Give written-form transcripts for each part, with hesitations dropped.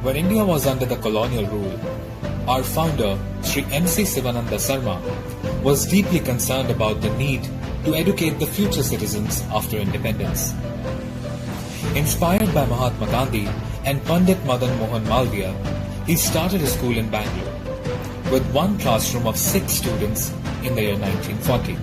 When India was under the colonial rule, our founder, Sri M.C. Sivananda Sarma, was deeply concerned about the need to educate the future citizens after independence. Inspired by Mahatma Gandhi and Pandit Madan Mohan Malviya, he started a school in Bangalore with one classroom of 6 students in the year 1940.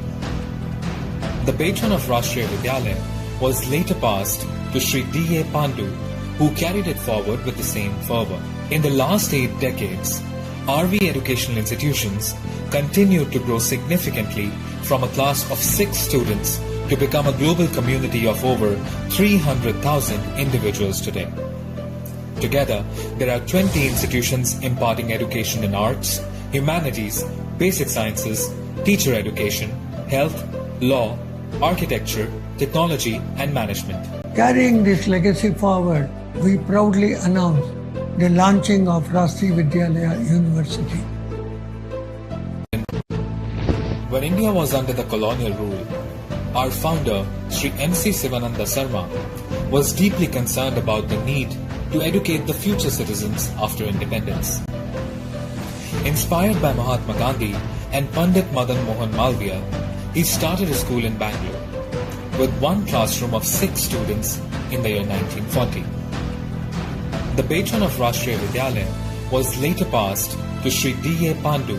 The baton of Rashtriya Vidyalaya was later passed to Sri D.A. Pandu, who carried it forward with the same fervor. In the last 8 decades, RV educational institutions continued to grow significantly from a class of 6 students to become a global community of over 300,000 individuals today. Together, there are 20 institutions imparting education in arts, humanities, basic sciences, teacher education, health, law, architecture, technology and management. Carrying this legacy forward, we proudly announce the launching of Rashtriya Vidyalaya University. When India was under the colonial rule, our founder, Sri M.C. Sivananda Sarma, was deeply concerned about the need to educate the future citizens after independence. Inspired by Mahatma Gandhi and Pandit Madan Mohan Malviya, he started a school in Bangalore with one classroom of 6 students in the year 1940. The baton of Rashtriya Vidyalaya was later passed to Sri D.A. Pandu,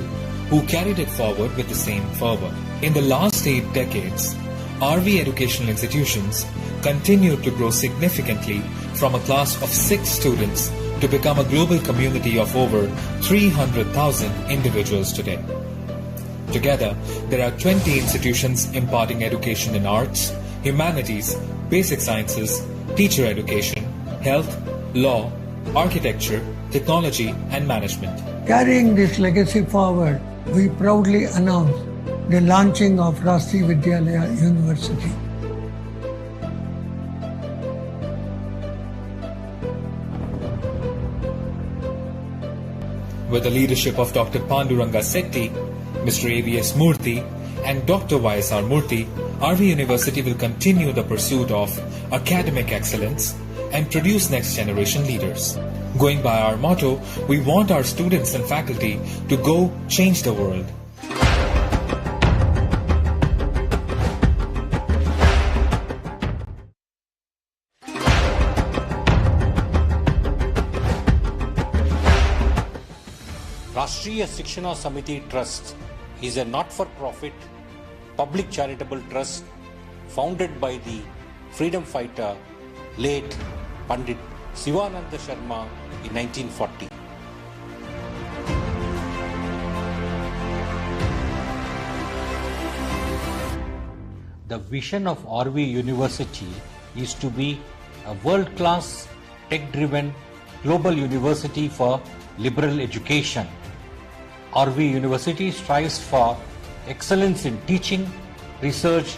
who carried it forward with the same fervor. In the last 8 decades, RV educational institutions continued to grow significantly from a class of 6 students to become a global community of over 300,000 individuals today. Together, there are 20 institutions imparting education in arts, humanities, basic sciences, teacher education, health, law, architecture, technology and management. Carrying this legacy forward, we proudly announce the launching of Rashtriya Vidyalaya University. With the leadership of Dr. Panduranga Setti, Mr. A.V.S. Murthy and Dr. Y.S.R. Murthy, RV University will continue the pursuit of academic excellence and produce next generation leaders. Going by our motto, we want our students and faculty to go change the world. Rashtriya Shikshana Samiti Trust is a not-for-profit public charitable trust founded by the freedom fighter late Pandit Sivananda Sharma in 1940. The vision of RV University is to be a world-class, tech-driven global university for liberal education. RV University strives for excellence in teaching, research,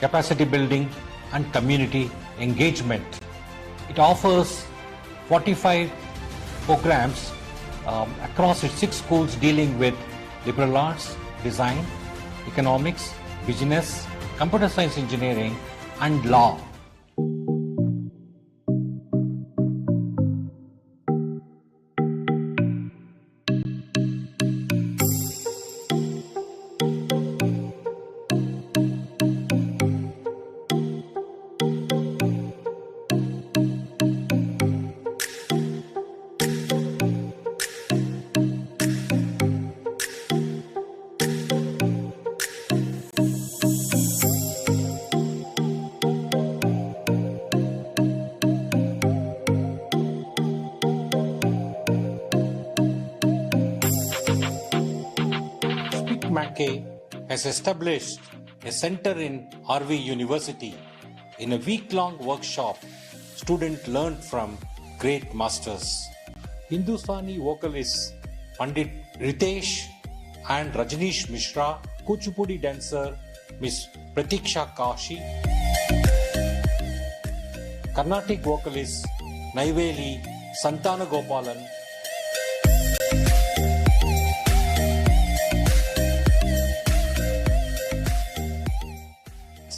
capacity building and community engagement. It offers 45 programs across its 6 schools dealing with liberal arts, design, economics, business, computer science engineering and law. Has established a center in RV University. In a week-long workshop, students learned from great masters. Hindustani vocalists Pandit Ritesh and Rajneesh Mishra, Kuchipudi dancer Miss Pratiksha Kashi, Carnatic vocalist Naiveli Santana Gopalan,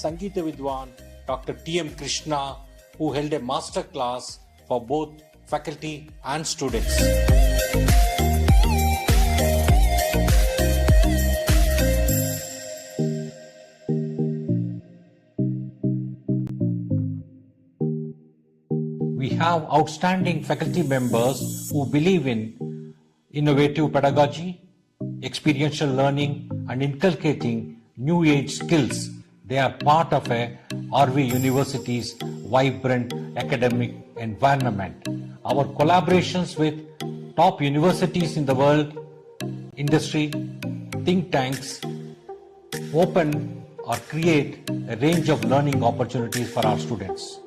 Sangeeta Vidwan Dr. T.M. Krishna, who held a master class for both faculty and students. We have outstanding faculty members who believe in innovative pedagogy, experiential learning, and inculcating new age skills. They are part of a RV University's vibrant academic environment. Our collaborations with top universities in the world, industry, think tanks, open or create a range of learning opportunities for our students.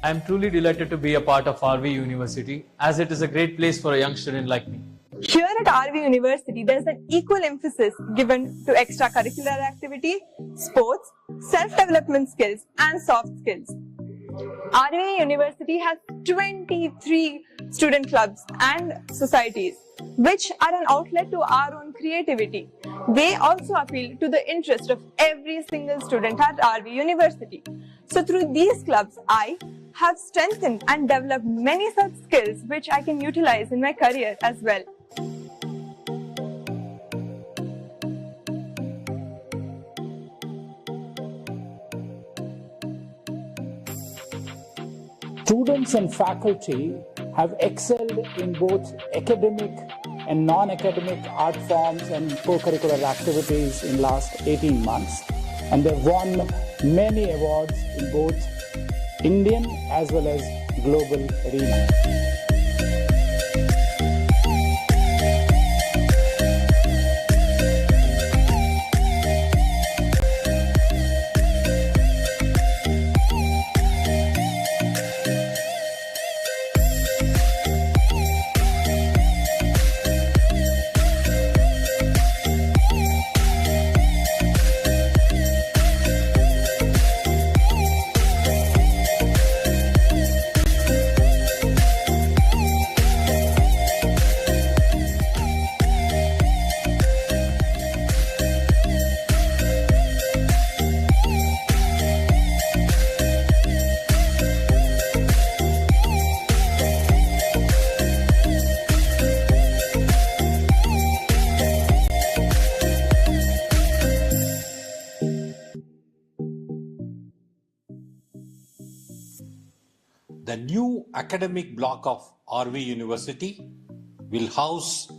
I am truly delighted to be a part of RV University, as it is a great place for a young student like me. Here at RV University, there is an equal emphasis given to extracurricular activity, sports, self-development skills and soft skills. RV University has 23 student clubs and societies, which are an outlet to our own creativity. They also appeal to the interest of every single student at RV University. So through these clubs, I have strengthened and developed many such skills which I can utilize in my career as well. Students and faculty have excelled in both academic and non-academic art forms and co-curricular activities in last 18 months. And they've won many awards in both Indian as well as global arena. The new academic block of RV University will house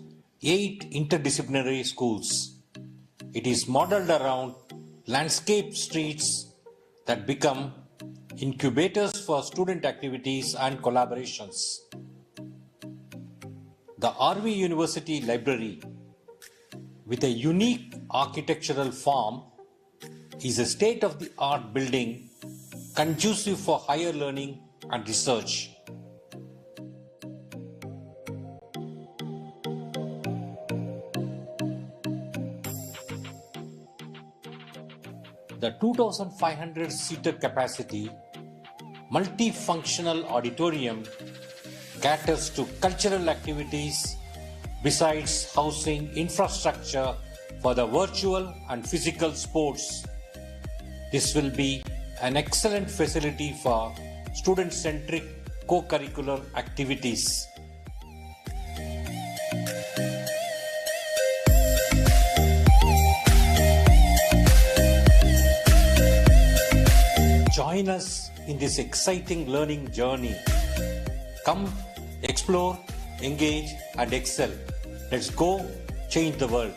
8 interdisciplinary schools. It is modeled around landscape streets that become incubators for student activities and collaborations. The RV University Library, with a unique architectural form, is a state-of-the-art building conducive for higher learning and research. The 2,500-seater capacity multifunctional auditorium caters to cultural activities besides housing infrastructure for the virtual and physical sports. This will be an excellent facility for student-centric co-curricular activities. Join us in this exciting learning journey. Come, explore, engage, and excel. Let's go change the world.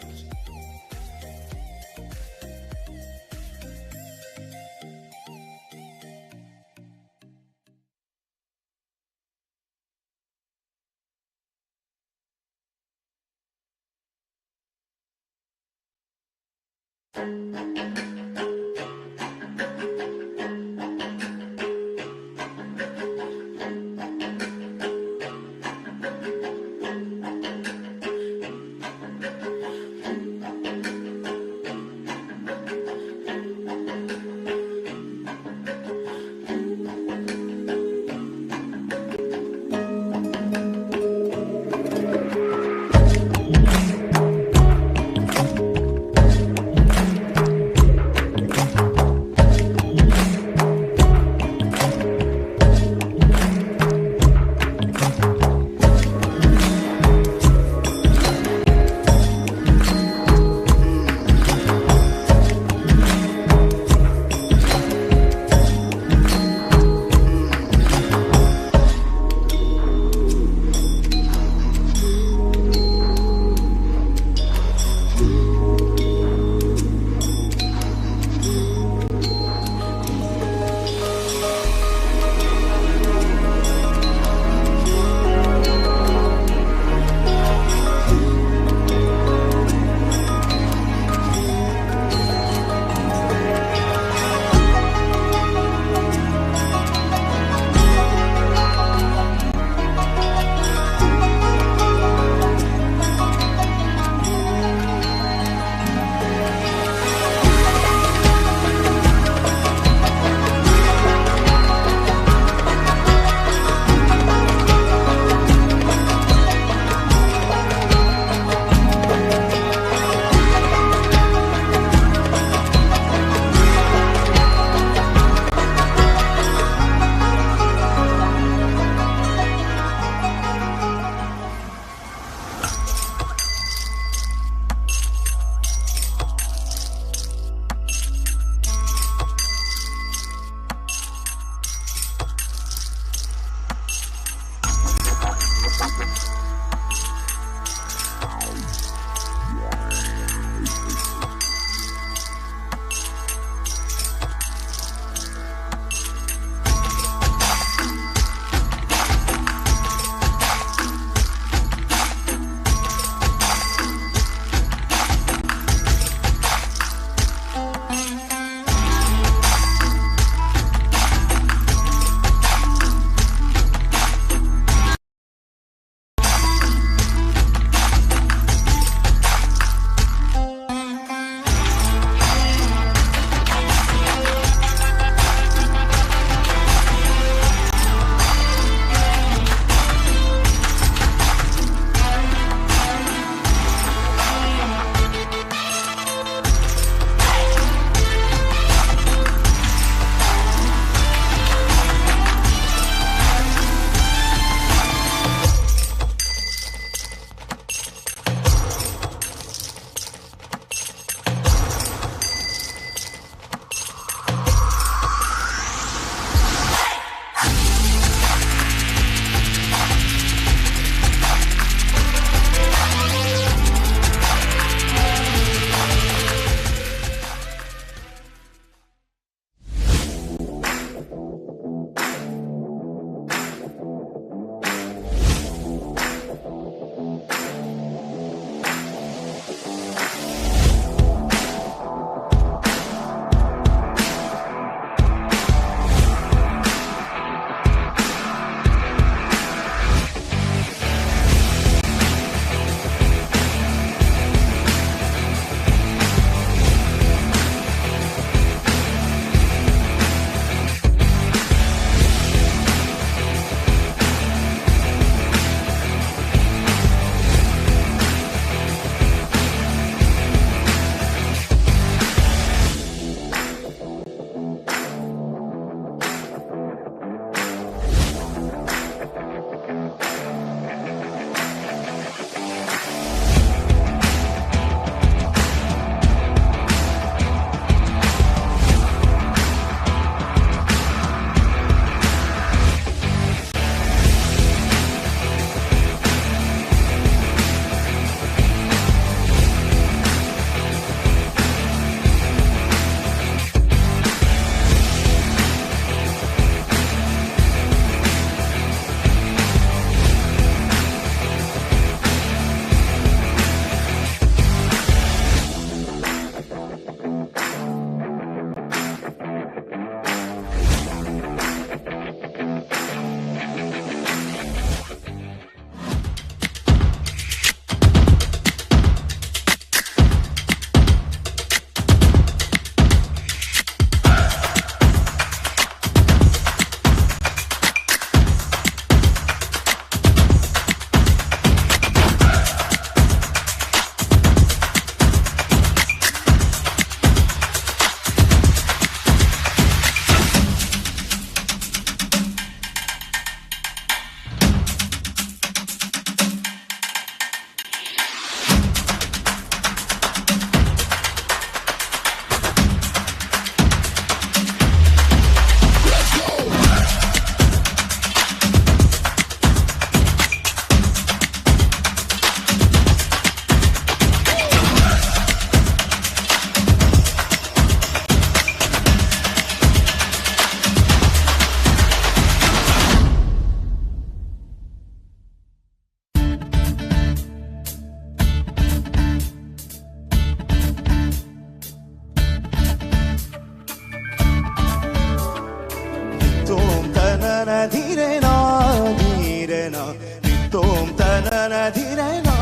tarana dhirena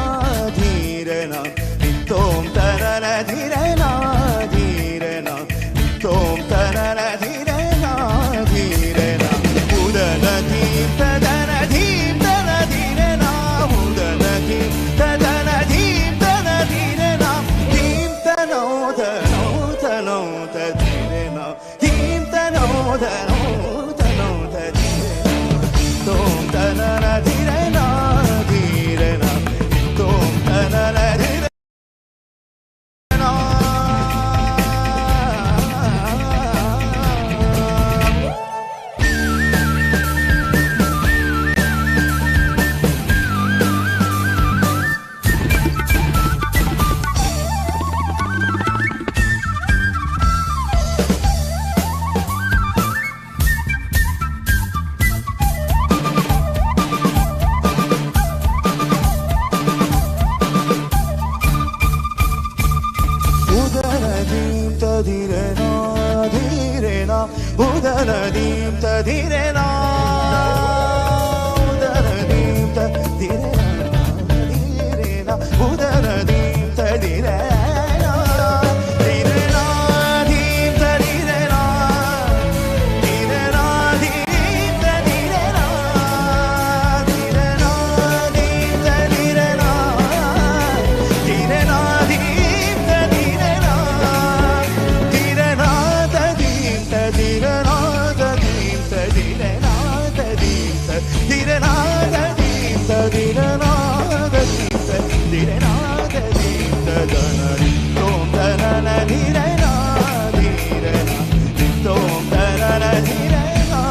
dhirena tom tarana dhirena dhirena tom tarana dhirena dhirena udana dhim tadana dhim tana dhirena udana dhim tadana dhim tana dhirena dhim tano tano tano tadhirena dhim tano tano tano tadhirena tom tarana dhirena dhirena tom tarana dhirena udanadim tadirena dhirena udanadim tadirena udanadim tadirena dhirena udanadim tadirena dhirena dim tadirena dhirena dim tadirena dhirena dim tadirena dhirena dim tadirena dhirena tadim tadirena tadim tadirena tadim tadirena tadim tadirena tadim tadirena tadim tadana tom tanana dhirena dhirena tom tanana dhirena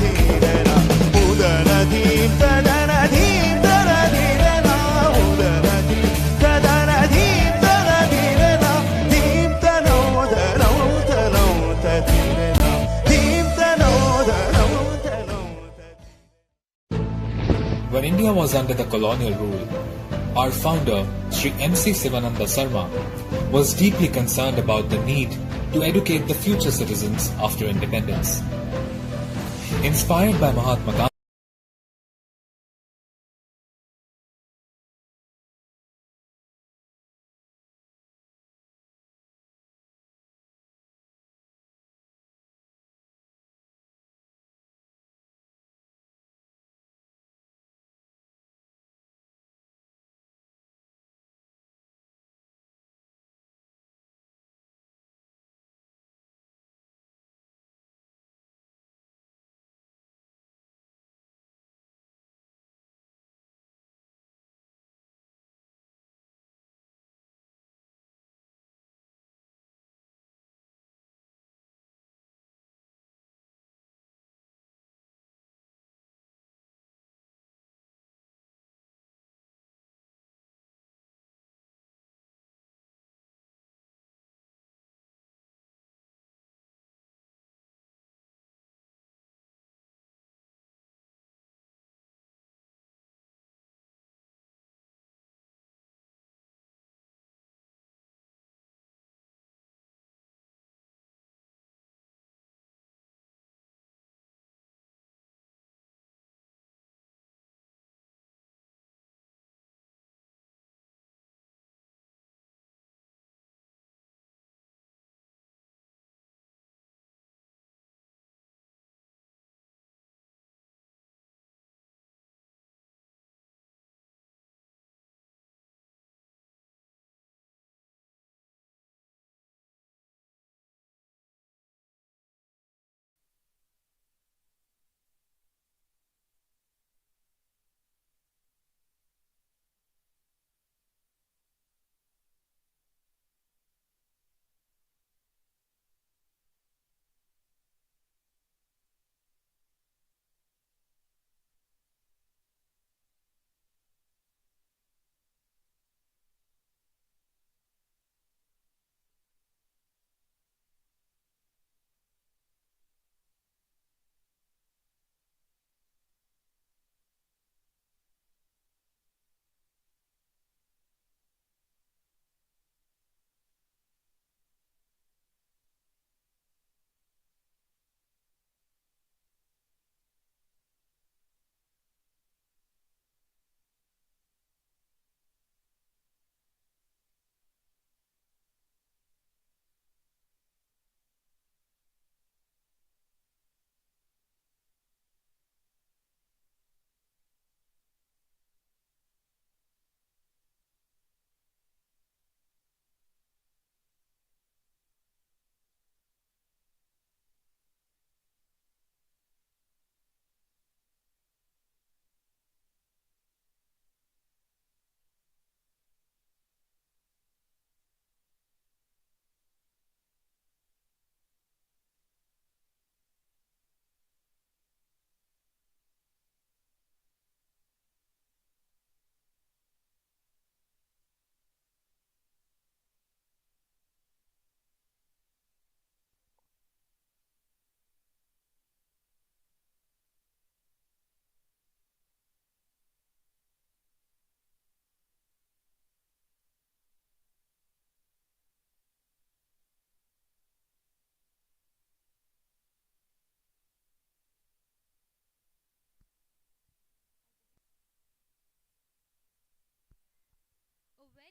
dhirena udana dim tadana dhim tana dhirena udana dim tadana dhim tana dhirena dhim tano tano tano tadhirena dhim tano tano tano. When India was under the colonial rule, our founder, Sri M.C. Sivananda Sarma, was deeply concerned about the need to educate the future citizens after independence. Inspired by Mahatma Gandhi,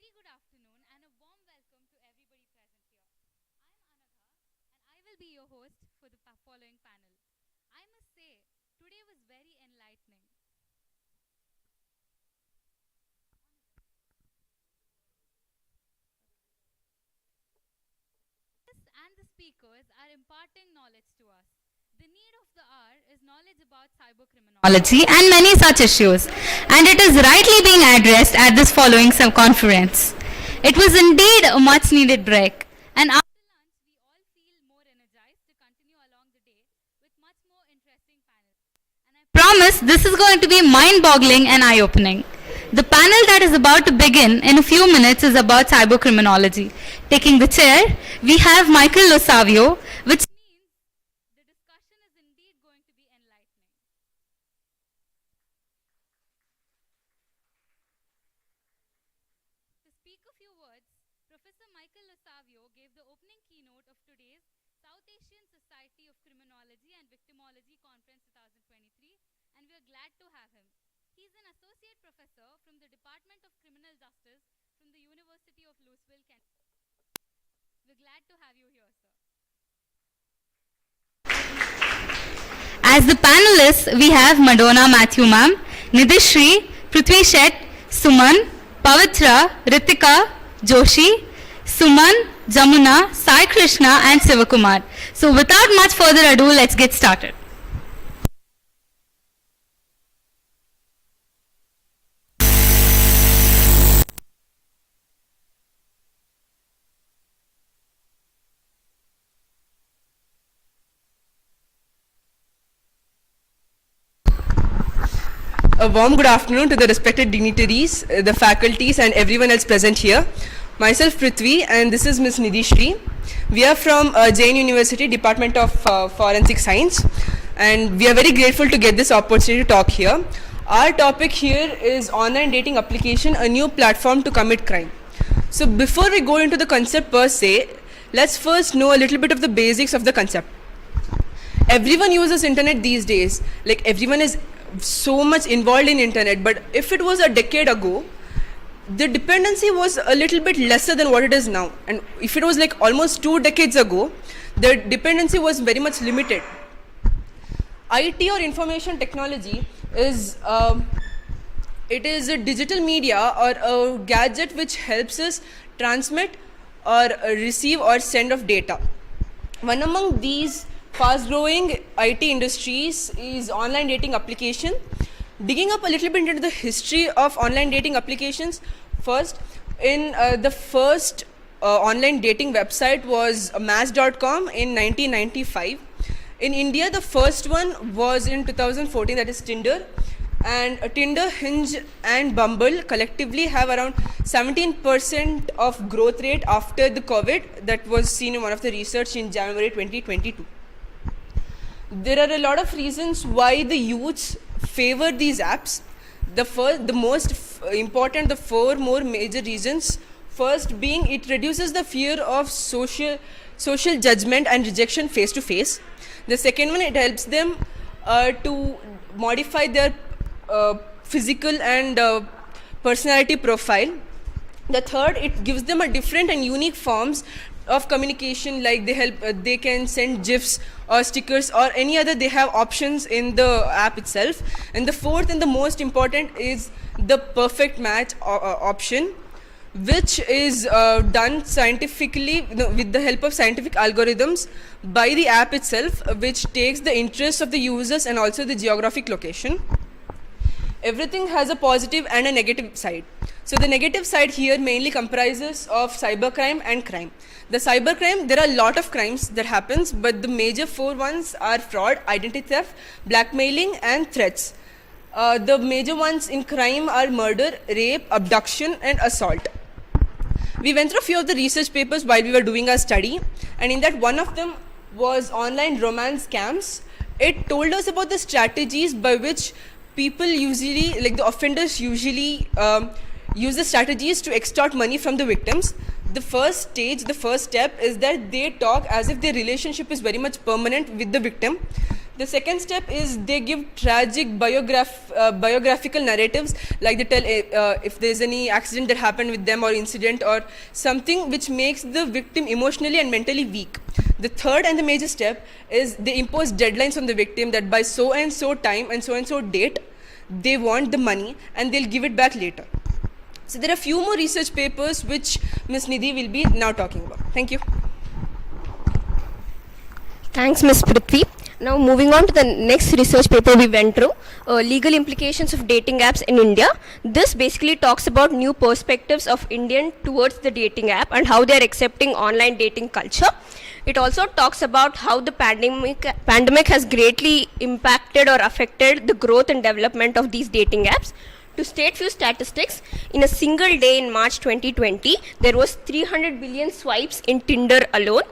very good afternoon and a warm welcome to everybody present here. I'm Anagha and I will be your host for the following panel. I must say, today was very enlightening. And the speakers are imparting knowledge to us. The need of the hour is knowledge about cybercriminology and many such issues, and it is rightly being addressed at this following conference. It was indeed a much needed break, and after lunch we all feel more energized to continue along the day with much more interesting panels. And I promise this is going to be mind-boggling and eye-opening. The panel that is about to begin in a few minutes is about cybercriminology. Taking the chair, we have Michael Losavio, which means the discussion is indeed going to be enlightening. To speak a few words, Professor Michael Losavio gave the opening keynote of today's South Asian Society of Criminology and Victimology Conference 2023, and we are glad to have him. He is an associate professor from the Department of Criminal Justice from the University of Louisville, Kentucky. We're glad to have you here, sir. As the panelists, we have Madonna Matthew ma'am, Nidhishri, Prithvi Shet, Suman, Pavitra, Ritika, Joshi, Suman, Jamuna, Sai Krishna and Sivakumar. So without much further ado, let's get started. A warm good afternoon to the respected dignitaries, the faculties and everyone else present here. Myself Prithvi and this is Ms. Nidhishri. We are from Jain University, Department of Forensic Science, and we are very grateful to get this opportunity to talk here. Our topic here is online dating application, a new platform to commit crime. So before we go into the concept per se, let's first know a little bit of the basics of the concept. Everyone uses internet these days, like everyone is so much involved in internet, but if it was a decade ago, the dependency was a little bit lesser than what it is now, and if it was like almost 2 decades ago, the dependency was very much limited. IT or information technology is it is a digital media or a gadget which helps us transmit or receive or send of data. One among these fast-growing IT industries is online dating application. Digging up a little bit into the history of online dating applications, first, in the first online dating website was Match.com in 1995. In India, the first one was in 2014, that is Tinder. And Tinder, Hinge and Bumble collectively have around 17% of growth rate after the COVID that was seen in one of the research in January 2022. There are a lot of reasons why the youths favor these apps. The four more major reasons. First being, it reduces the fear of social judgment and rejection face to face. The second one, it helps them to modify their physical and personality profile. The third, it gives them a different and unique forms of communication, like they can send GIFs or stickers or any other, they have options in the app itself. And the fourth and the most important is the perfect match option, which is done scientifically with the help of scientific algorithms by the app itself, which takes the interests of the users and also the geographic location. Everything has a positive and a negative side. So the negative side here mainly comprises of cybercrime and crime. The cybercrime, there are a lot of crimes that happens, but the major four ones are fraud, identity theft, blackmailing and threats. The major ones in crime are murder, rape, abduction and assault. We went through a few of the research papers while we were doing our study, and in that one of them was online romance scams. It told us about the strategies by which people usually, like the offenders usually use the strategies to extort money from the victims. The first step is that they talk as if their relationship is very much permanent with the victim. The second step is they give tragic biographical narratives, like they tell if there's any accident that happened with them or incident or something which makes the victim emotionally and mentally weak. The third and the major step is they impose deadlines on the victim that by so and so time and so date, they want the money and they'll give it back later. So there are a few more research papers which Ms. Nidhi will be now talking about. Thank you. Thanks, Ms. Prithvi. Now moving on to the next research paper we went through, legal implications of dating apps in India. This basically talks about new perspectives of Indian towards the dating app and how they are accepting online dating culture. It also talks about how the pandemic has greatly impacted or affected the growth and development of these dating apps. To state few statistics, in a single day in March 2020, there was 300 billion swipes in Tinder alone.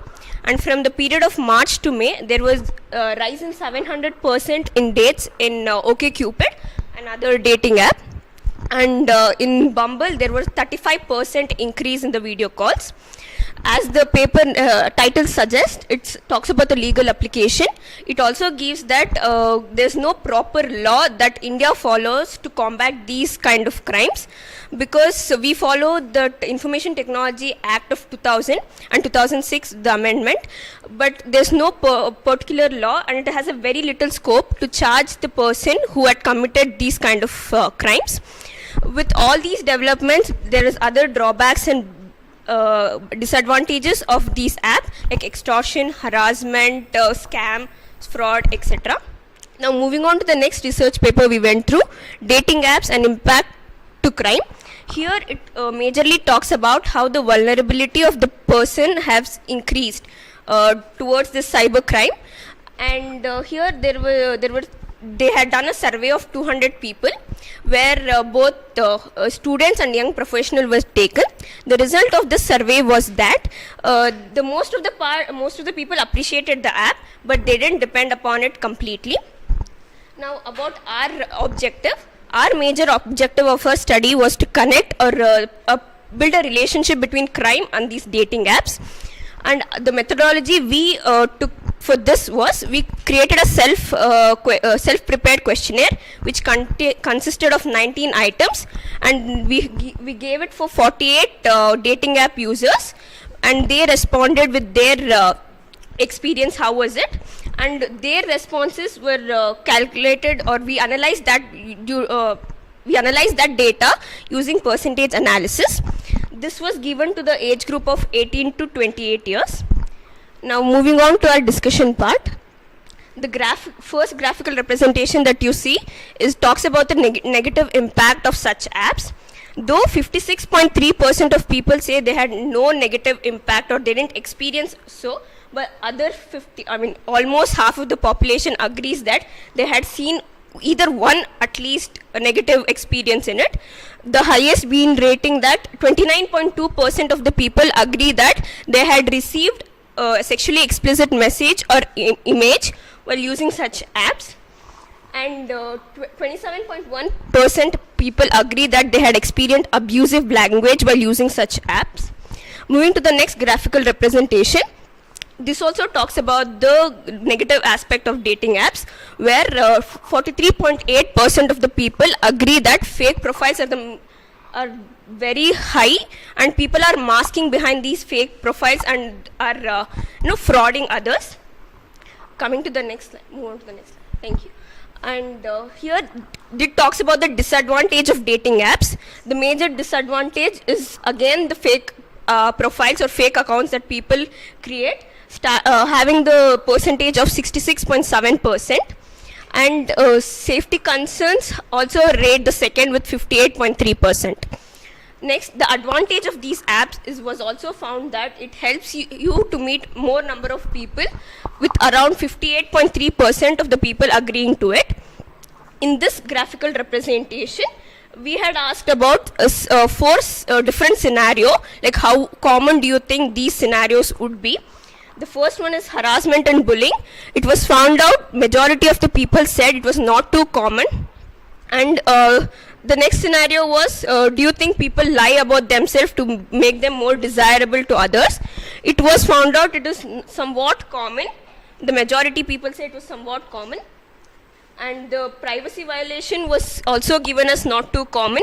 And from the period of March to May, there was a rise in 700% in dates in OkCupid, another dating app. And in Bumble, there was 35% increase in the video calls. As the paper title suggests, it talks about the legal application. It also gives that there's no proper law that India follows to combat these kind of crimes, because we follow the Information Technology Act of 2000 and 2006, the amendment, but there's no particular law and it has a very little scope to charge the person who had committed these kind of crimes. With all these developments, there is other drawbacks and disadvantages of these apps, like extortion, harassment, scam, fraud, etc. Now moving on to the next research paper we went through, dating apps and impact to crime. Here it majorly talks about how the vulnerability of the person has increased towards this cyber crime. And here they had done a survey of 200 people where both students and young professionals were taken. The result of this survey was that most of the people appreciated the app, but they didn't depend upon it completely. Now about our objective. Our major objective of our study was to connect or build a relationship between crime and these dating apps. And the methodology we took for this was, we created a self-prepared questionnaire which consisted of 19 items, and we gave it for 48 dating app users, and they responded with their experience, how was it, and their responses were calculated, or we analyzed that data using percentage analysis. This was given to the age group of 18 to 28 years. Now moving on to our discussion part. The first graphical representation that you see talks about the negative impact of such apps. Though 56.3% of people say they had no negative impact or they didn't experience so, but almost half of the population agrees that they had seen either one at least a negative experience in it. The highest being rating that 29.2% of the people agree that they had received a sexually explicit message or image while using such apps, and 27.1% people agree that they had experienced abusive language while using such apps. Moving to the next graphical representation, this also talks about the negative aspect of dating apps, where 43.8% of the people agree that fake profiles are very high, and people are masking behind these fake profiles and are frauding others. Coming to the next slide, move on to the next slide. Thank you. And here it talks about the disadvantage of dating apps. The major disadvantage is again the fake profiles or fake accounts that people create, having the percentage of 66.7%. And safety concerns also rate the second with 58.3%. Next, the advantage of these apps was also found that it helps you to meet more number of people, with around 58.3% of the people agreeing to it. In this graphical representation, we had asked about 4 different scenarios, like how common do you think these scenarios would be. The first one is harassment and bullying. It was found out majority of the people said it was not too common. And the next scenario was, do you think people lie about themselves to make them more desirable to others? It was found out it is somewhat common, the majority people say it was somewhat common. And the privacy violation was also given as not too common.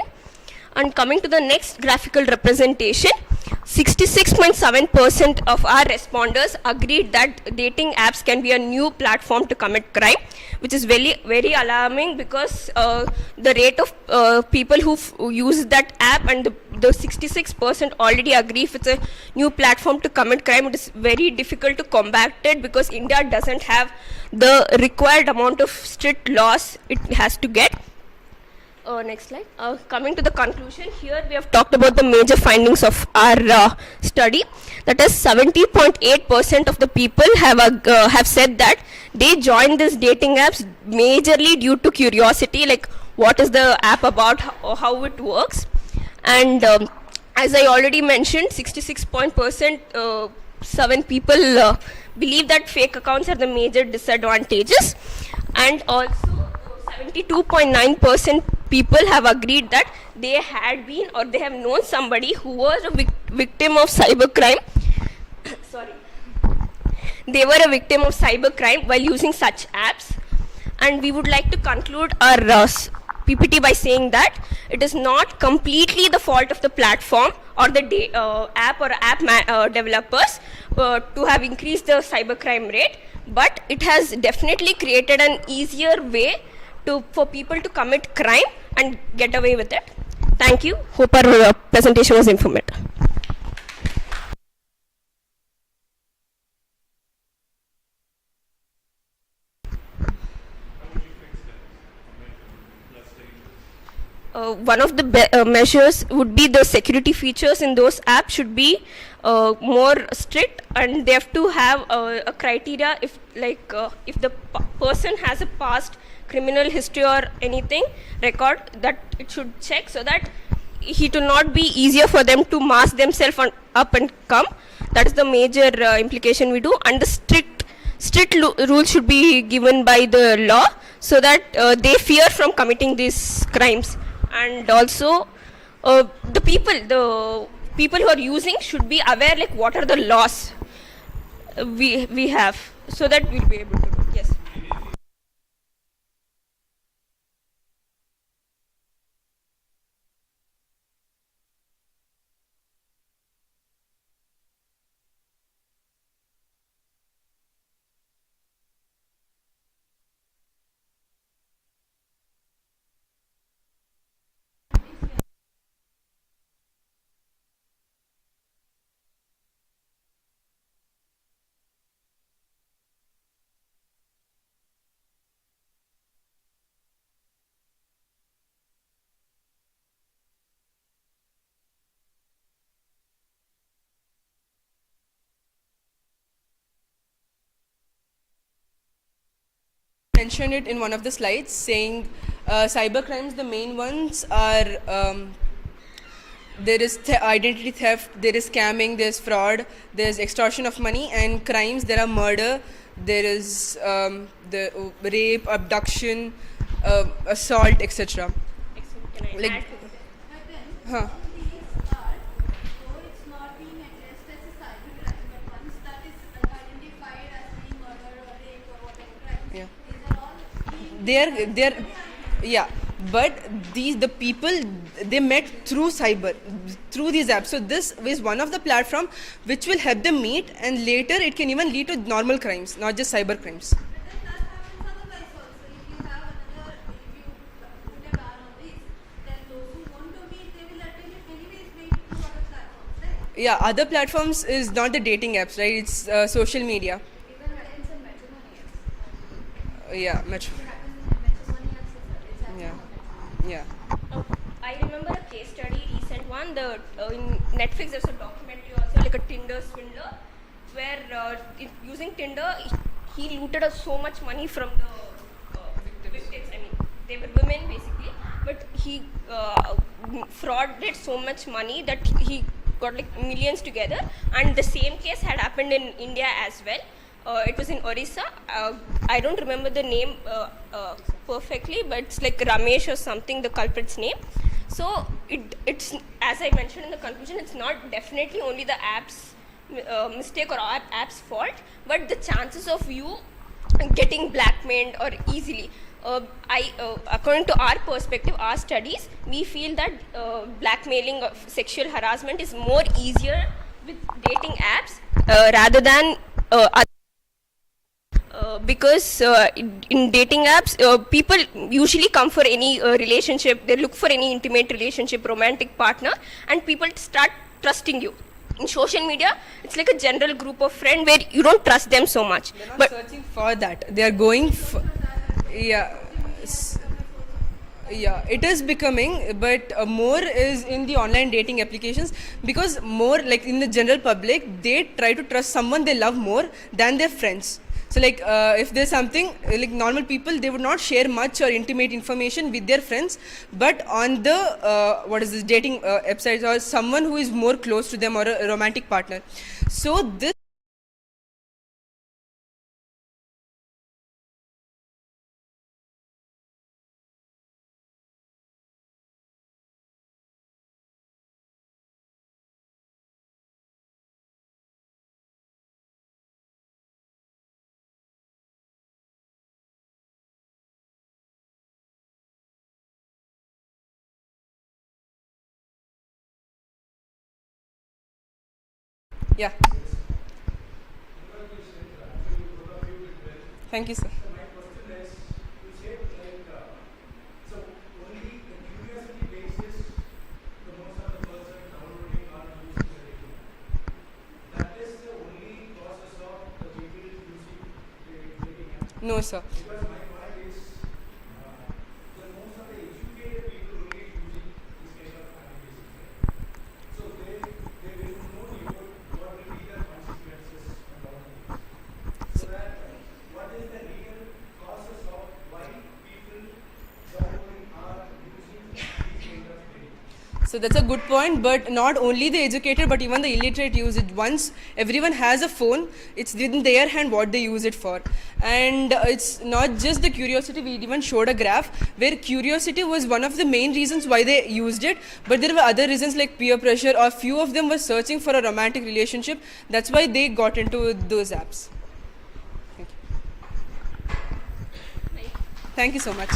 And coming to the next graphical representation, 66.7% of our responders agreed that dating apps can be a new platform to commit crime, which is very, very alarming because the rate of people who use that app and the 66% already agree if it's a new platform to commit crime, it is very difficult to combat it because India doesn't have the required amount of strict laws it has to get. Next slide. Coming to the conclusion, here we have talked about the major findings of our study. That is, 70.8% of the people have said that they joined these dating apps majorly due to curiosity, like what is the app about, how it works. And as I already mentioned, 66.7 people believe that fake accounts are the major disadvantages, and also 72.9% people have agreed that they had been or they have known somebody who was a victim of cybercrime. Sorry. They were a victim of cybercrime while using such apps. And we would like to conclude our PPT by saying that it is not completely the fault of the platform or the app developers to have increased the cybercrime rate, but it has definitely created an easier way for people to commit crime and get away with it. Thank you. Hope our presentation was informative. One of the measures would be the security features in those apps should be more strict, and they have to have a criteria if the person has a past criminal history or anything record that it should check, so that it will not be easier for them to mask themselves up and come. That is the major implication we do, and the strict rules should be given by the law so that they fear from committing these crimes. And also the people who are using should be aware like what are the laws we have, so that we'll be able to do. Yes. Mentioned it in one of the slides, saying cyber crimes, the main ones are there is identity theft, there is scamming, there is fraud, there is extortion of money, and crimes there are murder, there is the rape, abduction, assault, etc. Can I add to Huh. Yeah, but the people they met through through these apps. So this is one of the platform which will help them meet, and later it can even lead to normal crimes, not just cyber crimes. Yeah, other platforms is not the dating apps, right? It's social media. Yeah, yeah. I remember a case study, recent one. In Netflix, there's a documentary also, like a Tinder swindler, where using Tinder, he looted so much money from the victims. I mean, they were women basically, but he frauded so much money that he got like millions together. And the same case had happened in India as well. It was in Orissa. I don't remember the name perfectly, but it's like Ramesh or something, the culprit's name. So it's, as I mentioned in the conclusion, it's not definitely only the apps mistake or app's fault, but the chances of you getting blackmailed or easily, according to our perspective, our studies, we feel that blackmailing of sexual harassment is more easier with dating apps rather than because in dating apps, people usually come for any relationship, they look for any intimate relationship, romantic partner, and people start trusting you. In social media, it's like a general group of friends where you don't trust them so much. They're not searching for that. They are going for, yeah. Yeah, it is becoming, but more is in the online dating applications, because more like in the general public, they try to trust someone they love more than their friends. So like if there's something, like normal people, they would not share much or intimate information with their friends, but on the dating websites, or someone who is more close to them, or a romantic partner. So this yeah. Thank you, sir. No, sir. So that's a good point, but not only the educated, but even the illiterate use it. Once everyone has a phone, it's in their hand what they use it for. And it's not just the curiosity, we even showed a graph where curiosity was one of the main reasons why they used it, but there were other reasons like peer pressure, or few of them were searching for a romantic relationship. That's why they got into those apps. Thank you. Thank you so much.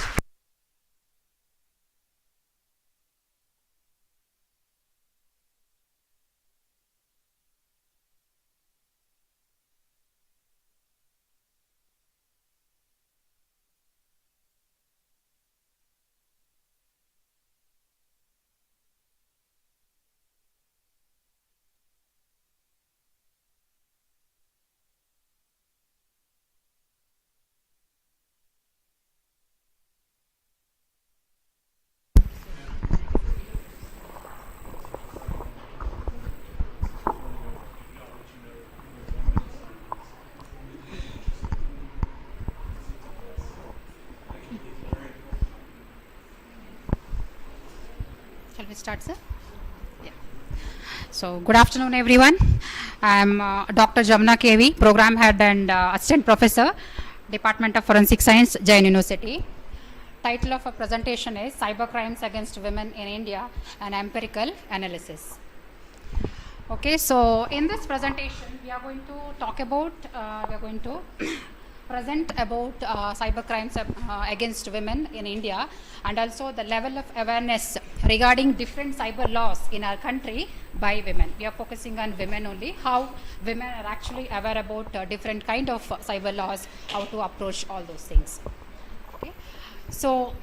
Shall we start, sir? Yeah. So, good afternoon, everyone. I am Dr. Jamna KV, Program Head and Assistant Professor, Department of Forensic Science, Jain University. Title of a presentation is Cyber Crimes Against Women in India, an Empirical Analysis. Okay, so in this presentation, we are going to talk about, present about cyber crimes against women in India, and also the level of awareness regarding different cyber laws in our country by women. We are focusing on women only, how women are actually aware about different kind of cyber laws, how to approach all those things. Okay, so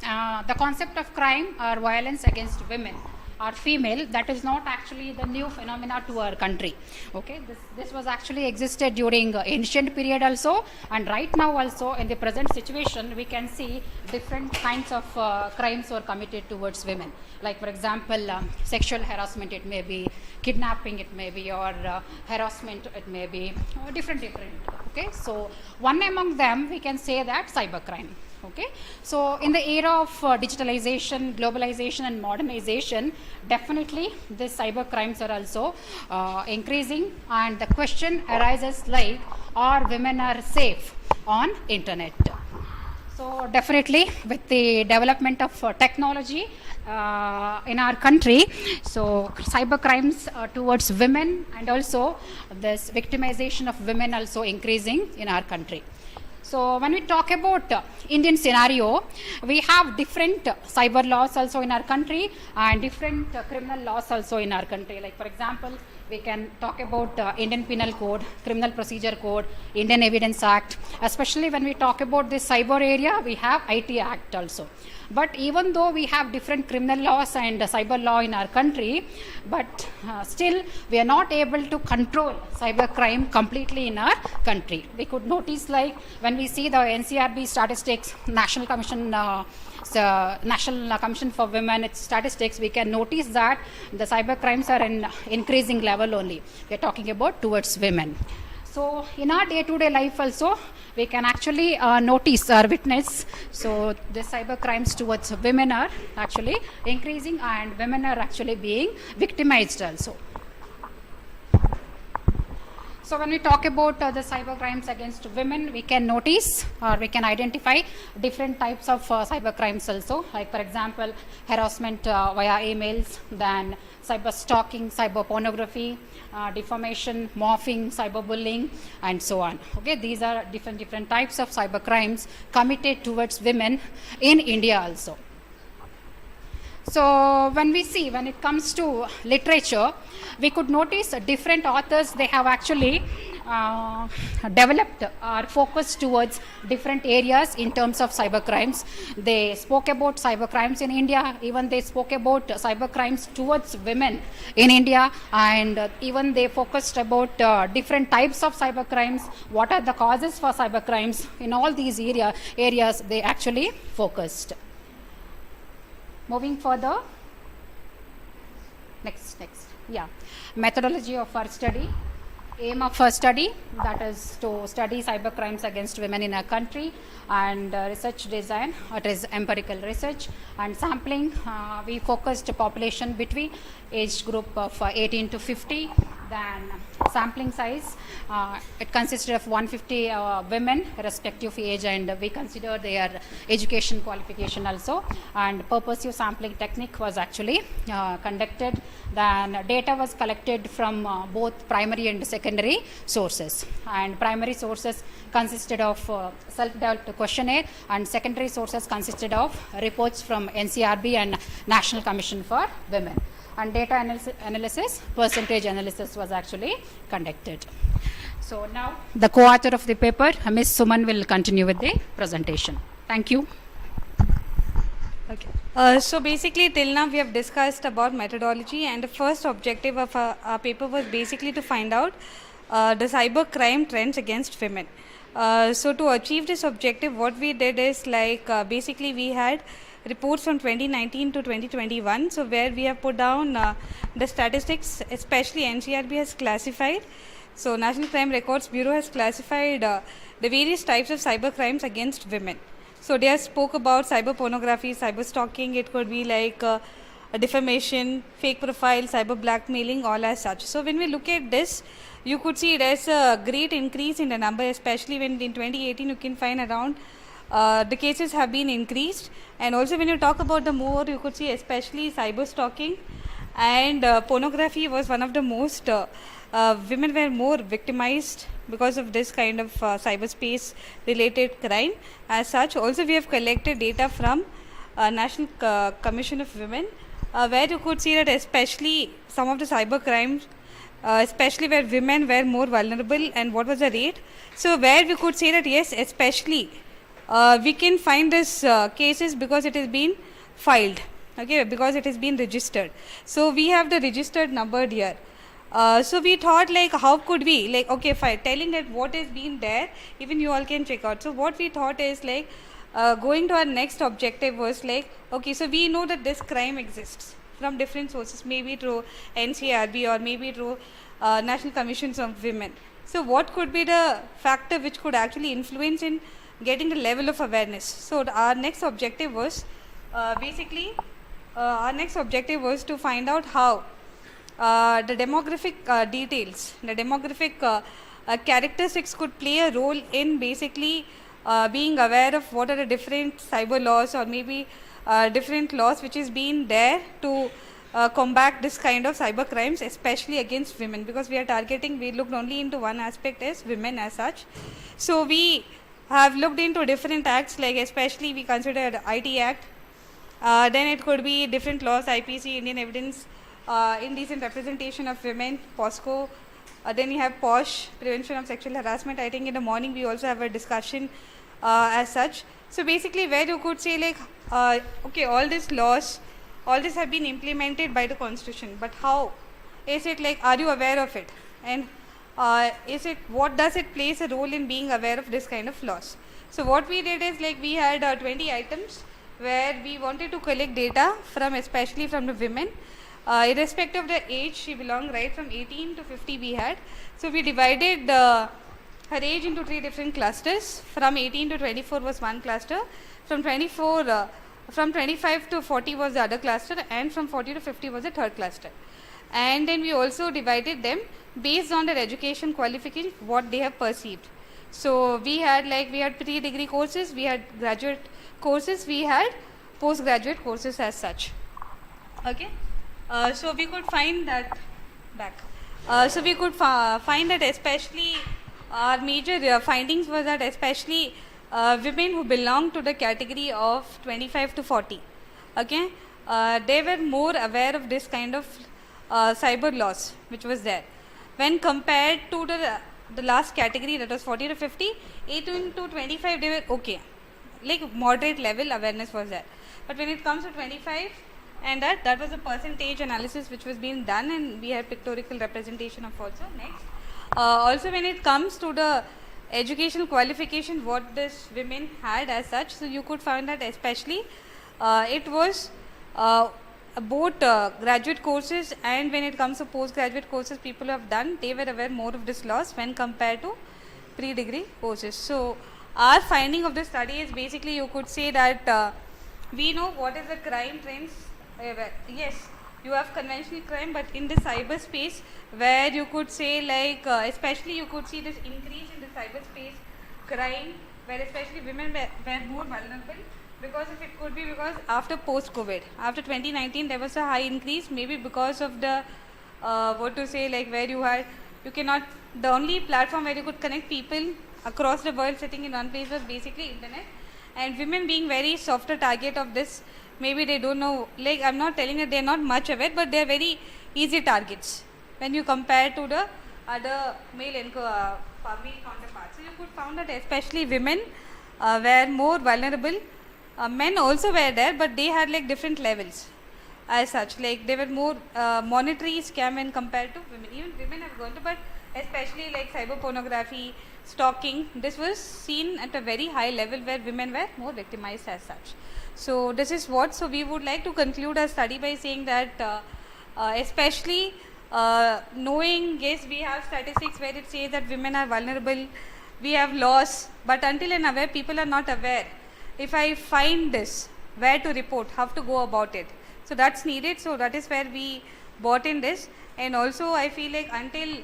the concept of crime or violence against women or female, that is not actually the new phenomena to our country. Okay, this was actually existed during ancient period also, and right now also in the present situation we can see different kinds of crimes were committed towards women. Like for example, sexual harassment, it may be kidnapping, it may be, or harassment, it may be different. Okay, so one among them we can say that cybercrime. Okay, so in the era of digitalization, globalization and modernization, definitely these cyber crimes are also increasing, and the question arises like, are women are safe on internet? So definitely with the development of technology in our country, so cyber crimes towards women and also this victimization of women also increasing in our country. So when we talk about Indian scenario, we have different cyber laws also in our country and different criminal laws also in our country. Like for example, we can talk about Indian Penal Code, Criminal Procedure Code, Indian Evidence Act. Especially when we talk about this cyber area, we have IT Act also. But even though we have different criminal laws and cyber law in our country, but still we are not able to control cyber crime completely in our country. We could notice, like when we see the NCRB statistics, National Commission for Women, its statistics, we can notice that the cyber crimes are in increasing level only. We are talking about towards women. So in our day-to-day life also, we can actually notice or witness, so the cyber crimes towards women are actually increasing and women are actually being victimized also. So when we talk about the cyber crimes against women, we can notice or we can identify different types of cyber crimes also. Like for example, harassment via emails, then cyber stalking, cyber pornography, defamation, morphing, cyberbullying, and so on. Okay, these are different types of cyber crimes committed towards women in India also. So when it comes to literature, we could notice different authors, they have actually developed or focused towards different areas in terms of cyber crimes. They spoke about cyber crimes in India, even they spoke about cyber crimes towards women in India, and even they focused about different types of cyber crimes, what are the causes for cyber crimes. In all these areas they actually focused. Moving further, next, yeah, methodology of our study. Aim of our study, that is to study cyber crimes against women in our country, and research design, it is empirical research, and sampling, we focused population between age group of 18 to 50, then sampling size, it consisted of 150 women respective age, and we consider their education qualification also, and purposive sampling technique was actually conducted. Then data was collected from both primary and secondary sources, and primary sources consisted of self-developed questionnaire, and secondary sources consisted of reports from NCRB and National Commission for Women. And data analysis, percentage analysis was actually conducted. So now the co-author of the paper, Ms. Suman, will continue with the presentation. Thank you. Okay. So basically till now we have discussed about methodology, and the first objective of our paper was basically to find out the cyber crime trends against women. So to achieve this objective, what we did is basically we had reports from 2019 to 2021, so where we have put down the statistics, especially NCRB has classified, so National Crime Records Bureau has classified the various types of cyber crimes against women. So they have spoke about cyber pornography, cyber stalking, it could be like a defamation, fake profile, cyber blackmailing, all as such. So when we look at this, you could see there's a great increase in the number, especially when in 2018 you can find around the cases have been increased, and also when you talk about the more, you could see especially cyber stalking and pornography was one of the most women were more victimized because of this kind of cyberspace related crime. As such, also we have collected data from National Commission of Women, where you could see that especially some of the cyber crimes, especially where women were more vulnerable, and what was the rate. So where we could say that yes, especially we can find this cases because it has been filed, okay, because it has been registered. So we have the registered number here. So we thought like how could we like, okay, fine, telling that what is being there, even you all can check out. So what we thought is like going to our next objective was like, okay, so we know that this crime exists from different sources, maybe through NCRB or maybe through National Commissions of Women. So what could be the factor which could actually influence in getting the level of awareness? So our next objective was basically our next objective was to find out how the demographic details, the demographic characteristics could play a role in basically being aware of what are the different cyber laws or maybe different laws which is being there to combat this kind of cyber crimes, especially against women, because we looked only into one aspect as women as such. So we have looked into different acts, like especially we considered IT Act, then it could be different laws, IPC, Indian Evidence, Indecent Representation of Women, POSCO, then you have POSH, Prevention of Sexual Harassment. I think in the morning we also have a discussion as such. So basically where you could say like, okay, all these laws, all this have been implemented by the constitution, but how is it, like, are you aware of it, and what does it plays a role in being aware of this kind of laws? So what we did is, like, we had 20 items where we wanted to collect data from, especially from the women, irrespective of the age she belonged, right from 18 to 50 we had. So we divided her age into 3 different clusters. From 18 to 24 was one cluster, from 25 to 40 was the other cluster, and from 40 to 50 was the third cluster. And then we also divided them based on their education qualification, what they have perceived. So we had pre-degree courses, we had graduate courses, we had postgraduate courses as such. Okay, so we could find that find that especially our major findings was that especially women who belong to the category of 25 to 40, okay, they were more aware of this kind of cyber laws which was there when compared to the last category, that was 40 to 50. 18 to 25 they were okay, like moderate level awareness was there, but when it comes to 25, and that was a percentage analysis which was being done, and we had pictorial representation of also. Next, also when it comes to the educational qualification, what this women had as such, so you could find that especially it was both graduate courses, and when it comes to postgraduate courses people have done, they were aware more of this loss when compared to pre-degree courses. So our finding of the study is basically, you could say that we know what is the crime trends. Yes, you have conventional crime, but in the cyberspace, where you could say like, especially you could see this increase in the cyberspace crime, where especially women were more vulnerable, because of it could be because after post-COVID, after 2019, there was a high increase, maybe because of the, where you cannot, the only platform where you could connect people across the world sitting in one place was basically internet, and women being very softer target of this, maybe they don't know, like I'm not telling that they're not much aware, but they're very easy targets when you compare to the other male counterparts. So you could find that especially women were more vulnerable. Men also were there, but they had like different levels as such, like they were more monetary scam when compared to women. Even women have gone to, but especially like cyber pornography, stalking, this was seen at a very high level where women were more victimized as such. So this is what, so we would like to conclude our study by saying that especially knowing, yes, we have statistics where it says that women are vulnerable, we have laws, but until and aware people are not aware. If I find this, where to report, how to go about it. So that's needed. So that is where we brought in this. And also I feel like until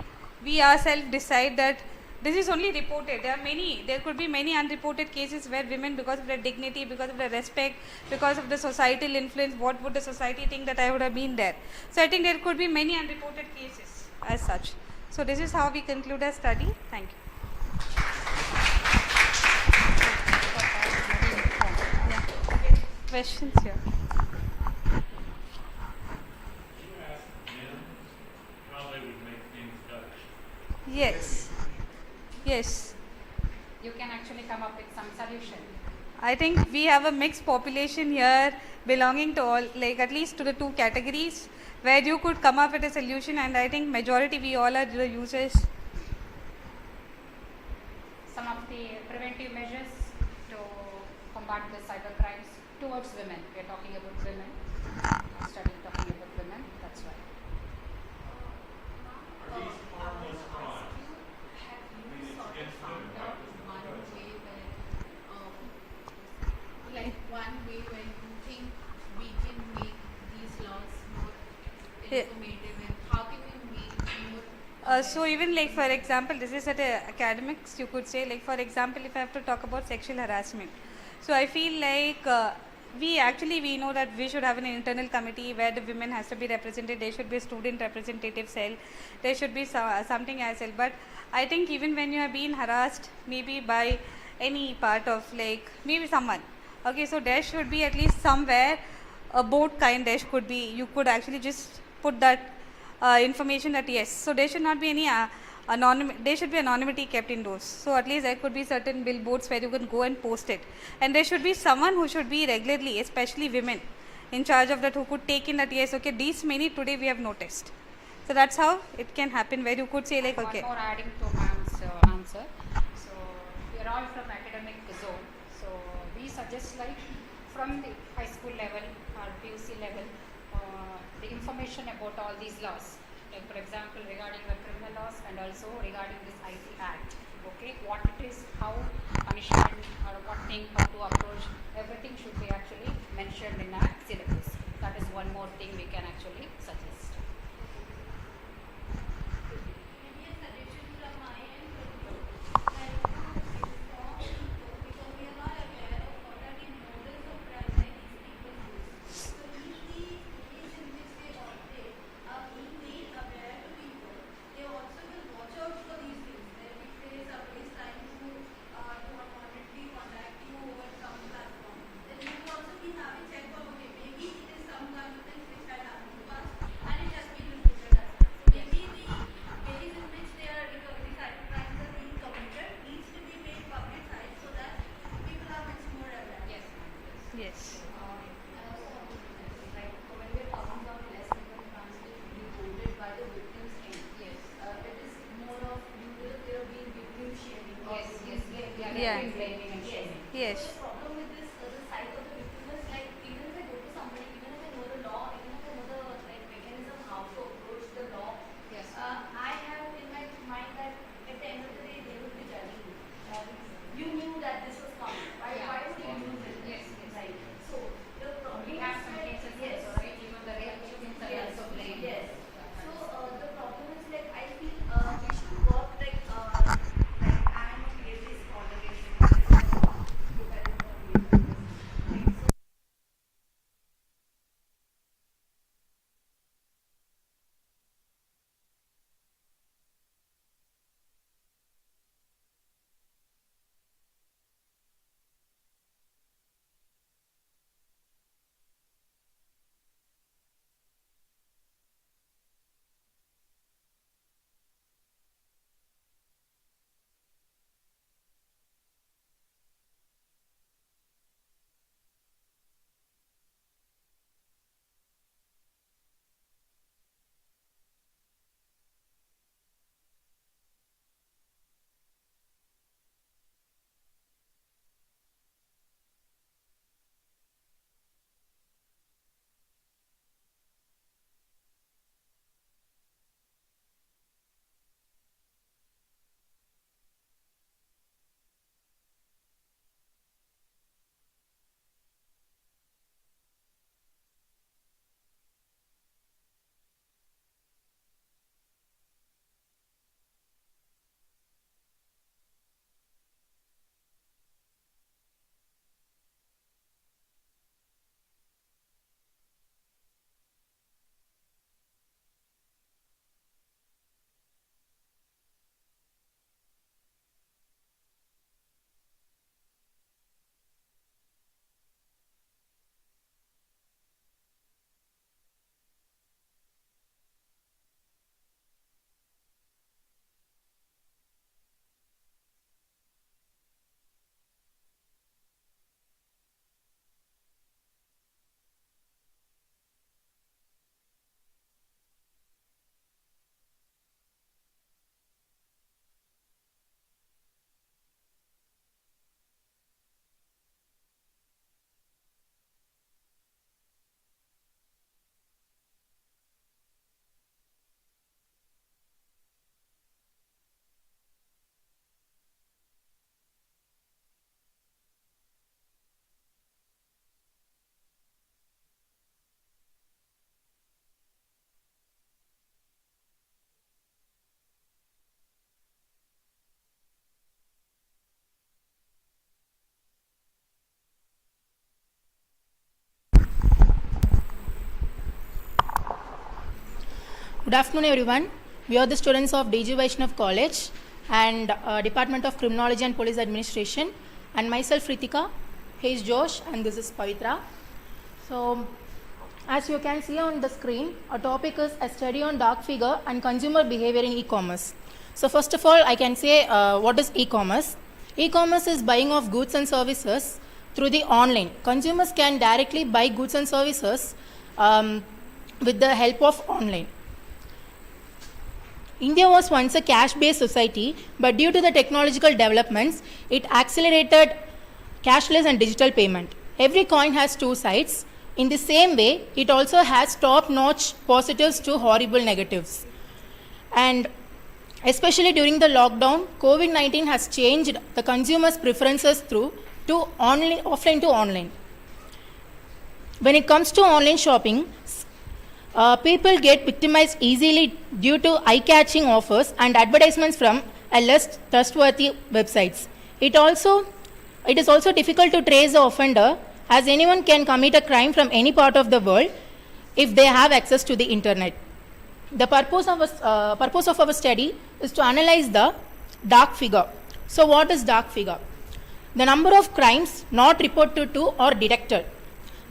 we ourselves decide that this is only reported, there could be many unreported cases where women, because of their dignity, because of their respect, because of the societal influence, what would the society think that I would have been there. So I think there could be many unreported cases as such. So this is how we conclude our study. Thank you. Questions here? Yes. Yes. You can actually come up with some solution. I think we have a mixed population here belonging to all, like at least to the two categories where you could come up with a solution, and I think majority we all are the users. Some of the preventive measures to combat the cyber crimes towards women. We are talking about women. Study talking about women. That's why. One way where you think we can make these laws more informative, and how can we make more So even like for example, this is at academics, you could say, like for example, if I have to talk about sexual harassment. So I feel like we know that we should have an internal committee where the women has to be represented. There should be a student representative cell. There should be something as well. But I think even when you have been harassed, maybe by any part of like maybe someone, okay, so there should be at least somewhere a board kind. There could be, you could actually just put that information that yes, so there should not be any there should be anonymity kept in those. So at least there could be certain billboards where you can go and post it, and there should be someone who should be regularly, especially women, in charge of that, who could take in that yes, okay, these many today we have noticed. So that's how it can happen, where you could say like okay. One more adding to ma'am's answer. So we are all from academic zone. So we suggest like from the high school level or PUC level, the information about all these laws, like for example regarding the criminal laws and also regarding this IT Act, okay, what it is, how punishment or what thing, how to approach, everything should be actually mentioned in our syllabus. That is one more thing we can actually suggest. Yes. Yeah. Yes. Good afternoon, everyone. We are the students of DG Vaishnav College and Department of Criminology and Police Administration, and myself Ritika, he is Josh, and this is Pavitra. So, as you can see on the screen, our topic is a study on dark figure and consumer behavior in e-commerce. So, first of all, I can say what is e-commerce. E-commerce is buying of goods and services through the online. Consumers can directly buy goods and services with the help of online. India was once a cash-based society, but due to the technological developments, it accelerated cashless and digital payment. Every coin has two sides. In the same way, it also has top-notch positives to horrible negatives. And especially during the lockdown, COVID-19 has changed the consumers' preferences offline to online. When it comes to online shopping, people get victimized easily due to eye-catching offers and advertisements from a less trustworthy websites. It is also difficult to trace the offender, as anyone can commit a crime from any part of the world if they have access to the internet. The purpose of our study is to analyze the dark figure. So what is dark figure? The number of crimes not reported to or detected.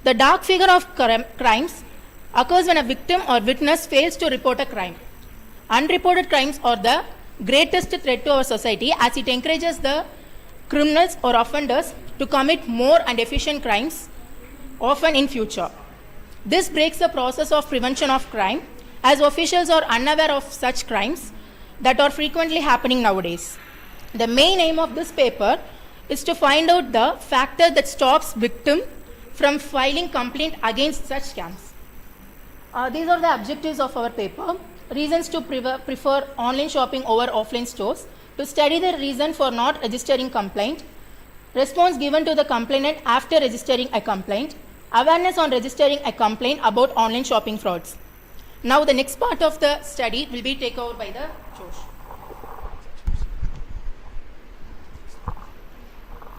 The dark figure of crimes occurs when a victim or witness fails to report a crime. Unreported crimes are the greatest threat to our society, as it encourages the criminals or offenders to commit more and efficient crimes, often in future. This breaks the process of prevention of crime, as officials are unaware of such crimes that are frequently happening nowadays. The main aim of this paper is to find out the factor that stops victim from filing complaint against such scams. These are the objectives of our paper. Reasons to prefer online shopping over offline stores. To study the reason for not registering complaint. Response given to the complainant after registering a complaint. Awareness on registering a complaint about online shopping frauds. Now the next part of the study will be taken over by the Josh.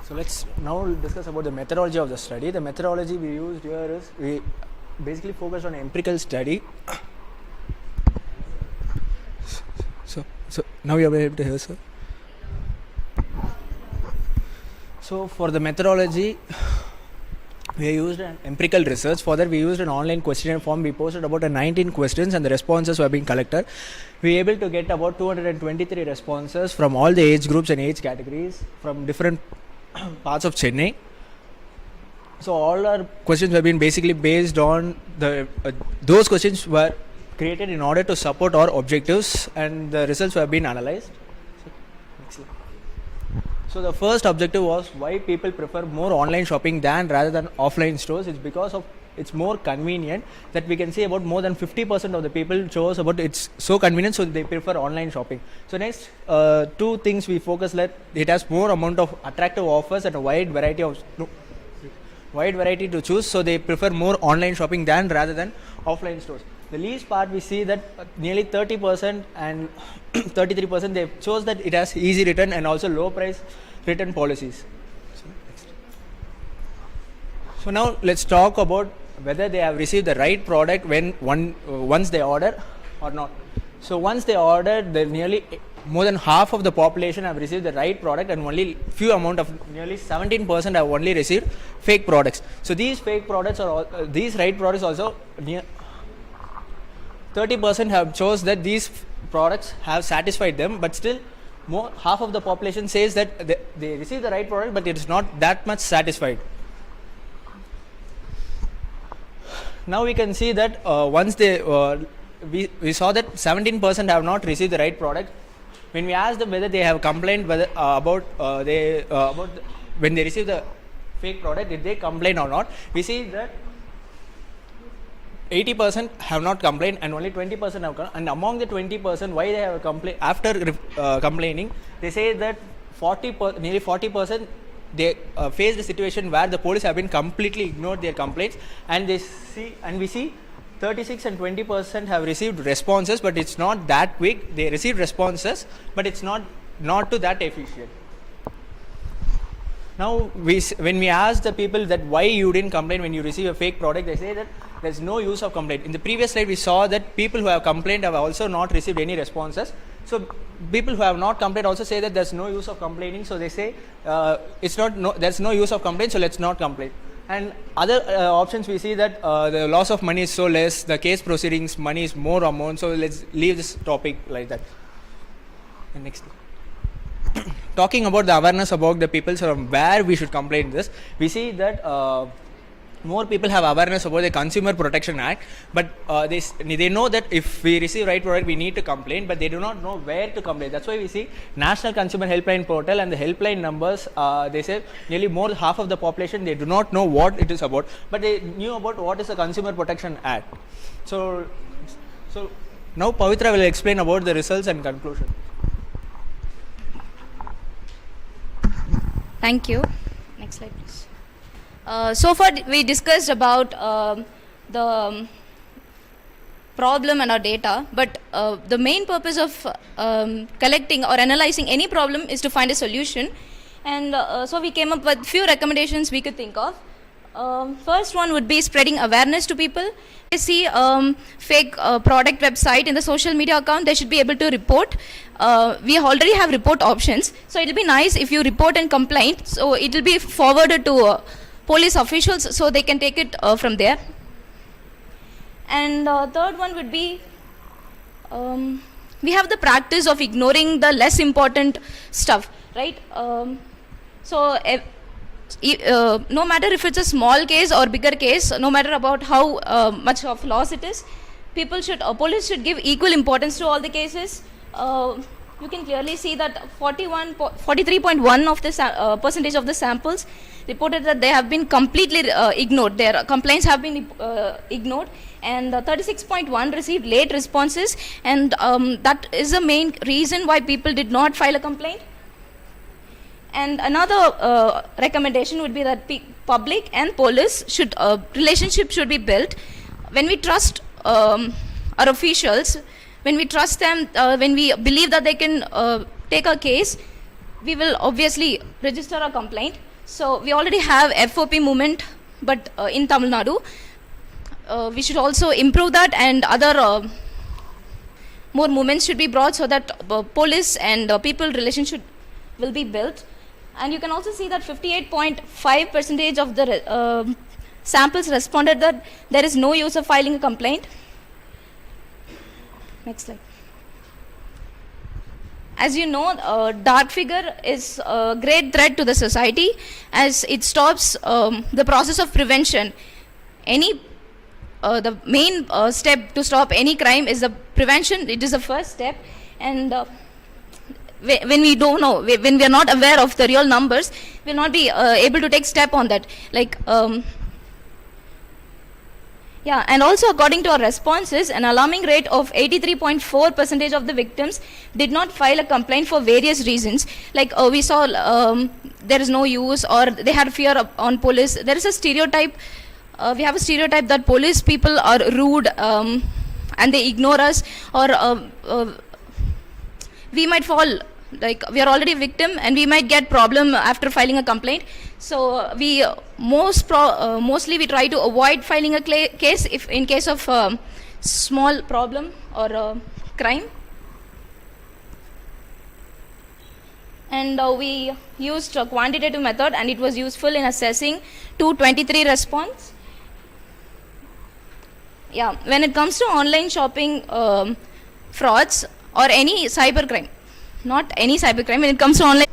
So let's now discuss about the methodology of the study. The methodology we used here is we basically focused on empirical study. So now you are able to hear, sir. So for the methodology, we used an empirical research. For that, we used an online questionnaire form. We posted about 19 questions, and the responses were being collected. We were able to get about 223 responses from all the age groups and age categories from different parts of Chennai. So all our questions have been basically based on those questions were created in order to support our objectives, and the results have been analyzed. So the first objective was why people prefer more online shopping rather than offline stores. It's because of it's more convenient. That we can see about more than 50% of the people chose about it's so convenient, so they prefer online shopping. So next two things we focus it has more amount of attractive offers and a wide variety to choose, so they prefer more online shopping rather than offline stores. The least part we see that nearly 30% and 33% they chose that it has easy return and also low price return policies. So now let's talk about whether they have received the right product once they order or not. So once they order, nearly more than half of the population have received the right product, and only few amount of nearly 17% have only received fake products. So these fake products these right products also 30% have chose that these products have satisfied them, but still half of the population says that they receive the right product, but it is not that much satisfied. Now we can see that once we saw that 17% have not received the right product. When we asked them whether they have complained about when they receive the fake product, did they complain or not, we see that 80% have not complained and only 20% have complained. And among the 20%, why they have complained after complaining, they say that nearly 40% they face the situation where the police have been completely ignored their complaints, and we see 36 and 20% have received responses, but it's not that quick. They received responses, but it's not to that efficient. Now, when we ask the people that why you didn't complain when you receive a fake product, they say that there's no use of complaint. In the previous slide, we saw that people who have complained have also not received any responses. So people who have not complained also say that there's no use of complaining. So they say there's no use of complaint, so let's not complain. And other options, we see that the loss of money is so less, the case proceedings money is more amount. So let's leave this topic like that. And next. Talking about the awareness about the people from where we should complain this, we see that more people have awareness about the Consumer Protection Act, but they know that if we receive right product, we need to complain, but they do not know where to complain. That's why we see National Consumer Helpline Portal and the helpline numbers. They say nearly half of the population, they do not know what it is about, but they knew about what is the Consumer Protection Act. So now Pavitra will explain about the results and conclusion. Thank you. Next slide, please. So far, we discussed about the problem and our data, but the main purpose of collecting or analyzing any problem is to find a solution. And so we came up with few recommendations we could think of. First one would be spreading awareness to people. They see fake product website in the social media account, they should be able to report. We already have report options, so it will be nice if you report and complain, so it will be forwarded to police officials so they can take it from there. And third one would be we have the practice of ignoring the less important stuff, right? No matter if it's a small case or bigger case, no matter about how much of loss it is, police should give equal importance to all the cases. You can clearly see that 43.1% of the percentage of the samples reported that they have been completely ignored. Their complaints have been ignored, and 36.1 received late responses, and that is the main reason why people did not file a complaint. And another recommendation would be that public and police relationship should be built. When we trust our officials, when we trust them, when we believe that they can take a case, we will obviously register a complaint. So we already have FOP movement, but in Tamil Nadu, we should also improve that, and other more movements should be brought so that police and people relationship will be built. And you can also see that 58.5% of the samples responded that there is no use of filing a complaint. Next slide. As you know, dark figure is a great threat to the society, as it stops the process of prevention. The main step to stop any crime is the prevention. It is the first step, and when we don't know, when we are not aware of the real numbers, we will not be able to take step on that. And also according to our responses, an alarming rate of 83.4% of the victims did not file a complaint for various reasons. We saw there is no use, or they had fear on police. There is a stereotype. We have a stereotype that police people are rude and they ignore us, or we might fall, we are already a victim and we might get problem after filing a complaint. So we mostly we try to avoid filing a case if in case of small problem or crime. And we used a quantitative method, and it was useful in assessing 223 response. When it comes to online shopping frauds or any cybercrime, not any cybercrime, when it comes to online.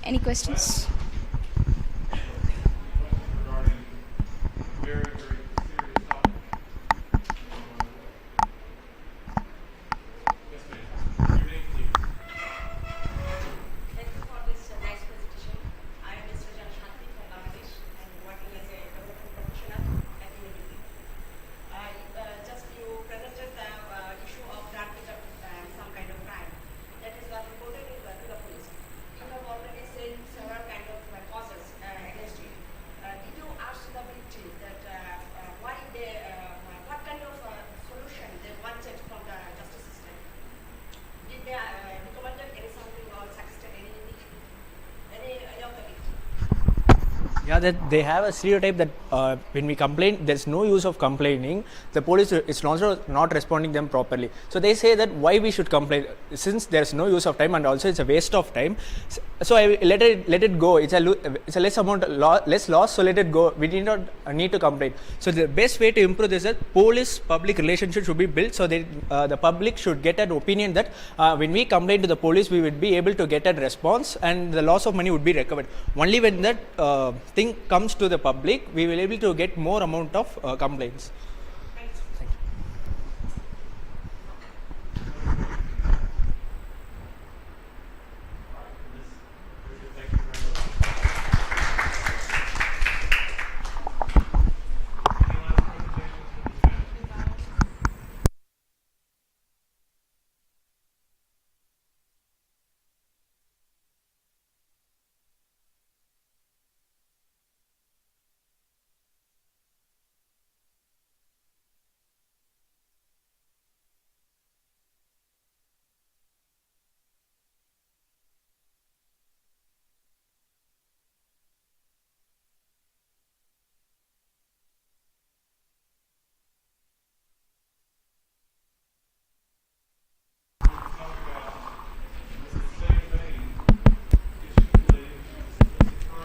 Any questions? That is what reported in the police. You have already seen several kind of that they have a stereotype that when we complain, there's no use of complaining. The police is also not responding them properly. So they say that why we should complain since there's no use of time and also it's a waste of time. So I let it go. It's a less amount less loss. So let it go. We need not need to complain. So the best way to improve this is that police public relationship should be built so that the public should get an opinion that when we complain to the police, we would be able to get a response and the loss of money would be recovered. Only when that thing comes to the public, we will be able to get more amount of complaints.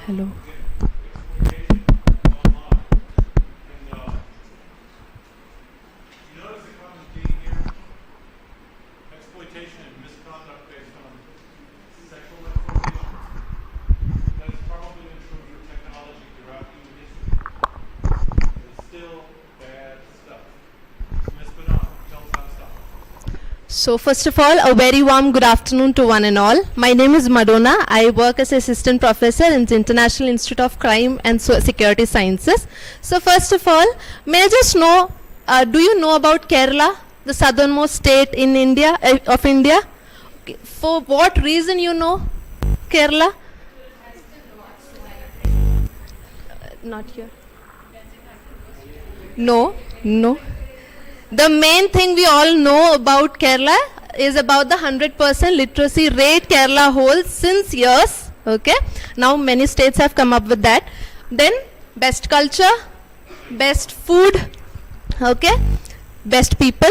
Hello. Exploitation and misconduct based on sexual exploitation. That has probably been true for technology throughout human history. It's still bad stuff. Ms. Banan, tell us how to stop. So first of all, a very warm good afternoon to one and all. My name is Madonna. I work as assistant professor in the International Institute of Crime and Security Sciences. So first of all, may I just know, do you know about Kerala, the southernmost state in India, of India? Okay. For what reason you know Kerala? Not here. No. The main thing we all know about Kerala is about the 100% literacy rate Kerala holds since years. Okay. Now many states have come up with that. Then best culture, best food, okay, best people,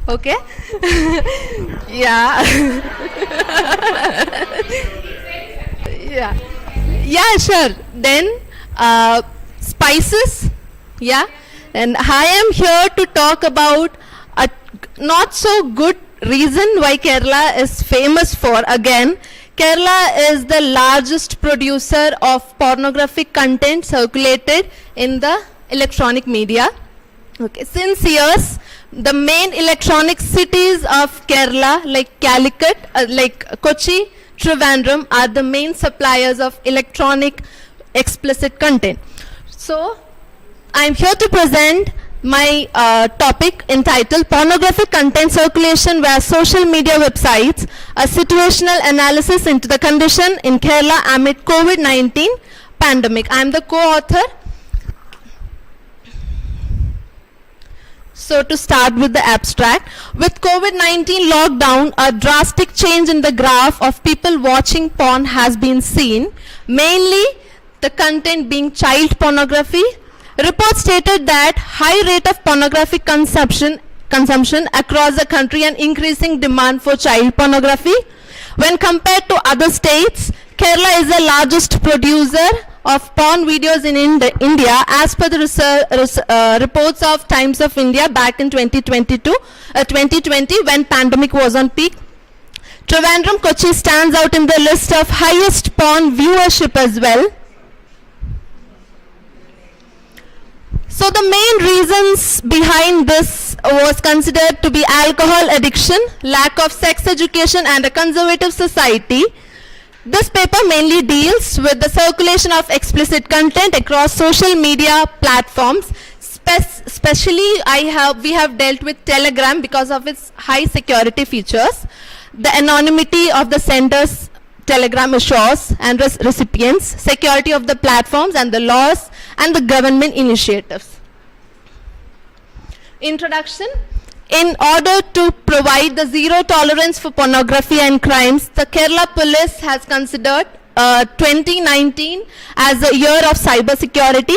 okay. Yeah. Yeah, sure. Then spices, yeah. And I am here to talk about a not so good reason why Kerala is famous for. Again, Kerala is the largest producer of pornographic content circulated in the electronic media. Okay, since years, the main electronic cities of Kerala like Calicut, like Kochi, Trivandrum are the main suppliers of electronic explicit content. So, I am here to present my topic entitled Pornographic Content Circulation via Social Media Websites, a situational analysis into the condition in Kerala amid COVID-19 pandemic. I am the co-author. So to start with the abstract, with COVID-19 lockdown, a drastic change in the graph of people watching porn has been seen, mainly the content being child pornography. Reports stated that high rate of pornographic consumption across the country and increasing demand for child pornography. When compared to other states, Kerala is the largest producer of porn videos in India as per the reports of Times of India back in 2020 when pandemic was on peak. Trivandrum, Kochi stands out in the list of highest porn viewership as well. So the main reasons behind this was considered to be alcohol addiction, lack of sex education and a conservative society. This paper mainly deals with the circulation of explicit content across social media platforms. Especially we have dealt with Telegram because of its high security features. The anonymity of the senders Telegram assures and recipients, security of the platforms and the laws and the government initiatives. Introduction. In order to provide the zero tolerance for pornography and crimes, the Kerala police has considered 2019 as a year of cybersecurity.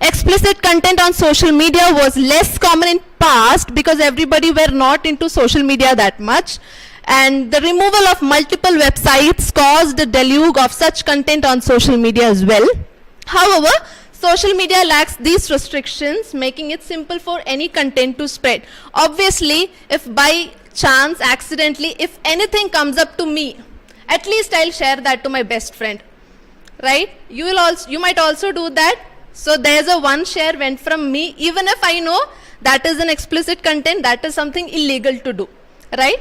Explicit content on social media was less common in past because everybody were not into social media that much. And the removal of multiple websites caused a deluge of such content on social media as well. However, social media lacks these restrictions, making it simple for any content to spread. Obviously, if by chance, accidentally, if anything comes up to me, at least I'll share that to my best friend, right? You might also do that. So there's a one share went from me, even if I know that is an explicit content, that is something illegal to do, right?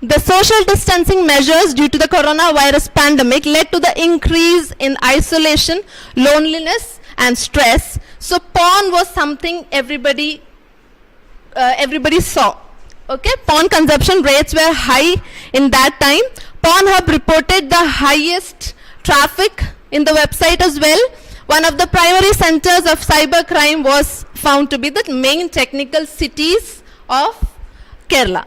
The social distancing measures due to the coronavirus pandemic led to the increase in isolation, loneliness, and stress. So porn was something everybody saw. Okay, porn consumption rates were high in that time. Pornhub reported the highest traffic in the website as well. One of the primary centers of cybercrime was found to be the main technical cities of Kerala.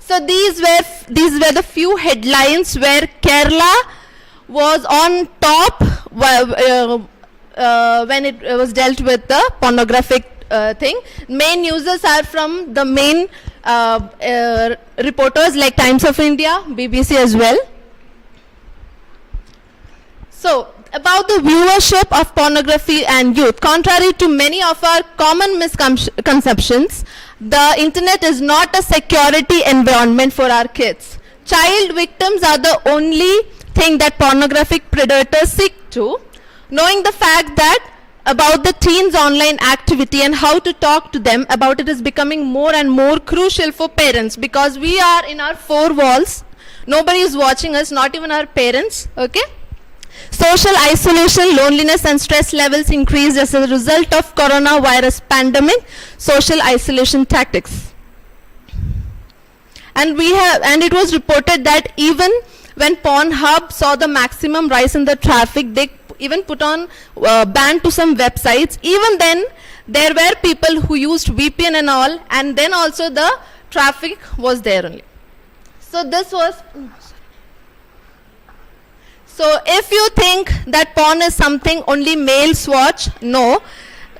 So these were the few headlines where Kerala was on top when it was dealt with the pornographic thing. Main users are from the main reporters like Times of India, BBC as well. So, about the viewership of pornography and youth, contrary to many of our common misconceptions, the internet is not a security environment for our kids. Child victims are the only thing that pornographic predators seek to. Knowing the fact that about the teens' online activity and how to talk to them about it is becoming more and more crucial for parents, because we are in our four walls. Nobody is watching us, not even our parents, okay? Social isolation, loneliness, and stress levels increased as a result of coronavirus pandemic, social isolation tactics. And it was reported that even when Pornhub saw the maximum rise in the traffic, they even put on ban to some websites. Even then, there were people who used VPN and all, and then also the traffic was there only. So this was. So if you think that porn is something only males watch, no.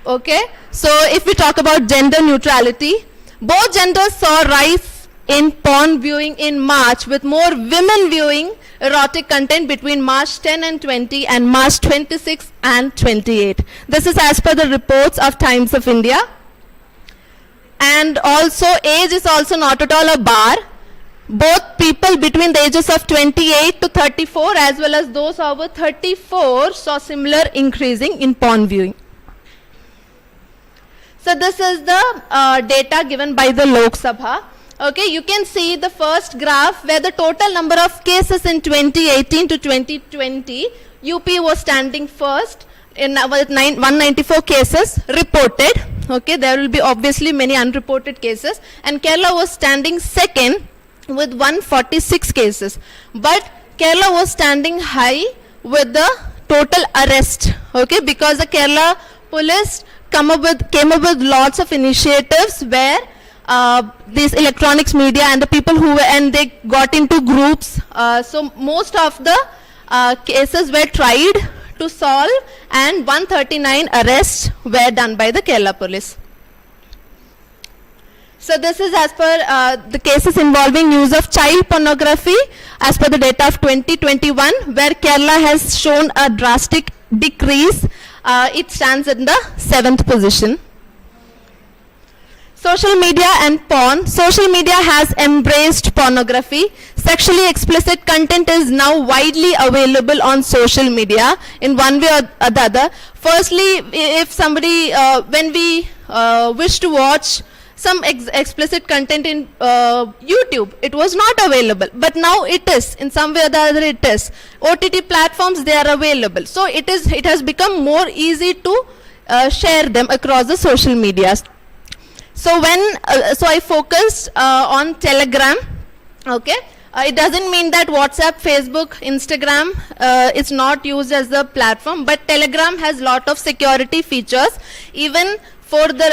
Okay. So if we talk about gender neutrality, both genders saw rise in porn viewing in March, with more women viewing erotic content between March 10 and 20 and March 26 and 28. This is as per the reports of Times of India. And also age is also not at all a bar. Both people between the ages of 28 to 34 as well as those over 34 saw similar increasing in porn viewing. So this is the data given by the Lok Sabha. Okay, you can see the first graph where the total number of cases in 2018 to 2020, UP was standing first in 194 cases reported. Okay, there will be obviously many unreported cases, and Kerala was standing second with 146 cases. But Kerala was standing high with the total arrest, okay, because the Kerala police came up with lots of initiatives where these electronics media and the people who were, and they got into groups. So most of the cases were tried to solve, and 139 arrests were done by the Kerala police. So this is as per the cases involving use of child pornography as per the data of 2021, where Kerala has shown a drastic decrease. It stands in the 7th position. Social media and porn. Social media has embraced pornography. Sexually explicit content is now widely available on social media in one way or the other. Firstly, if somebody, when we wish to watch some explicit content in YouTube, it was not available, but now it is. In some way or the other it is. OTT platforms, they are available. So it has become more easy to share them across the social medias. So so I focused on Telegram, okay. It doesn't mean that WhatsApp, Facebook, Instagram is not used as a platform, but Telegram has lot of security features. Even for the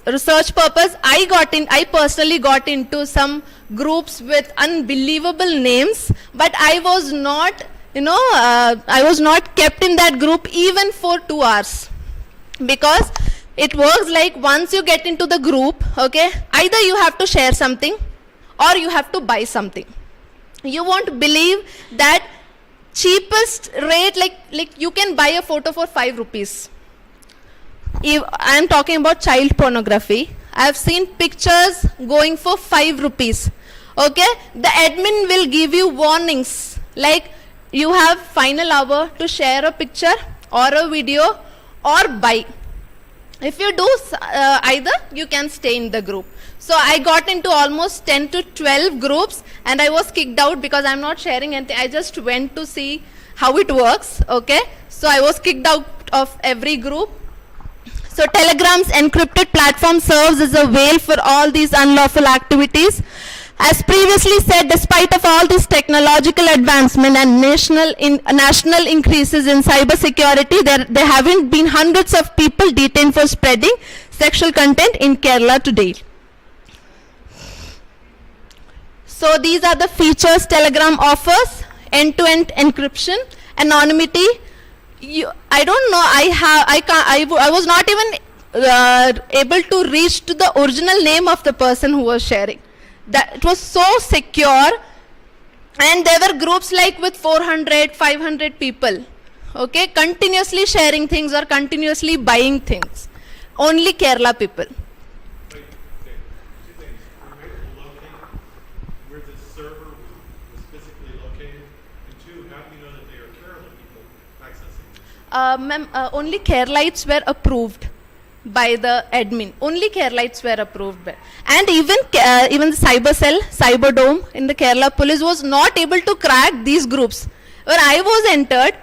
research purpose, I personally got into some groups with unbelievable names, but I was not, I was not kept in that group even for 2 hours, because it works like once you get into the group, okay, either you have to share something or you have to buy something. You won't believe that cheapest rate, like you can buy a photo for 5 rupees. If I am talking about child pornography, I have seen pictures going for 5 rupees. Okay, the admin will give you warnings like you have final hour to share a picture or a video or buy. If you do either, you can stay in the group. So I got into almost 10 to 12 groups and I was kicked out because I'm not sharing anything. I just went to see how it works. Okay, so I was kicked out of every group. So Telegram's encrypted platform serves as a veil for all these unlawful activities. As previously said, despite of all this technological advancement and national increases in cyber security, there haven't been hundreds of people detained for spreading sexual content in Kerala today. So these are the features Telegram offers: end-to-end encryption, anonymity. I don't know. I was not even able to reach to the original name of the person who was sharing. That it was so secure, and there were groups like with 400, 500 people, okay, continuously sharing things or continuously buying things. Only Kerala people. Two things. Were you able to locate where the server was physically located? And two, how do you know that they are Kerala people accessing this? Only Keralites were approved by the admin. Only Keralites were approved by. And even the cyber cell, cyber dome in the Kerala police was not able to crack these groups. When I was entered,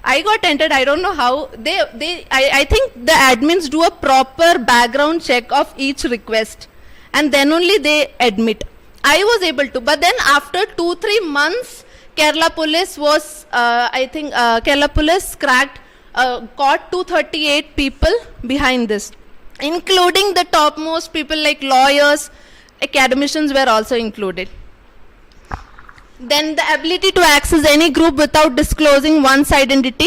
I got entered, I don't know how, I think the admins do a proper background check of each request and then only they admit. I was able to, but then after 2-3 months, Kerala police was, Kerala police cracked, caught 238 people behind this, including the topmost people like lawyers, academicians were also included. Then the ability to access any group without disclosing one's identity,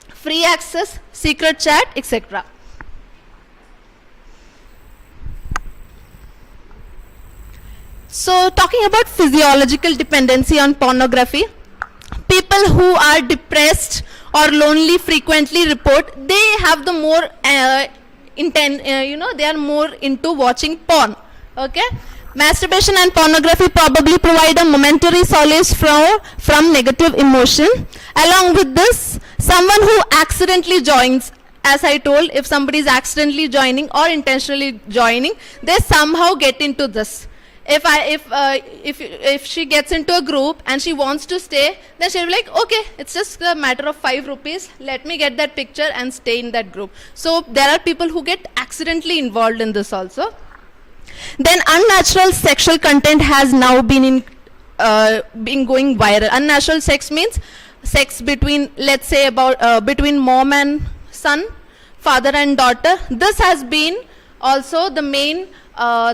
free access, secret chat, etc. So talking about physiological dependency on pornography, people who are depressed or lonely frequently report they have the more they are more into watching porn. Okay, masturbation and pornography probably provide a momentary solace from negative emotion. Along with this, someone who accidentally joins, as I told, if somebody is accidentally joining or intentionally joining, they somehow get into this. If she gets into a group and she wants to stay, then she'll be like, okay, it's just a matter of 5 rupees. Let me get that picture and stay in that group. So there are people who get accidentally involved in this also. Then unnatural sexual content has now been going viral. Unnatural sex means sex between, let's say, between mom and son, father and daughter. This has been also the main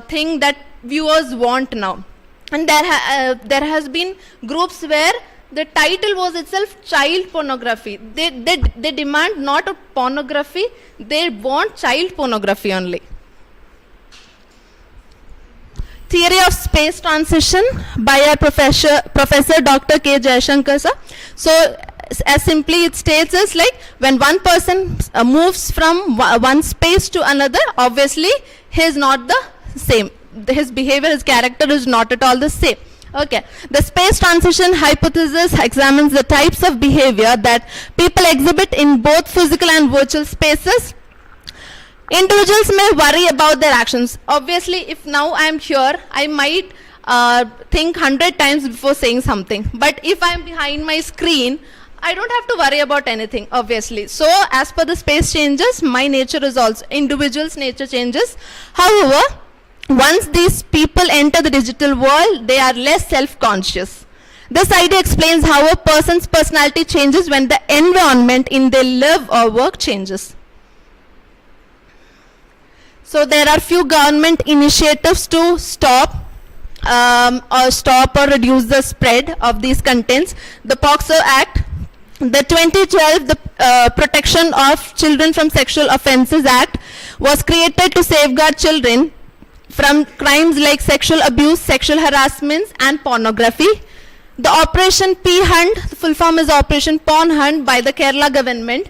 thing that viewers want now. And there has been groups where the title was itself child pornography. They demand not a pornography, they want child pornography only. Theory of space transition by our Professor Dr. K. Jayashankar sir. So as simply it states as like when one person moves from one space to another, obviously he is not the same. His behavior, his character is not at all the same. Okay. The space transition hypothesis examines the types of behavior that people exhibit in both physical and virtual spaces. Individuals may worry about their actions. Obviously, if now I am here, I might think 100 times before saying something. But if I am behind my screen, I don't have to worry about anything, obviously. So, as per the space changes, my nature is also, individual's nature changes. However, once these people enter the digital world, they are less self-conscious. This idea explains how a person's personality changes when the environment in their live or work changes. So there are few government initiatives to stop or reduce the spread of these contents. The POCSO Act, the 2012, the Protection of Children from Sexual Offences Act was created to safeguard children from crimes like sexual abuse, sexual harassments and pornography. The Operation P Hunt, the full form is Operation Pawn Hunt by the Kerala government.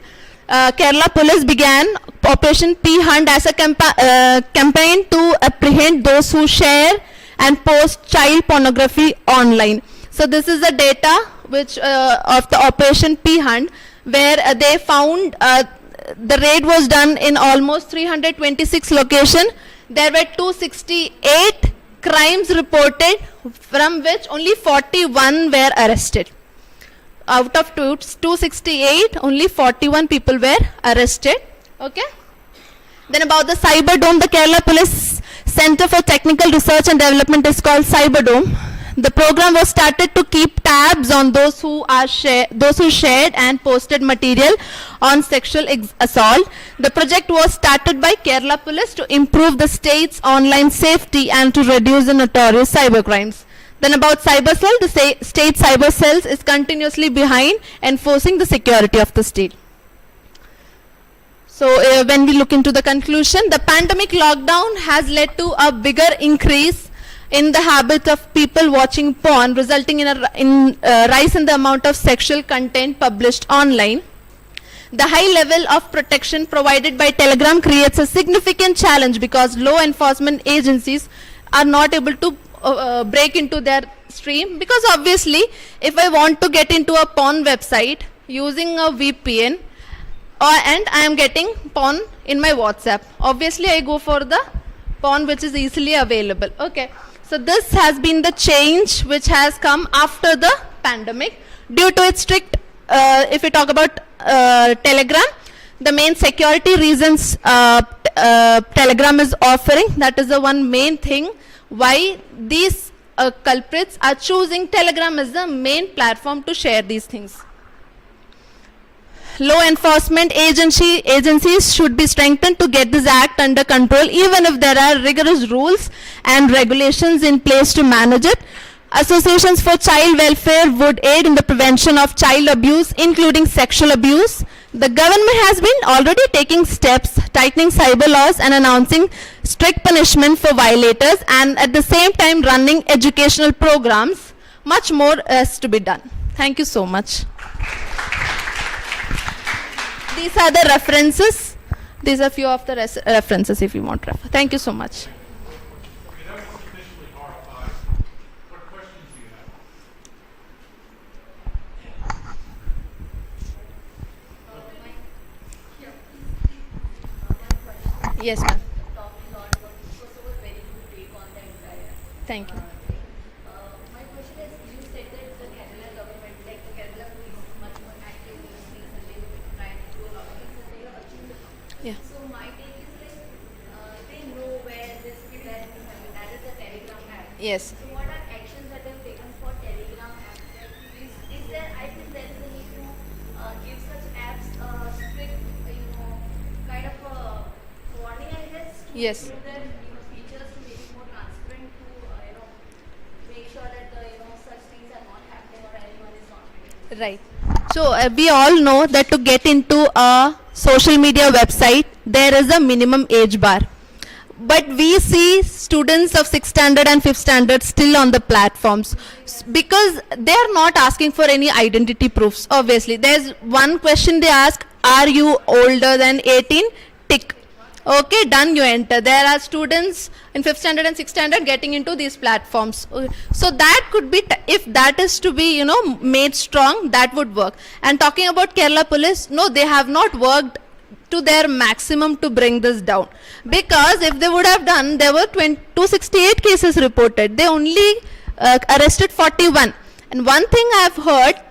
Kerala Police began Operation P Hunt as a campaign to apprehend those who share and post child pornography online. So this is the data which of the Operation P Hunt, where they found the raid was done in almost 326 locations. There were 268 crimes reported, from which only 41 were arrested. Out of 268, only 41 people were arrested. Okay. Then about the Cyber Dome, the Kerala Police Center for Technical Research and Development is called Cyber Dome. The program was started to keep tabs on those who shared and posted material on sexual assault. The project was started by Kerala Police to improve the state's online safety and to reduce the notorious cyber crimes. Then about Cyber Cell, the state Cyber Cells is continuously behind enforcing the security of the state. So when we look into the conclusion, the pandemic lockdown has led to a bigger increase in the habit of people watching porn, resulting in a rise in the amount of sexual content published online. The high level of protection provided by Telegram creates a significant challenge because law enforcement agencies are not able to break into their stream, because obviously if I want to get into a porn website using a VPN and I am getting porn in my WhatsApp, obviously I go for the porn which is easily available. Okay. So this has been the change which has come after the pandemic due to its strict, if we talk about Telegram, the main security reasons Telegram is offering, that is the one main thing why these culprits are choosing Telegram as the main platform to share these things. Law enforcement agencies should be strengthened to get this act under control, even if there are rigorous rules and regulations in place to manage it. Associations for child welfare would aid in the prevention of child abuse, including sexual abuse. The government has been already taking steps, tightening cyber laws and announcing strict punishment for violators, and at the same time running educational programs. Much more is to be done. Thank you so much. These are the references. These are few of the references if you want to refer. Thank you so much. Okay, that was sufficiently horrifying. What questions do you have? Yes, ma'am. Thank you. My question is, you said that the Kerala government, like the Kerala police, is much more active in the streets and they will try to do a lot of things and they have achieved it. Yeah. So my take is like, they know where this plan is happening. That is the Telegram app. Yes. So what are actions that they have taken for Telegram app? Is there, I think there is a need to give such apps strict, kind of a warning, I guess, to Yes. improve their features to make it more transparent to make sure that such things are not happening or anyone is not getting. Right. So we all know that to get into a social media website, there is a minimum age bar. But we see students of 6th standard and 5th standard still on the platforms because they are not asking for any identity proofs. Obviously, there's one question they ask, are you older than 18? Tick. Okay, done, you enter. There are students in 5th standard and 6th standard getting into these platforms. So that could be, if that is to be, made strong, that would work. And talking about Kerala Police, no, they have not worked to their maximum to bring this down. Because if they would have done, there were 268 cases reported. They only arrested 41. And one thing I've heard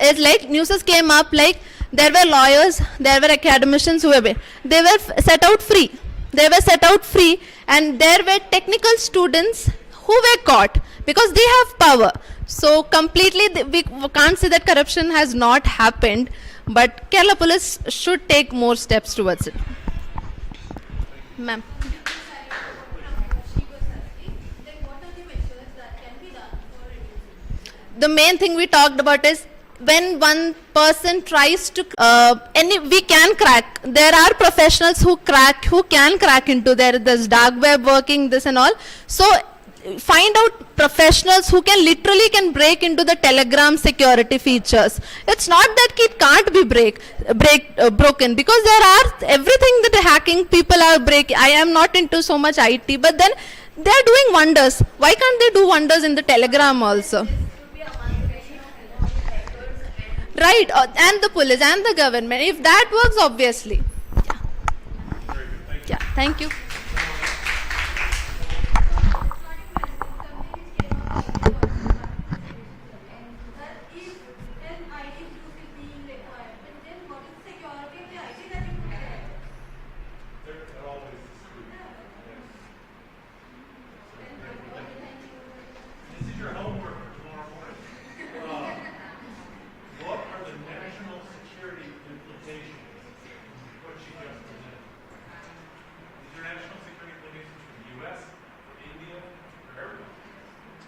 is like, news came up like, there were lawyers, there were academicians they were set out free. They were set out free, and there were technical students who were caught because they have power. So completely we can't say that corruption has not happened, but Kerala Police should take more steps towards it. Ma'am. The main thing we talked about is when one person tries to we can crack. There are professionals who can crack into there's dark web working, this and all. So find out professionals who can literally break into the Telegram security features. It's not that it can't be broken, because there are everything that the hacking people are breaking. I am not into so much IT, but then they are doing wonders. Why can't they do wonders in the Telegram also? Right, and the police and the government. If that works, obviously. Yeah. Thank you. This is your homework for tomorrow morning. What are the national security implications of what she just presented? These are national security implications for the U.S., for India, for everyone.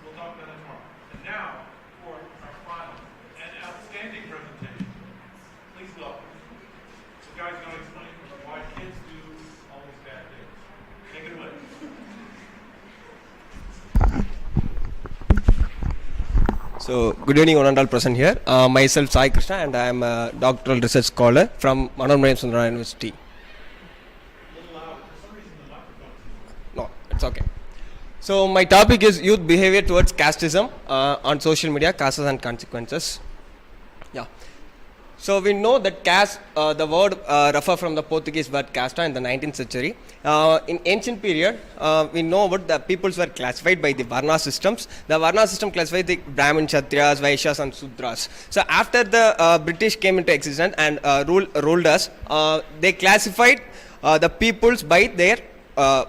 We'll talk about that tomorrow. And now, for our final and outstanding presentation, please welcome. The guy's going to explain why kids do all these bad things. Take it away. So, good evening, one and all present here. Myself, Sai Krishna, and I am a doctoral research scholar from Manoram Sundara University. No, it's okay. So, my topic is youth behavior towards casteism on social media, causes and consequences. Yeah. So, we know that caste, the word refer from the Portuguese word casta in the 19th century. In ancient period, we know about the peoples were classified by the Varna systems. The Varna system classified the Brahmin, Kshatriyas, Vaishyas and Sudras. So after the British came into existence and ruled us, they classified the peoples by their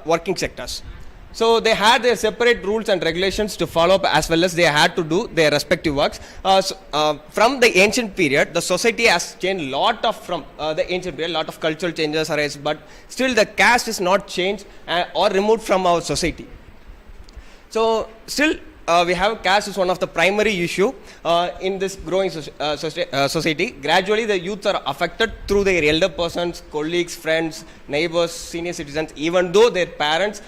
working sectors. So they had their separate rules and regulations to follow up, as well as they had to do their respective works. From the ancient period, the society has changed lot of from the ancient period. Lot of cultural changes arise, but still the caste is not changed or removed from our society. So still we have caste is one of the primary issue in this growing society. Gradually the youths are affected through their elder persons, colleagues, friends, neighbors, senior citizens, even though their parents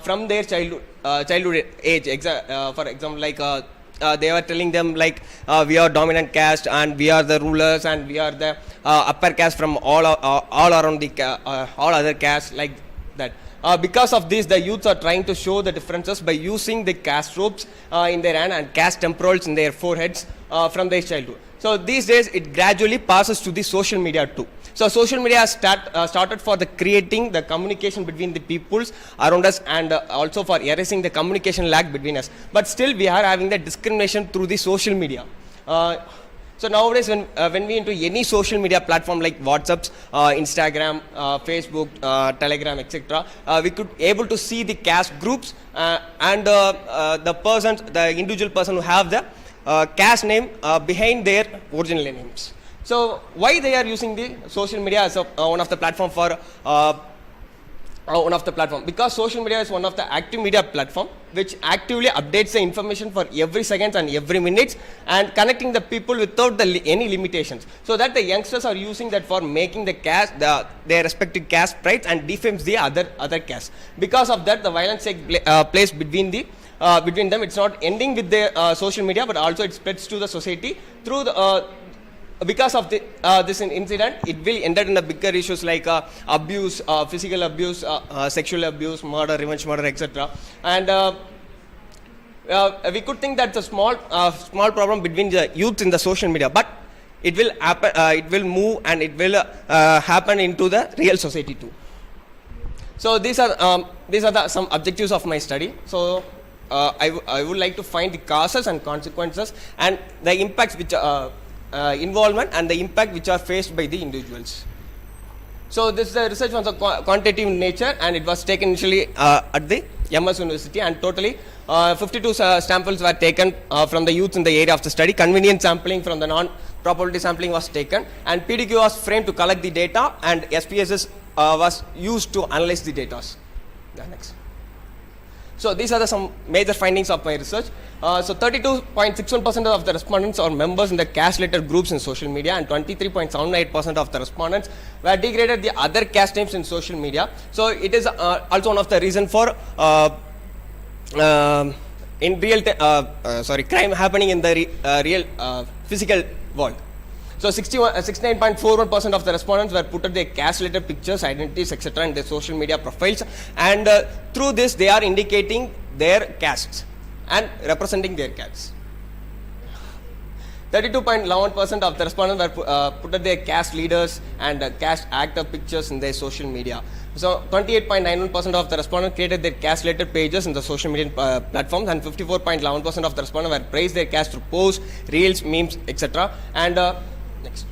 from their childhood age, for example, like they were telling them like we are dominant caste and we are the rulers and we are the upper caste from all around the all other castes, like that. Because of this, the youths are trying to show the differences by using the caste ropes in their hand and caste temporals in their foreheads from their childhood. So these days, it gradually passes to the social media too. So social media has started for the creating the communication between the peoples around us and also for erasing the communication lag between us. But still, we are having the discrimination through the social media. So nowadays, when we into any social media platform like WhatsApp, Instagram, Facebook, Telegram, etc., we could able to see the caste groups and the individual person who have the caste name behind their original names. So why they are using the social media as one of the platform for because social media is one of the active media platform which actively updates the information for every second and every minute and connecting the people without any limitations, so that the youngsters are using that for making the caste their respective caste prides and defames the other caste. Because of that, the violence takes place between them. It's not ending with the social media, but also it spreads to the society through the because of this incident. It will end up in the bigger issues like abuse, physical abuse, sexual abuse, murder, revenge murder, etc. And we could think that's a small problem between the youth in the social media, but it will happen. It will move and it will happen into the real society too. So these are some objectives of my study. So I would like to find the causes and consequences and the impacts which involvement and the impact which are faced by the individuals. So this research was quantitative in nature and it was taken initially at the MS University, and totally 52 samples were taken from the youth in the area of the study. Convenience sampling from the non-probability sampling was taken, and PDQ was framed to collect the data, and SPSS was used to analyze the data. Yeah, next. So these are some major findings of my research. So 32.61% of the respondents are members in the caste-related groups in social media, and 23.78% of the respondents were degraded the other caste names in social media. So it is also one of the reason for in real crime happening in the real physical world. So 69.41% of the respondents were put their caste-related pictures, identities, etc. in their social media profiles, and through this they are indicating their castes and representing their castes. 32.11% of the respondents were put their caste leaders and caste actor pictures in their social media. So 28.91% of the respondents created their caste-related pages in the social media platforms, and 54.11% of the respondents were praised their caste through posts, reels, memes, etc. And next.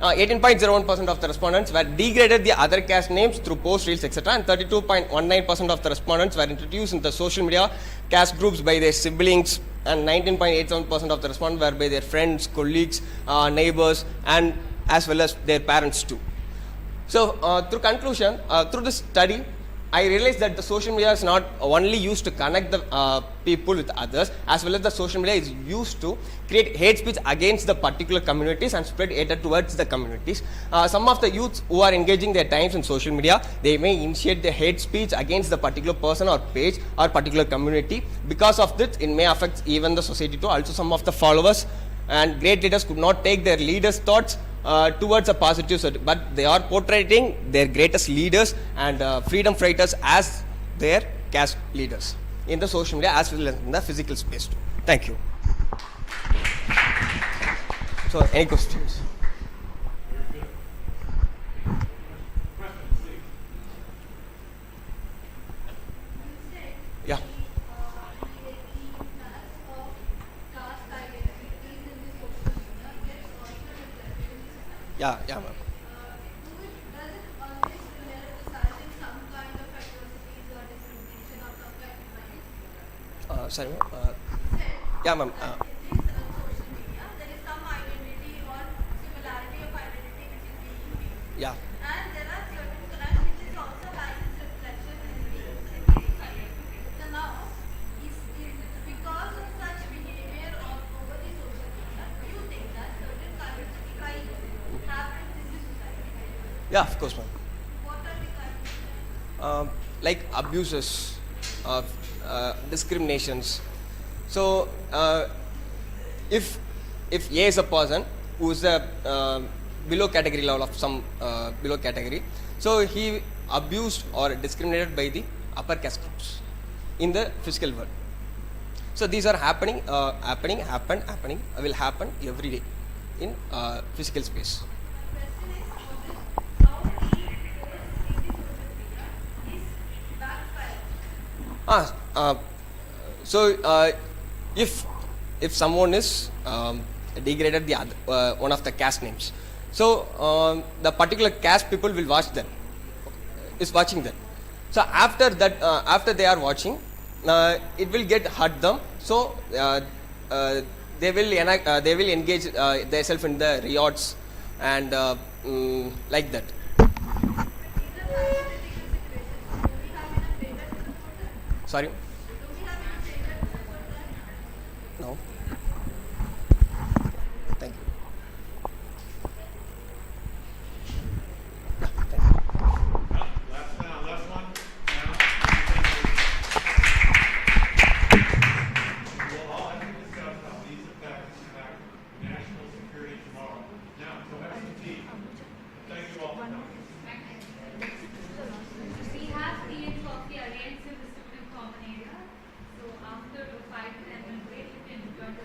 18.01% of the respondents were degraded the other caste names through post, reels, etc. And 32.19% of the respondents were introduced in the social media caste groups by their siblings, and 19.87% of the respondents were by their friends, colleagues, neighbors, and as well as their parents too. So through conclusion, through this study, I realized that the social media is not only used to connect the people with others, as well as the social media is used to create hate speech against the particular communities and spread hatred towards the communities. Some of the youths who are engaging their times in social media, they may initiate the hate speech against the particular person or page or particular community. Because of this, it may affect even the society too. Also, some of the followers and great leaders could not take their leaders' thoughts towards a positive side, but they are portraying their greatest leaders and freedom fighters as their caste leaders in the social media as well as in the physical space too. Thank you. So, any questions? Yeah. Yeah, ma'am. Sorry, ma'am. Yeah, ma'am. Yeah. And there are certain crimes which is also has its reflection in the society. So now, is because of such behavior over the social media, do you think that certain kinds of crimes happen in the society? Yeah, of course, ma'am. What are the kinds? Like abuses, discriminations. So, if A is a person who is a below category level of some below category, so he abused or discriminated by the upper caste groups in the physical world. So these are happening, will happen every day in physical space. So if someone is degraded the other, one of the caste names, so the particular caste people will watch them, is watching them. So after that, after they are watching, it will get hurt them. So they will engage themselves in the riots and like that. Sorry. No. Thank you. Last one. We'll all have to discuss how these effects impact national security tomorrow. Now, so have some tea. Thank you all for coming. We have tea and coffee arranged in the student common area. So after a 5 to 10 minute break, you can join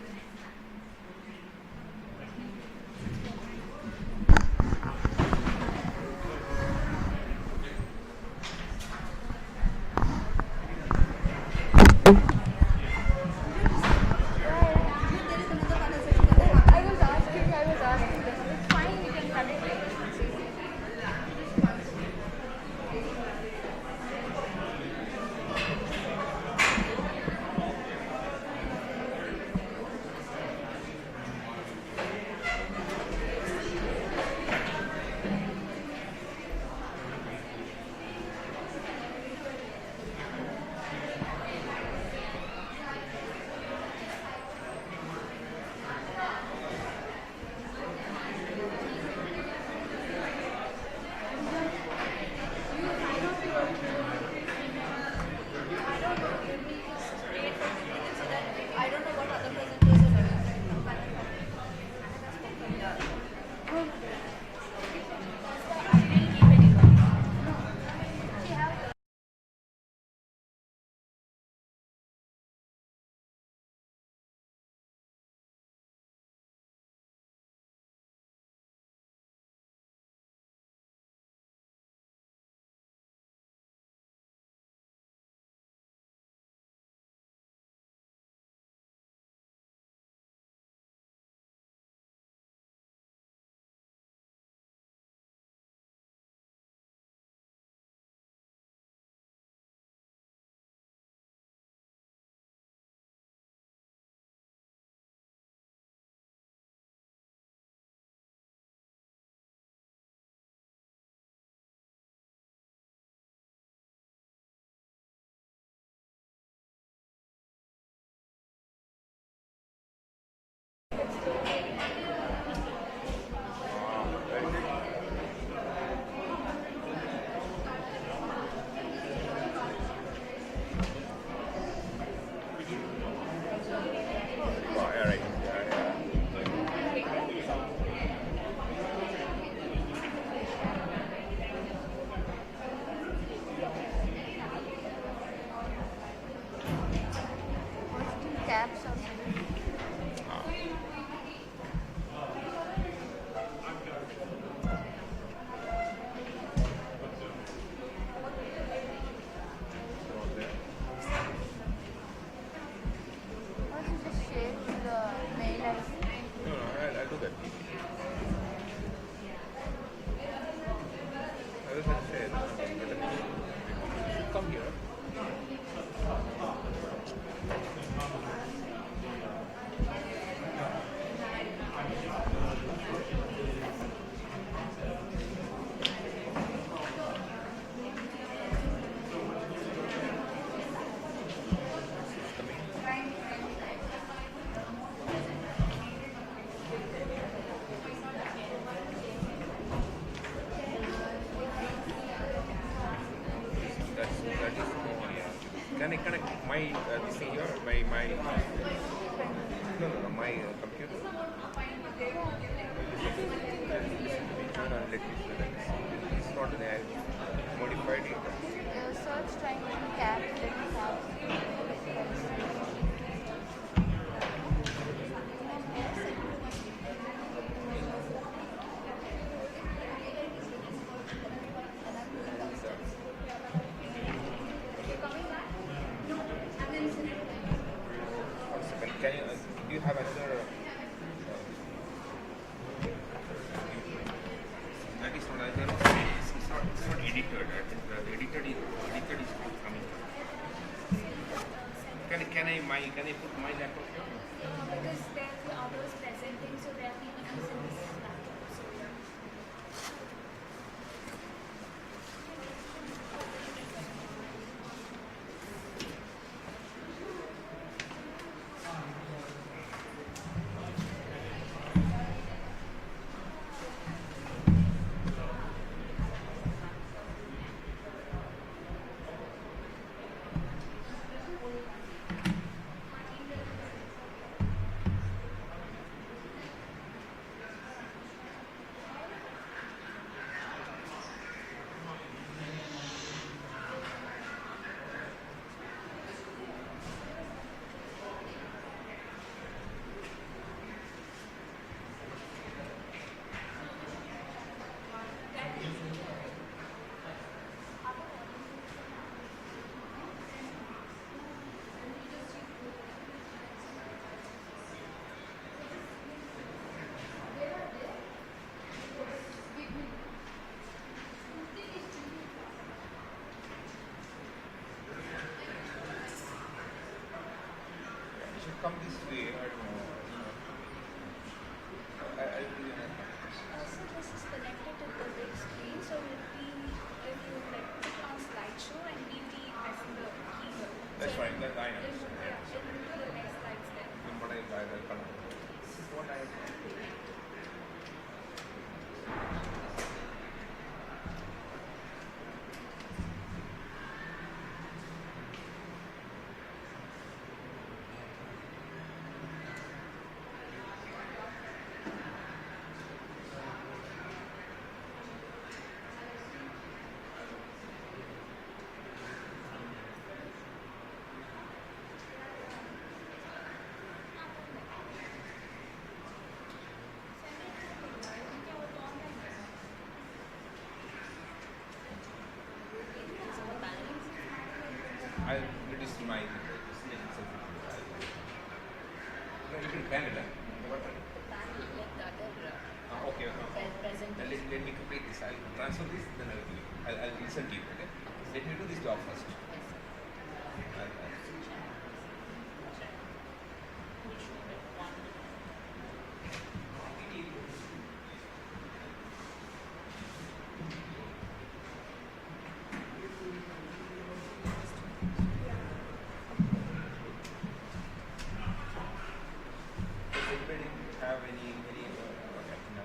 right. Caps or just share the mail ID. No, I'll do that. I was going to say, come here. That is more, yeah. Can I connect my this thing here? My no, my computer. Let me show that. It's not an modified it. Search trying to cap Can you, do you have another? That is not. It's not edited. I think the edited is not coming. Can I put my laptop here? because there are others presenting, so there are people using this laptop. So Come this way. I don't know. I'll do it. so this is connected to the big screen, so if you like click on slideshow and we'll be pressing the key. That's fine. That I know. Yeah, it will do the next slides then. But I can't. This is what I. I'll reduce my itself. No, you can ban it. Okay. Let me complete this. I'll transfer this, then I'll listen to you. Okay. Let me do this job first. Does anybody have any okay, no.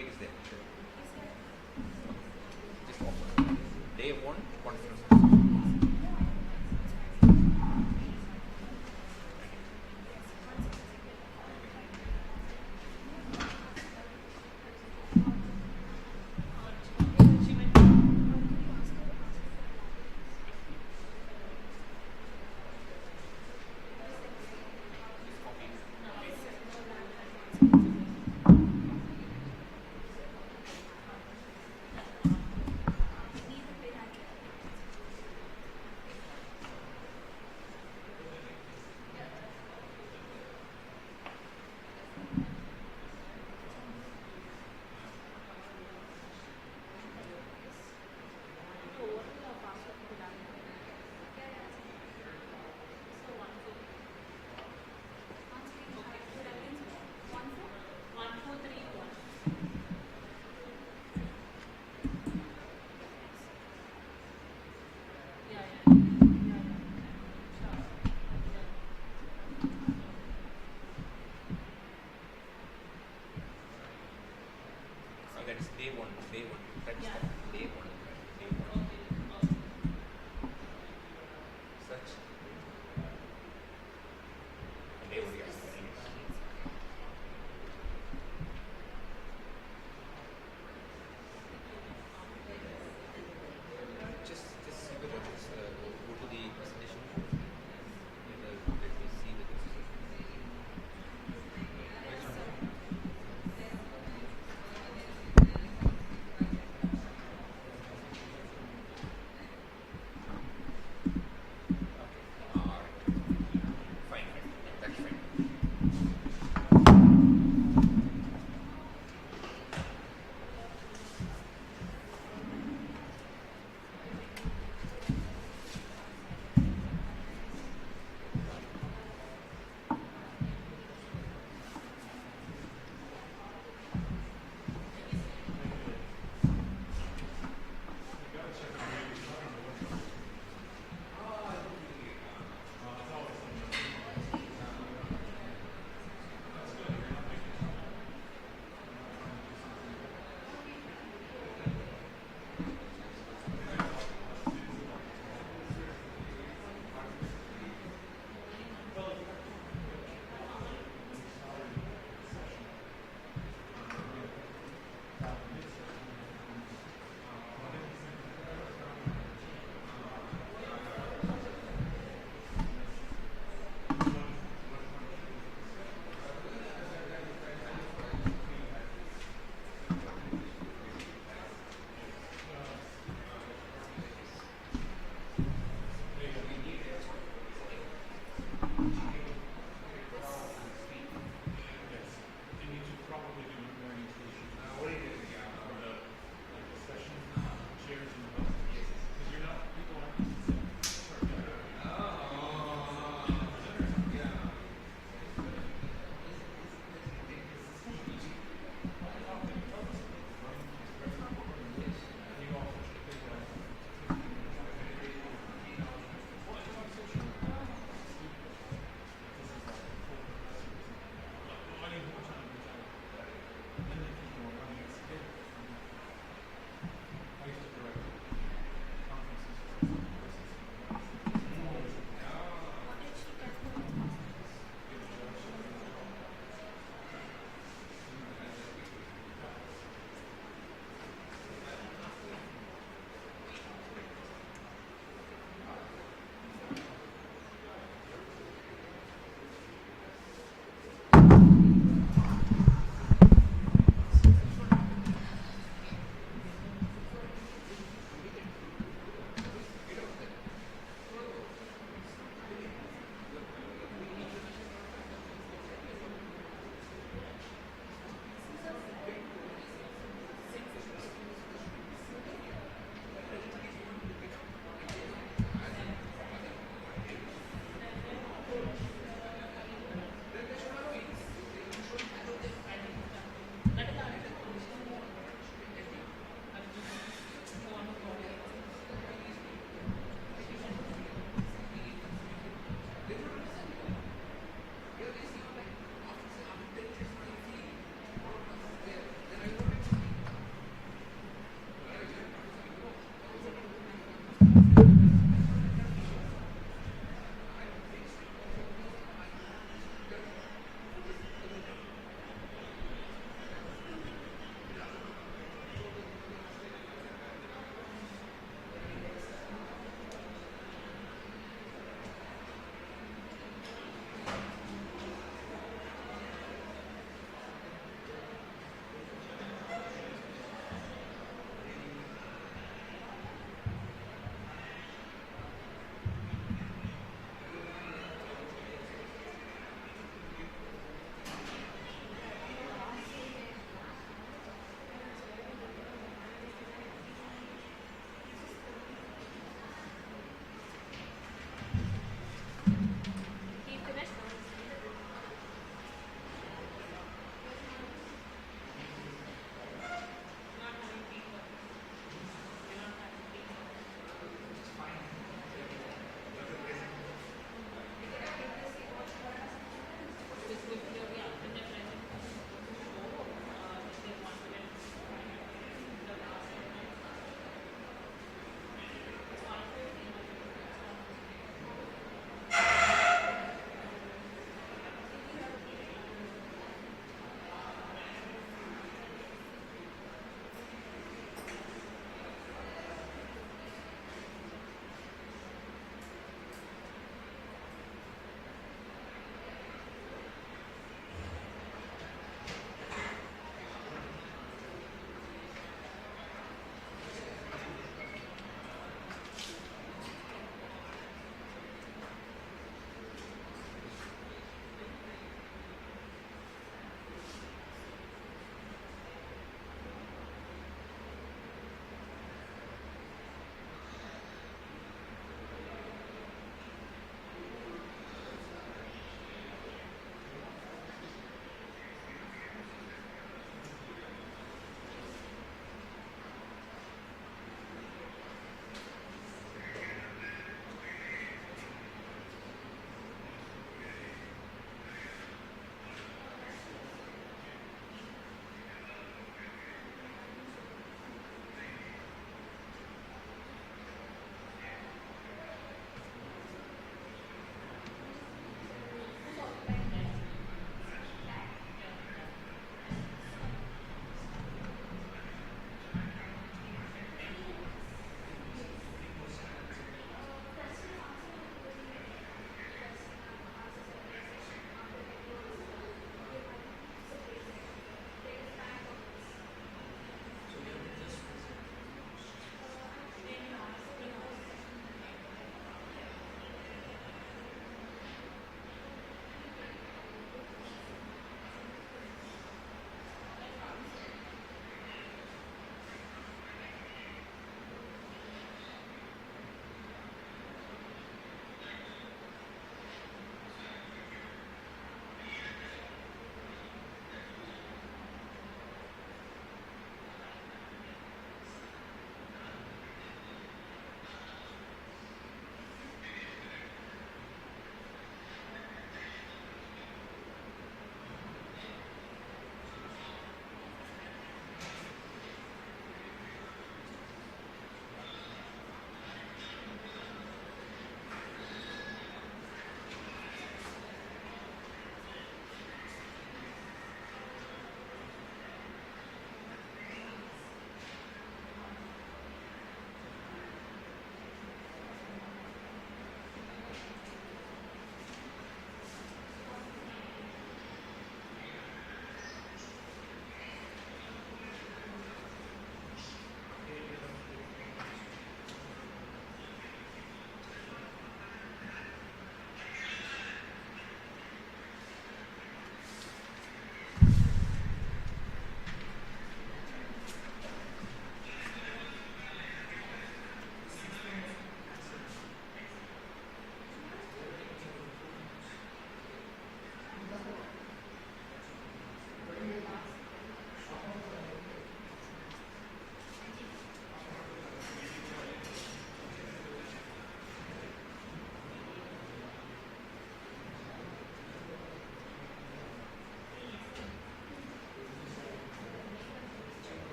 topic is there. Just open. Day 1, conference. That is day 1. That is day 1. Search. Day 1, yes. Just see whether it's go to the presentation. Let me see the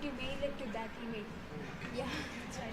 Could you mail it to that email? Yeah, that's right.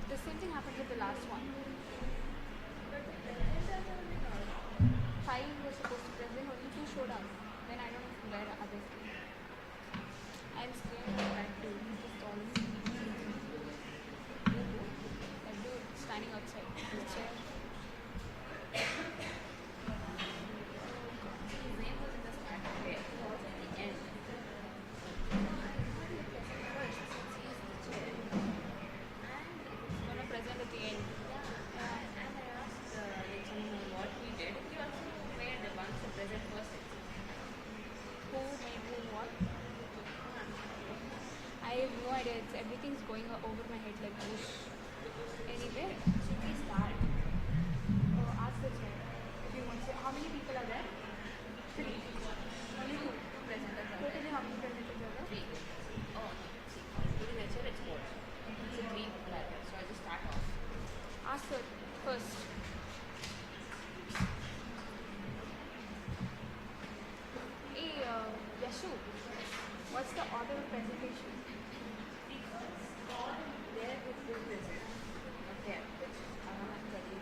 The same thing happened with the last one. Five was supposed to present, only two showed up. Then I don't know where others came. I'm scared of that too. Just all that dude standing outside his chair. His name was in the start. Okay. He was at the end. Gonna present at the end. Yeah, and I asked what he did. He also made the ones to present first. Who made who what? I have no idea. Everything's going over my head like whoosh. Anyway, should we start? Ask the chair. If you want to say, how many people are there? 3. Only 2 presenters are there. Totally how many presenters are there? 3. Oh, see, during the chair it's 4. So 3 people are there. So I just start off. Ask her first. Hey, Yashu, what's the order of presentation? There is this. Okay, which I want to tell you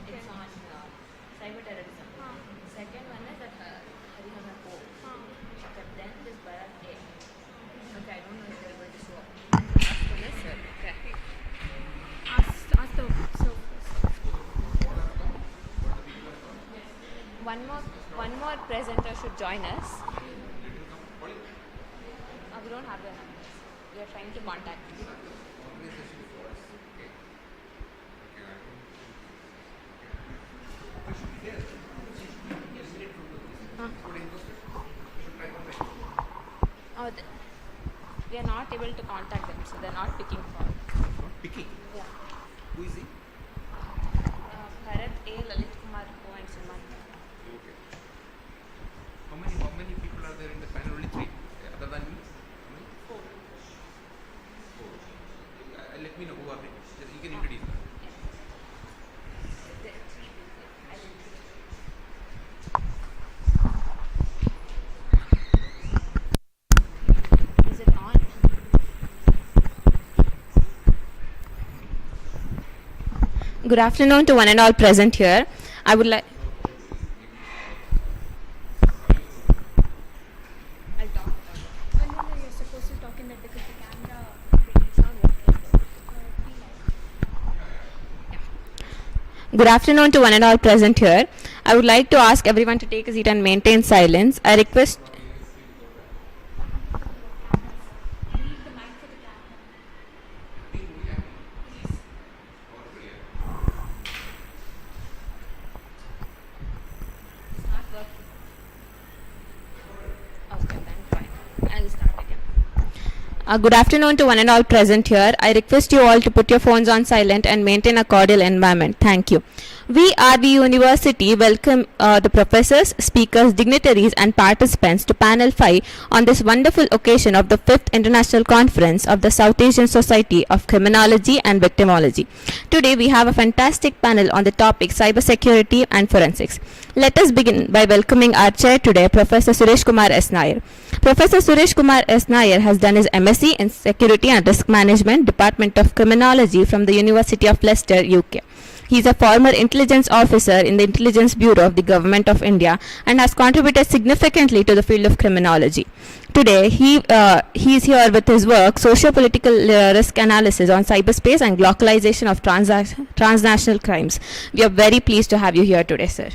okay. It's on cyber terrorism. Second one is that Harihara O. Okay, then this Bharat A. Okay, I don't know if they're going to show up. Last one is okay. Ask the so one more presenter should join us. We don't have their numbers. We are trying to contact them. We are not able to contact them, so they're not picking call. Not picking? Yeah. Who is he? Bharat A, Lalit Kumar O and Suman. Okay. How many people are there in the panel? Only 3. Other than me? How many? 4. 4. Let me know who are they. You can introduce them. There are 3 people. I will Is it on? Good afternoon to one and all present here. I would like. I'll talk. You're supposed to talk in that because the camera sound Good afternoon to one and all present here. I would like to ask everyone to take a seat and maintain silence. I request. Good afternoon to one and all present here. I request you all to put your phones on silent and maintain a cordial environment. Thank you. We, RV University, welcome the professors, speakers, dignitaries and participants to panel 5 on this wonderful occasion of the 5th International Conference of the South Asian Society of Criminology and Victimology. Today we have a fantastic panel on the topic cybersecurity and forensics. Let us begin by welcoming our chair today, Professor Suresh Kumar S. Nair. Professor Suresh Kumar S. Nair has done his MSc in Security and Risk Management, Department of Criminology from the University of Leicester, UK. He is a former intelligence officer in the Intelligence Bureau of the Government of India and has contributed significantly to the field of criminology. Today, he is here with his work, Socio-Political Risk Analysis on Cyberspace and Localization of Transnational Crimes. We are very pleased to have you here today, sir.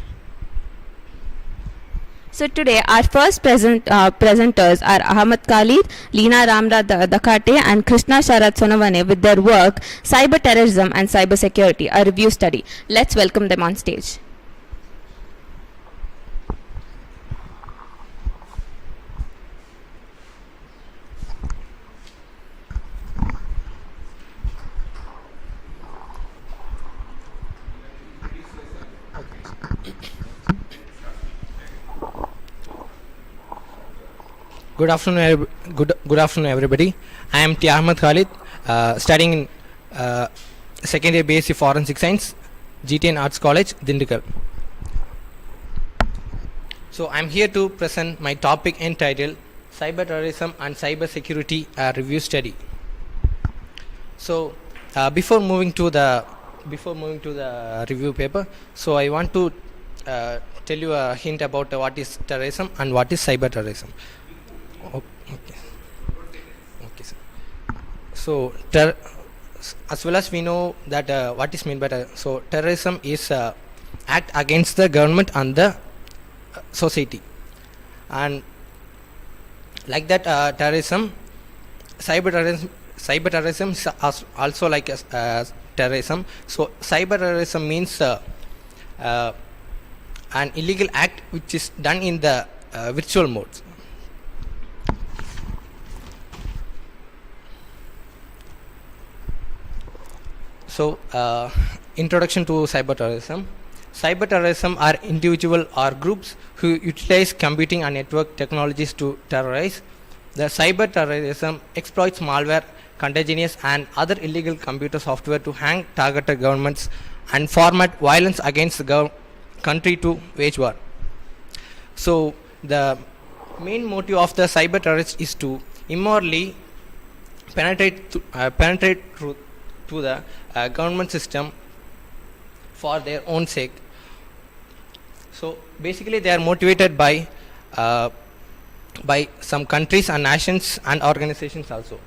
So today our first presenters are Ahmad Khalid, Leena Ramra Dakate and Krishna Sharat Sonavane with their work Cyber Terrorism and Cybersecurity, a review study. Let's welcome them on stage. Good afternoon, everybody. I am T. Ahmad Khalid, studying in second year BSc Forensic Science, GTN Arts College, Dindigul. So I am here to present my topic entitled Cyber Terrorism and Cyber Security, a review study. So before moving to the review paper, so I want to tell you a hint about what is terrorism and what is cyber terrorism. Okay, sir. So, as well as we know that what is meant by so terrorism is act against the government and the society, and like that terrorism, cyber terrorism is also like terrorism. So, cyber terrorism means an illegal act which is done in the virtual modes. So, introduction to cyber terrorism. Cyber terrorism are individual or groups who utilize computing and network technologies to terrorize. The cyber terrorism exploits malware, contagious and other illegal computer software to hang targeted governments and format violence against the country to wage war. So, the main motive of the cyber terrorist is to immorally penetrate to the government system for their own sake. So basically they are motivated by some countries and nations and organizations also.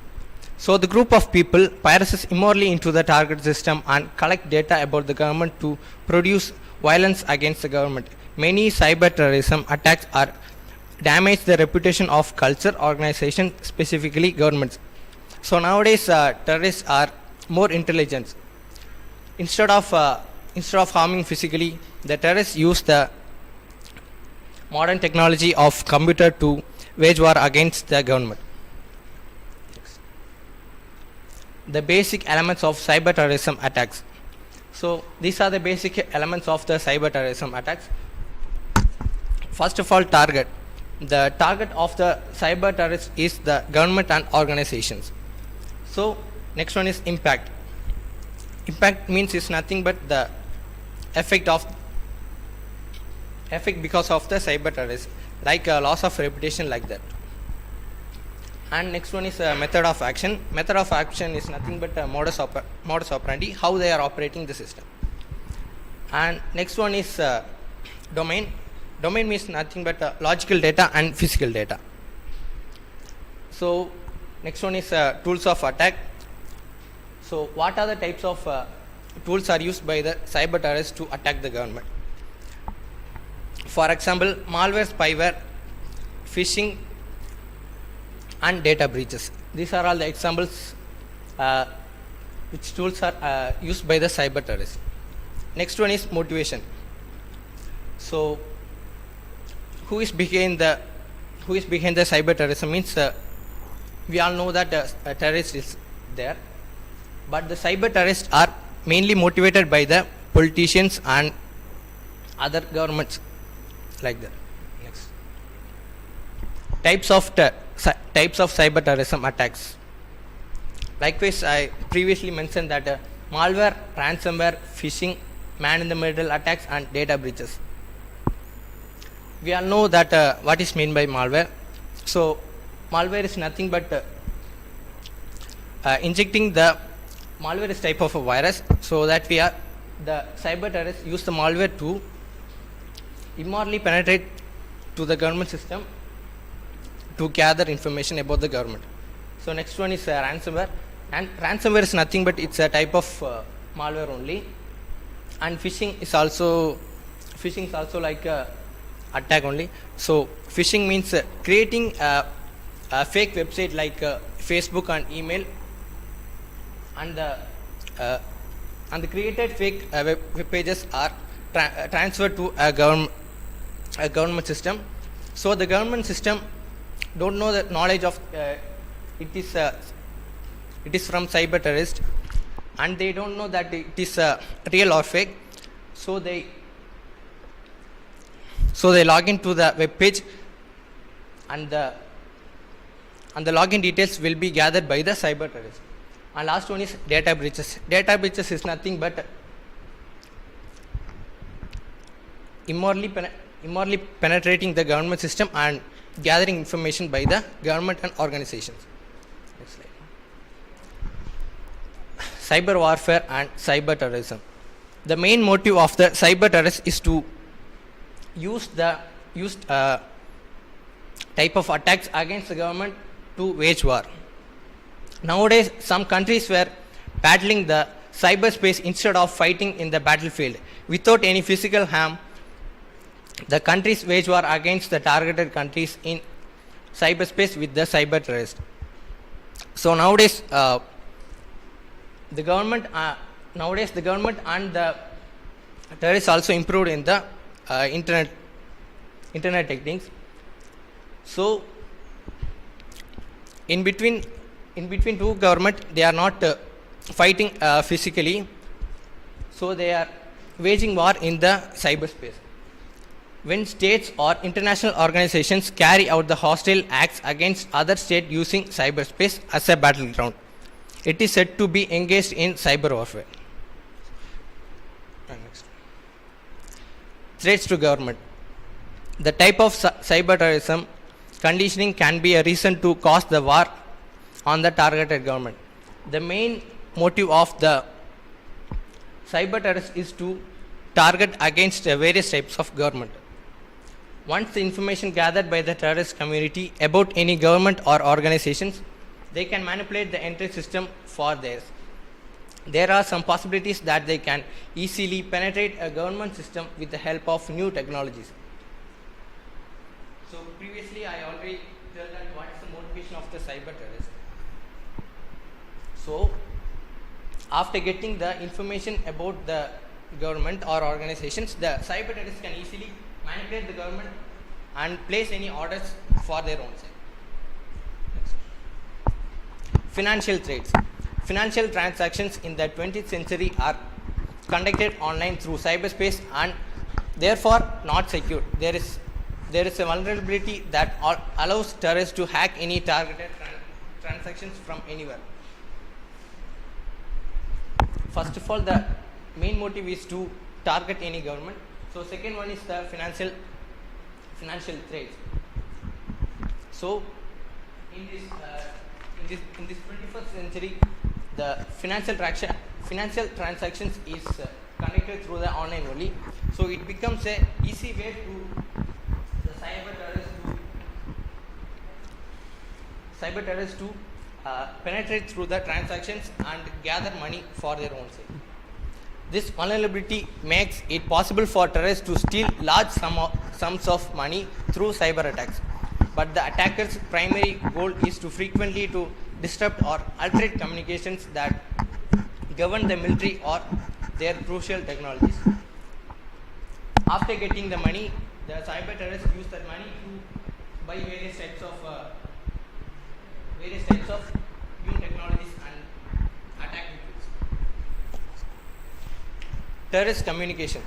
So the group of people piracies immorally into the target system and collect data about the government to produce violence against the government. Many cyber terrorism attacks are damage the reputation of culture, organization, specifically governments. So nowadays terrorists are more intelligent. Instead of harming physically, the terrorists use the modern technology of computer to wage war against the government. The basic elements of cyber terrorism attacks. So these are the basic elements of the cyber terrorism attacks. First of all, target. The target of the cyber terrorist is the government and organizations. So next one is impact. Impact means is nothing but the effect because of the cyber terrorism, like loss of reputation, like that. And next one is method of action. Method of action is nothing but modus operandi, how they are operating the system. And next one is domain. Domain means nothing but logical data and physical data. So next one is tools of attack. So what are the types of tools are used by the cyber terrorists to attack the government? For example, malware, spyware, phishing and data breaches. These are all the examples which tools are used by the cyber terrorists. Next one is motivation. So who is behind the cyber terrorism means we all know that a terrorist is there, but the cyber terrorists are mainly motivated by the politicians and other governments like that. Next. Types of cyber terrorism attacks. Likewise, I previously mentioned that malware, ransomware, phishing, man-in-the-middle attacks, and data breaches. We all know that what is meant by malware. So, malware is nothing but injecting the malware is type of a virus, so that the cyber terrorists use the malware to immorally penetrate to the government system to gather information about the government. So next one is ransomware, and ransomware is nothing but it's a type of malware only. And phishing is also like a attack only. So phishing means creating a fake website like Facebook and email, and the created fake web pages are transferred to a government system. So the government system don't know the knowledge of it is from cyber terrorist, and they don't know that it is real or fake. So they log into the web page, and the login details will be gathered by the cyber terrorist. And last one is data breaches. Data breaches is nothing but immorally penetrating the government system and gathering information by the government and organizations. Next slide. Cyber warfare and cyber terrorism. The main motive of the cyber terrorists is to use type of attacks against the government to wage war. Nowadays, some countries were battling the cyberspace instead of fighting in the battlefield. Without any physical harm, the countries wage war against the targeted countries in cyberspace with the cyber terrorists. So nowadays, the government and the terrorists also improved in the internet techniques. So in between two government, they are not fighting physically, so they are waging war in the cyberspace. When states or international organizations carry out the hostile acts against other states using cyberspace as a battleground, it is said to be engaged in cyber warfare. Next. Threats to government. The type of cyber terrorism conditioning can be a reason to cause the war on the targeted government. The main motive of the cyber terrorist is to target against various types of government. Once the information gathered by the terrorist community about any government or organizations, they can manipulate the entire system for theirs. There are some possibilities that they can easily penetrate a government system with the help of new technologies. So previously I already told that what is the motivation of the cyber terrorist. So after getting the information about the government or organizations, the cyber terrorists can easily manipulate the government and place any orders for their own side. Next. Financial trades. Financial transactions in the 20th century are conducted online through cyberspace and therefore not secure. There is a vulnerability that allows terrorists to hack any targeted transactions from anywhere. First of all, the main motive is to target any government. So second one is the financial trades. So in this 21st century, the financial transactions is conducted through the online only. So it becomes a easy way to the cyber terrorists to penetrate through the transactions and gather money for their own sake. This vulnerability makes it possible for terrorists to steal large sums of money through cyber attacks. But the attacker's primary goal is to frequently to disrupt or alter communications that govern the military or their crucial technologies. After getting the money, the cyber terrorists use that money to buy various types of various types of new technologies and attack methods. Terrorist communication.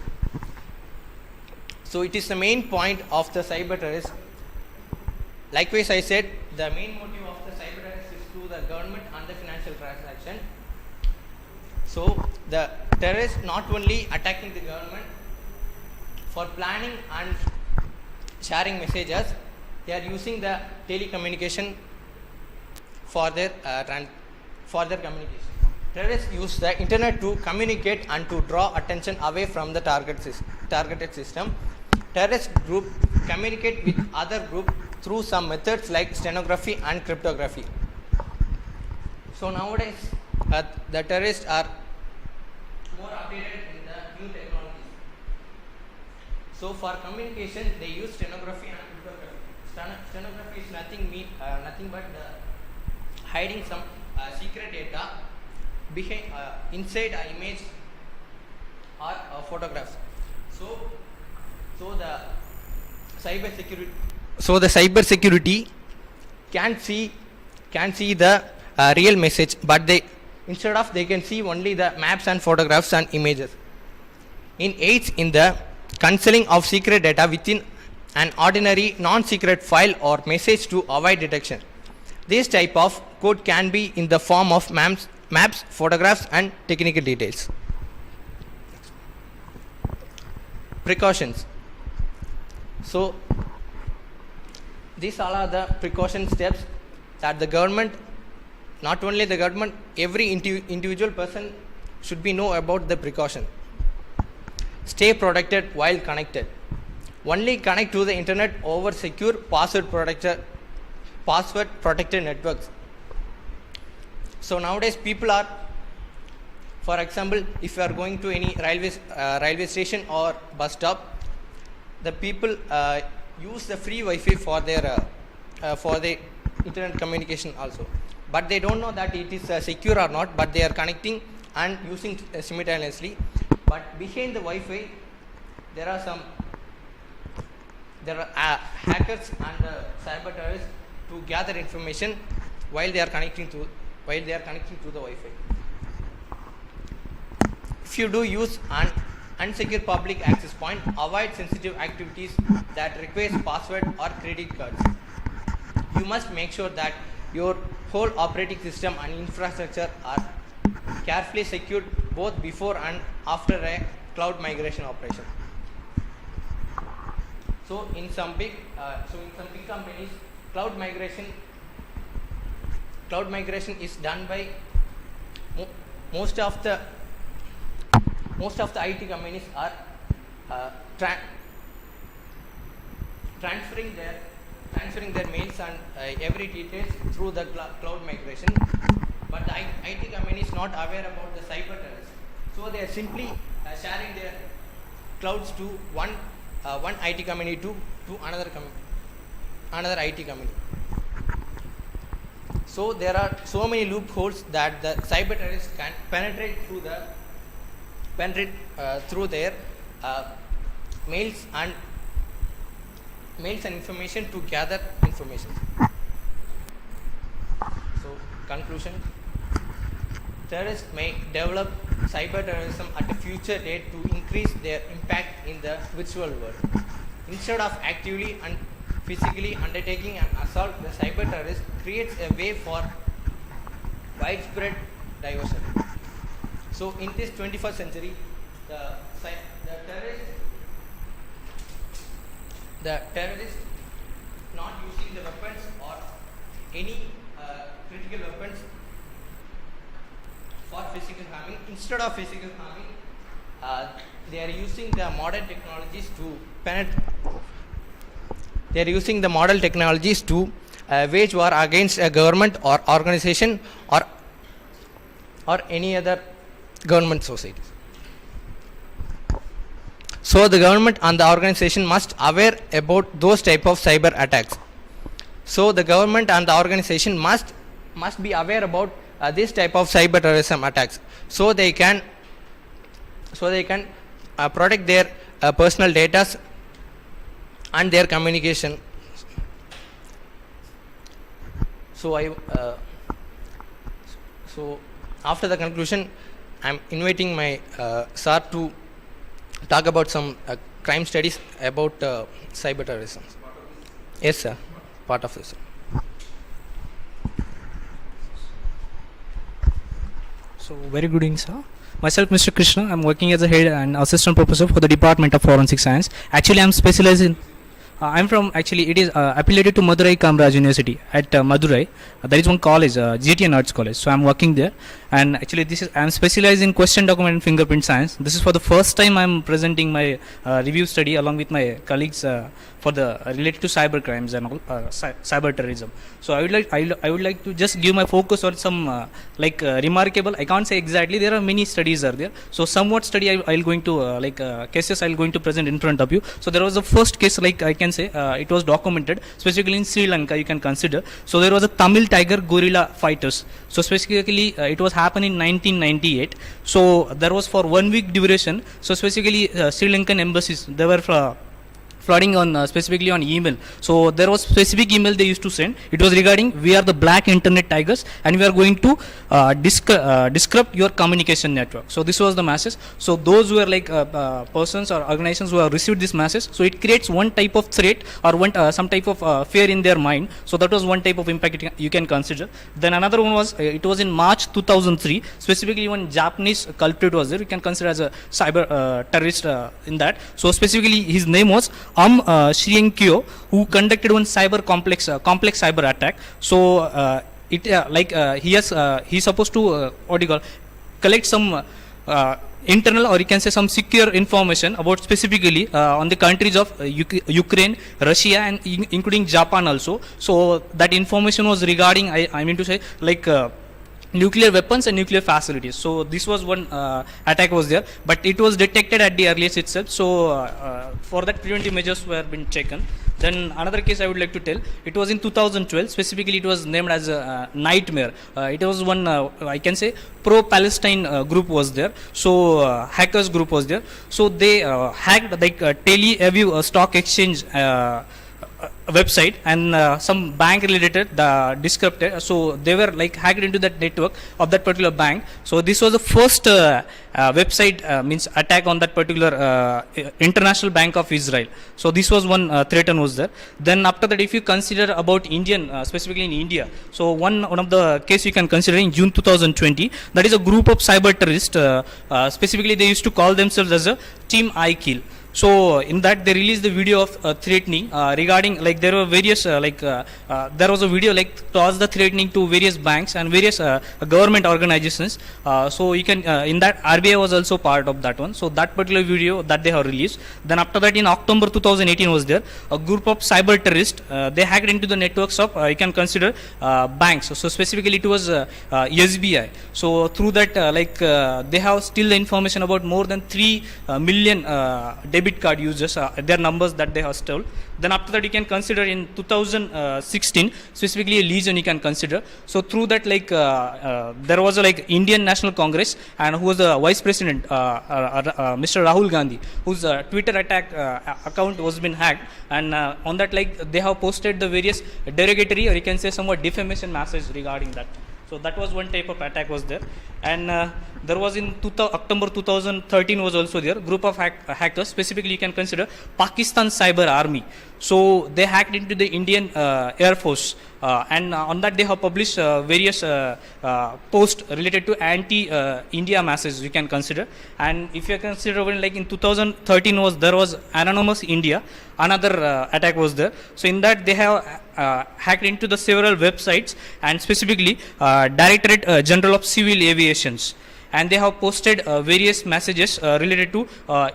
So it is the main point of the cyber terrorist. Likewise, I said the main motive of the cyber terrorist is to the government and the financial transaction. So the terrorists not only attacking the government for planning and sharing messages, they are using the telecommunication for their communication. Terrorists use the internet to communicate and to draw attention away from the targeted system. Terrorist group communicate with other group through some methods like stenography and cryptography. So nowadays, the terrorists are more updated in the new technologies. So for communication, they use stenography and cryptography. Stenography is nothing but hiding some secret data behind inside an image or photographs. So the cyber security can see the real message, but they can see only the maps and photographs and images. In aids in the concealing of secret data within an ordinary non-secret file or message to avoid detection. This type of code can be in the form of maps, photographs and technical details. Precautions. So these all are the precaution steps that the government, not only the government, every individual person should be know about the precaution. Stay protected while connected. Only connect to the internet over secure password protected networks. So nowadays people are, for example, if you are going to any railway station or bus stop, the people use the free Wi-Fi for the internet communication also. But they don't know that it is secure or not, but they are connecting and using simultaneously. But behind the Wi-Fi, there are hackers and cyber terrorists to gather information while they are connecting to the Wi-Fi. If you do use an unsecure public access point, avoid sensitive activities that requires password or credit cards. You must make sure that your whole operating system and infrastructure are carefully secured both before and after a cloud migration operation. So in some big companies, cloud migration is done by most of the IT companies are transferring their mails and every details through the cloud migration. But the IT company is not aware about the cyber terrorists, so they are simply sharing their clouds to one IT company to another IT company. So there are so many loopholes that the cyber terrorists can penetrate through their mails and information to gather information. So conclusion: terrorists may develop cyber terrorism at a future date to increase their impact in the virtual world. Instead of actively and physically undertaking an assault, the cyber terrorist creates a way for widespread diversion. So in this 21st century, the terrorists not using the weapons or any critical weapons for physical harming. Instead of physical harming, they are using the modern technologies to wage war against a government or organization or any other government societies. So the government and the organization must aware about those type of cyber attacks. So the government and the organization must be aware about this type of cyber terrorism attacks, so they can protect their personal data and their communication. So so after the conclusion, I'm inviting my sir to talk about some crime studies about cyber terrorism. Yes, sir. Part of this. So, very good evening, sir. Myself, Mr. Krishna. I'm working as a head and assistant professor for the Department of Forensic Science. Actually, I'm specialized in. I'm from actually it is affiliated to Madurai Kamraj University at Madurai. There is one college, GTN Arts College. So I'm working there, and actually this is I'm specialized in question document and fingerprint science. This is for the first time I'm presenting my review study along with my colleagues for the related to cyber crimes and cyber terrorism. So I would like to just give my focus on some remarkable. I can't say exactly. There are many studies are there. So somewhat study I'll going to cases I'll going to present in front of you. So there was the first case I can say it was documented specifically in Sri Lanka. You can consider. So there was a Tamil tiger gorilla fighters. So specifically it was happened in 1998. So there was for 1 week duration. So specifically Sri Lankan embassies they were flooding on specifically on email. So there was specific email they used to send. It was regarding we are the black internet tigers and we are going to disrupt your communication network. So this was the message. So those who are persons or organizations who have received this message, so it creates one type of threat or some type of fear in their mind. So that was one type of impact you can consider. Then another one was it was in March 2003. Specifically one Japanese culprit was there. You can consider as a cyber terrorist in that. So specifically his name was Shriyankyo, who conducted one complex cyber attack. So he's supposed to collect some internal or you can say some secure information about specifically on the countries of Ukraine, Russia, and including Japan also. So that information was regarding I mean to say nuclear weapons and nuclear facilities. So this was one attack was there, but it was detected at the earliest itself. So for that preventive measures were been taken. Then another case I would like to tell. It was in 2012. Specifically, it was named as a Nightmare. It was one I can say pro-Palestine group was there. So hackers group was there. So they hacked Tel Aviv stock exchange. Website and some bank related disrupted. So they were hacked into that network of that particular bank. So this was the first website means attack on that particular International Bank of Israel. So this was one threat and was there. Then after that, if you consider about Indian specifically in India, so one of the case you can consider in June 2020, that is a group of cyber terrorists. Specifically they used to call themselves as a Team I Kill. So in that they released the video of threatening regarding there were various there was a video towards the threatening to various banks and various government organizations. So you can in that RBI was also part of that one. So that particular video that they have released. Then after that in October 2018 was there a group of cyber terrorists. They hacked into the networks of you can consider banks. So specifically it was SBI. So through that they have still the information about more than 3 million debit card users, their numbers that they have stolen. Then after that you can consider in 2016 specifically a legion you can consider. So through that there was a Indian National Congress and who was the vice president Mr. Rahul Gandhi, whose Twitter attack account was been hacked, and on that they have posted the various derogatory or you can say somewhat defamation message regarding that. So that was one type of attack was there. And there was in October 2013 was also there group of hackers. Specifically you can consider Pakistan Cyber Army. So they hacked into the Indian Air Force and on that they have published various posts related to anti-India messages you can consider. And if you consider when in 2013 there was Anonymous India, another attack was there. So in that they have hacked into the several websites and specifically Directorate General of Civil Aviations, and they have posted various messages related to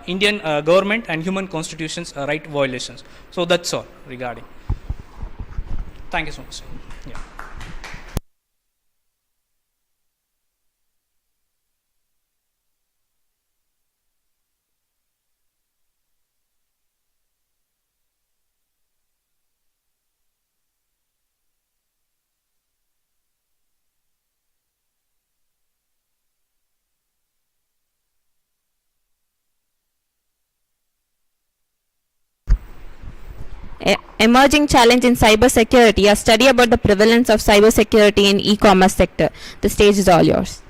Indian government and human constitutions right violations. So that's all regarding. Thank you so much. Yeah. Emerging Challenge in Cybersecurity, a study about the prevalence of cybersecurity in e-commerce sector. The stage is all yours.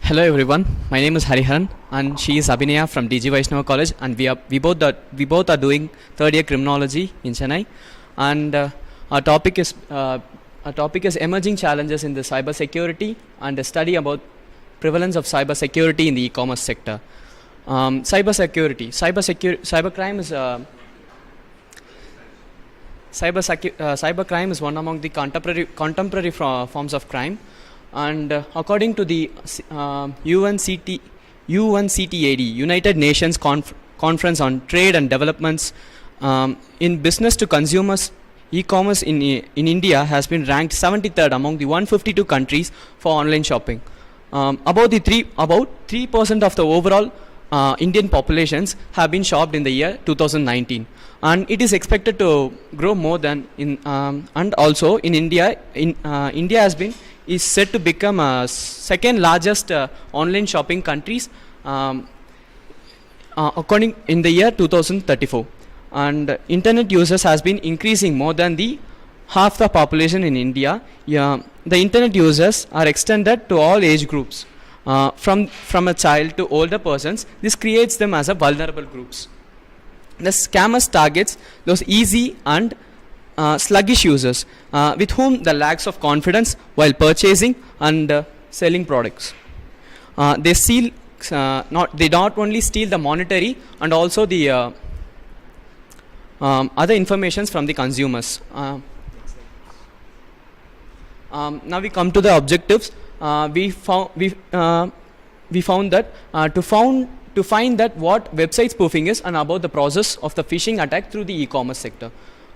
Hello everyone, my name is Hariharan and she is Abhinaya from DG Vaishnava College, and we both are doing third year Criminology in Chennai, and our topic is emerging challenges in the cybersecurity and a study about prevalence of cybersecurity in the e-commerce sector. Cybercrime is one among the contemporary forms of crime. And according to the UNCTAD, United Nations Conference on Trade and Developments, in business to consumers, e-commerce in India has been ranked 73rd among the 152 countries for online shopping. About 3% of the overall Indian populations have been shopped in the year 2019, and it is expected to grow more than in and also in India. India is set to become second largest online shopping countries according in the year 2034, and internet users has been increasing more than the half the population in India. The internet users are extended to all age groups, from a child to older persons. This creates them as a vulnerable groups. The scammers targets those easy and sluggish users with whom the lacks of confidence while purchasing and selling products. They not only steal the monetary and also the other informations from the consumers. Now we come to the objectives. We found that to find that what website spoofing is and about the process of the phishing attack through the e-commerce sector.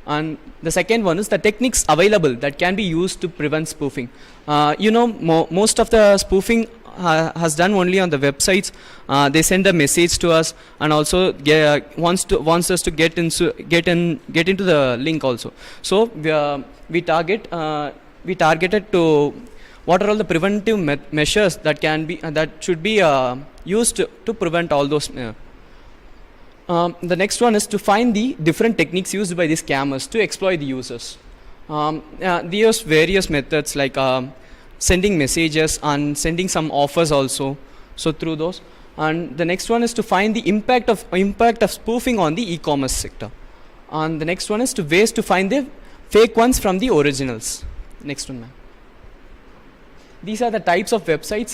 And the second one is the techniques available that can be used to prevent spoofing. Most of the spoofing has done only on the websites. They send a message to us and also wants us to get into the link also. So we targeted to what are all the preventive measures that should be used to prevent all those. The next one is to find the different techniques used by the scammers to exploit the users. They use various methods like sending messages and sending some offers also. So through those, and the next one is to find the impact of spoofing on the e-commerce sector. And the next one is ways to find the fake ones from the originals. Next one, ma'am. These are the types of website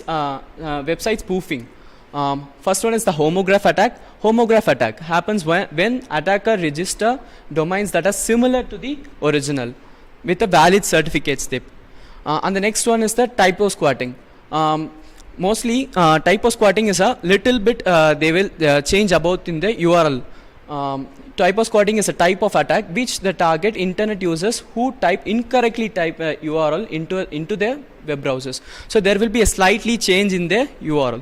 spoofing. First one is the homograph attack. Homograph attack happens when attacker register domains that are similar to the original with a valid certificate step. And the next one is the typo squatting. Mostly typo squatting is a little bit they will change about in the URL. Typo squatting is a type of attack which the target internet users who incorrectly type a URL into their web browsers. So there will be a slightly change in their URL.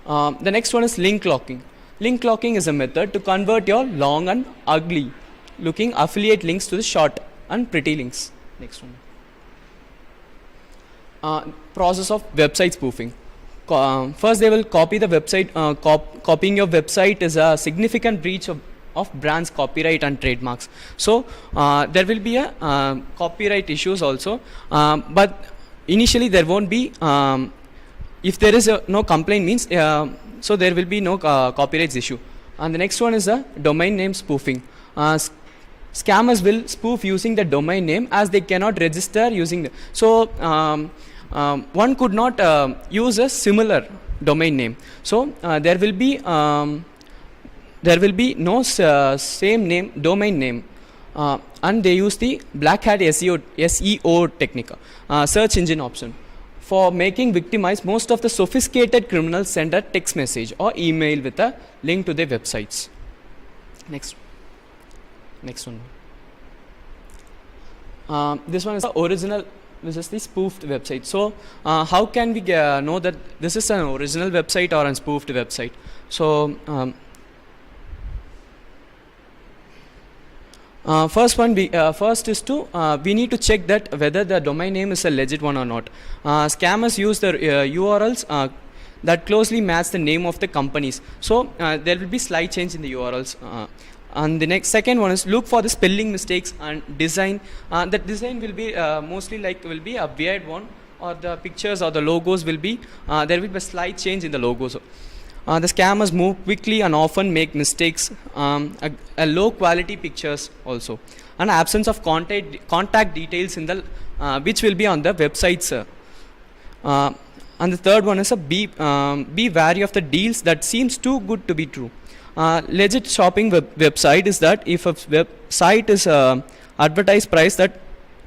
The next one is link locking. Link locking is a method to convert your long and ugly looking affiliate links to the short and pretty links. Next one. Process of website spoofing. First they will copy the website. Copying your website is a significant breach of brands copyright and trademarks. So there will be a copyright issues also, but initially there won't be. If there is no complaint means so there will be no copyrights issue. And the next one is the domain name spoofing. Scammers will spoof using the domain name as they cannot register using the. So one could not use a similar domain name. So there will be no same name domain name, and they use the black hat SEO technique, search engine option. For making victimized, most of the sophisticated criminals send a text message or email with a link to their websites. Next one. This one is the original. This is the spoofed website. So how can we know that this is an original website or a spoofed website? So first is to we need to check that whether the domain name is a legit one or not. Scammers use the URLs. that closely match the name of the companies. So there will be slight change in the URLs. And the next second one is look for the spelling mistakes and design. That design will be mostly will be a weird one, or the pictures or the logos will be there will be a slight change in the logos. The scammers move quickly and often make mistakes. A low quality pictures also, and absence of contact details in the which will be on the websites. And the third one is be wary of the deals that seems too good to be true. Legit shopping website is that if a website is advertised price that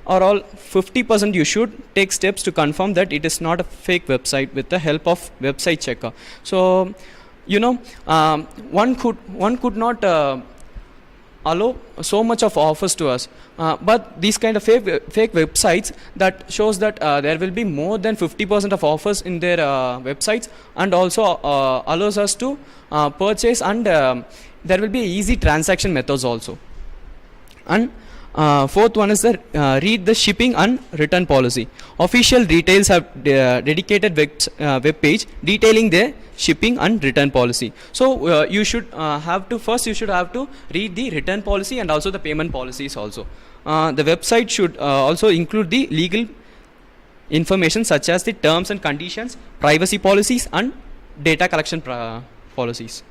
are all 50%, you should take steps to confirm that it is not a fake website with the help of website checker. So one could not allow so much of offers to us, but these kind of fake websites that shows that there will be more than 50% of offers in their websites, and also allows us to purchase, and there will be easy transaction methods also. And fourth one is the read the shipping and return policy. Official retailers have dedicated web page detailing their shipping and return policy. So you should have to read the return policy and also the payment policies also. The website should also include the legal information such as the terms and conditions, privacy policies, and data collection policies.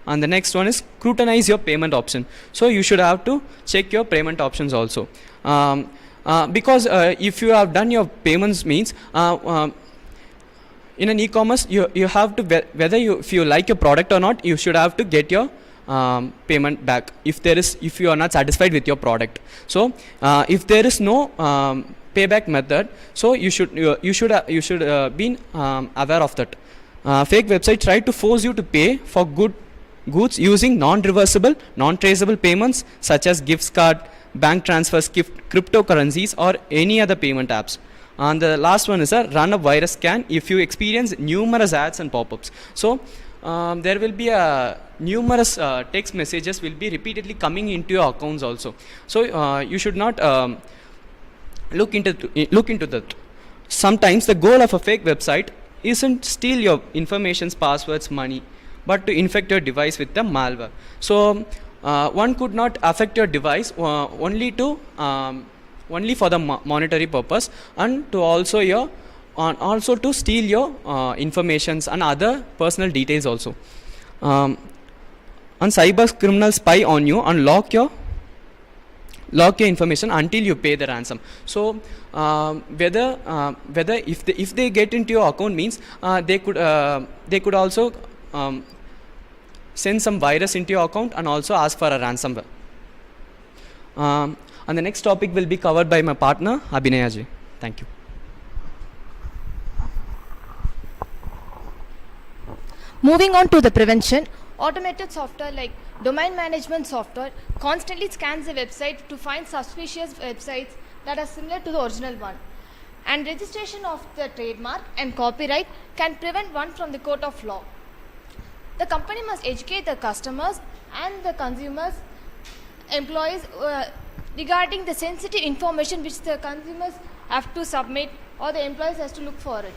And the next one is scrutinize your payment option. So you should have to check your payment options also, because if you have done your payments means in an e-commerce you have to if you like your product or not, you should have to get your payment back if you are not satisfied with your product. So if there is no payback method, so you should be aware of that. Fake websites try to force you to pay for goods using non-reversible, non-traceable payments such as gift card, bank transfers, cryptocurrencies, or any other payment apps. And the last one is a run a virus scan if you experience numerous ads and pop-ups. So there will be numerous text messages will be repeatedly coming into your accounts also. So you should not look into that. Sometimes the goal of a fake website isn't steal your information's passwords, money, but to infect your device with the malware. So one could not affect your device only for the monetary purpose, and to also to steal your informations and other personal details also. And cyber criminals spy on you and lock your information until you pay the ransom. So whether if they get into your account means they could also send some virus into your account and also ask for a ransomware. And the next topic will be covered by my partner Abhinayaji. Thank you. Moving on to the prevention, automated software like domain management software constantly scans the website to find suspicious websites that are similar to the original one. And registration of the trademark and copyright can prevent one from the court of law. The company must educate the customers and the consumers, employees regarding the sensitive information which the consumers have to submit or the employees has to look for it.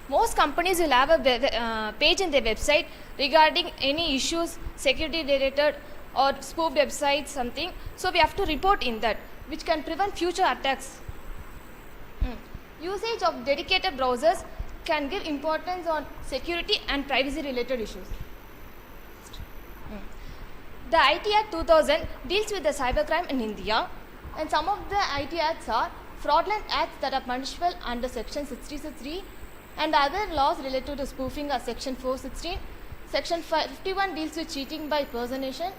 Most companies will have a page in their website regarding any issues, security related or spoofed websites, something. So we have to report in that, which can prevent future attacks. Usage of dedicated browsers can give importance on security and privacy related issues. The IT Act 2000 deals with the cybercrime in India, and some of the IT acts are fraudulent acts that are punishable under section 663, and other laws related to spoofing are section 416. Section 51 deals with cheating by personation.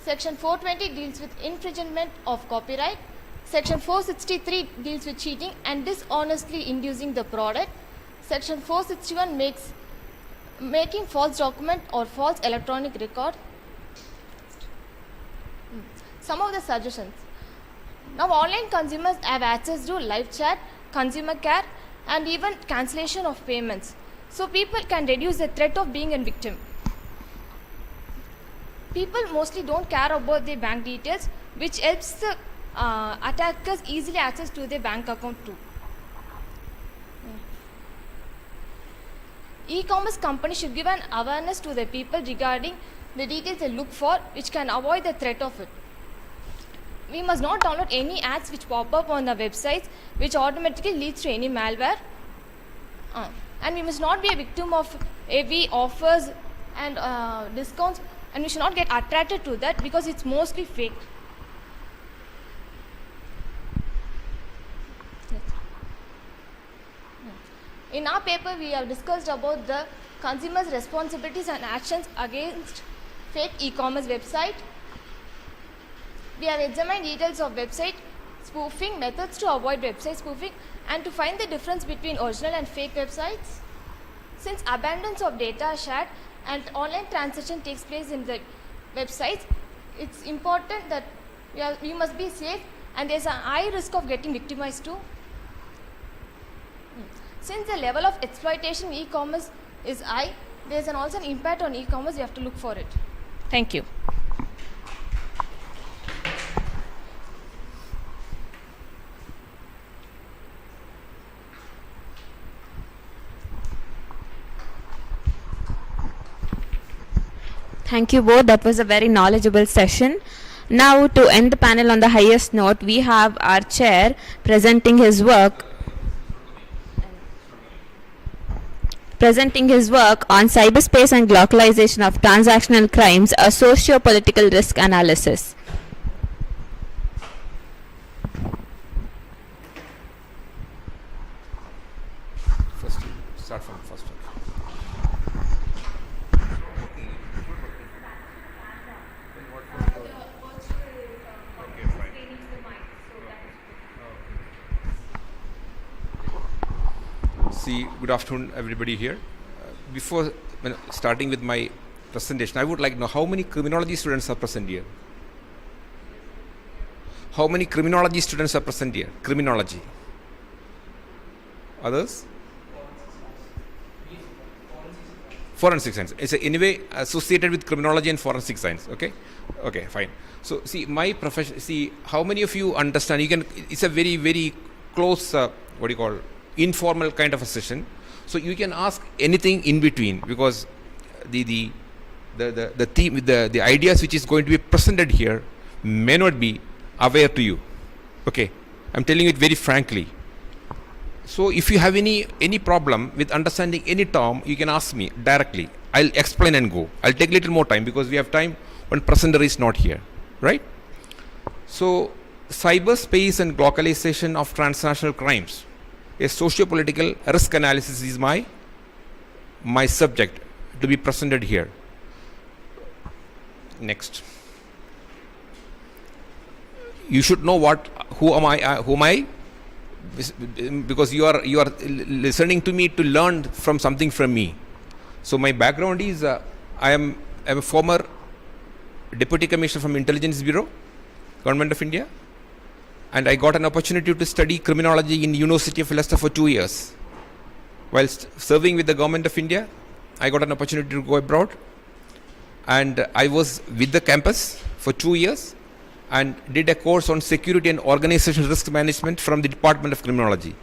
Section 420 deals with infringement of copyright. Section 463 deals with cheating and dishonestly inducing the product. Section 461 making false document or false electronic record. Some of the suggestions. Now online consumers have access to live chat, consumer care, and even cancellation of payments. So people can reduce the threat of being a victim. People mostly don't care about their bank details, which helps the attackers easily access to their bank account too. E-commerce companies should give an awareness to the people regarding the details they look for, which can avoid the threat of it. We must not download any ads which pop up on the websites, which automatically leads to any malware. And we must not be a victim of heavy offers and discounts, and we should not get attracted to that because it's mostly fake. In our paper, we have discussed about the consumers' responsibilities and actions against fake e-commerce website. We have examined details of website spoofing, methods to avoid website spoofing, and to find the difference between original and fake websites. Since abundance of data are shared and online transaction takes place in the websites, it's important that we must be safe, and there's a high risk of getting victimized too. Since the level of exploitation in e-commerce is high, there's also an impact on e-commerce. We have to look for it. Thank you. Thank you both. That was a very knowledgeable session. Now, to end the panel on the highest note, we have our chair presenting his work on cyberspace and localization of transactional crimes, a socio-political risk analysis. First, start from first. Good afternoon, everybody here. Before starting with my presentation, I would like to know how many criminology students are present here. How many criminology students are present here? Criminology. Others? Forensic science. It's anyway associated with criminology and forensic science. Okay. Okay. Fine. So see, my profession. See, how many of you understand? You can. It's a very, very close. What do you call? Informal kind of a session, so you can ask anything in between, because the theme, the ideas which is going to be presented here may not be aware to you. Okay, I'm telling it very frankly. So if you have any problem with understanding any term, you can ask me directly. I'll explain and go. I'll take a little more time because we have time when presenter is not here, right? So cyberspace and localization of transnational crimes, a socio-political risk analysis is my subject to be presented here. Next, you should know who am I, because you are listening to me to learn from something from me. So my background is I am a former Deputy Commissioner from Intelligence Bureau, Government of India. And I got an opportunity to study criminology in University of Leicester for 2 years. Whilst serving with the Government of India, I got an opportunity to go abroad. And I was with the campus for 2 years and did a course on security and organizational risk management from the Department of Criminology.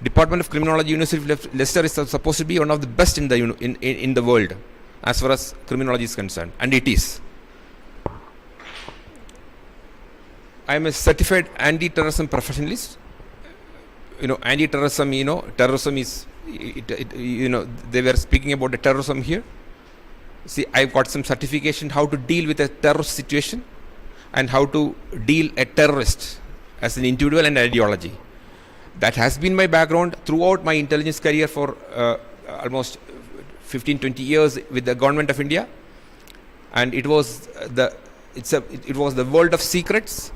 Department of Criminology, University of Leicester is supposed to be one of the best in the world as far as criminology is concerned, and it is. I am a certified anti-terrorism professionalist. Anti-terrorism, terrorism is, they were speaking about the terrorism here. See, I've got some certification how to deal with a terrorist situation and how to deal a terrorist as an individual and ideology. That has been my background throughout my intelligence career for almost 15-20 years with the Government of India. And it was the world of secrets.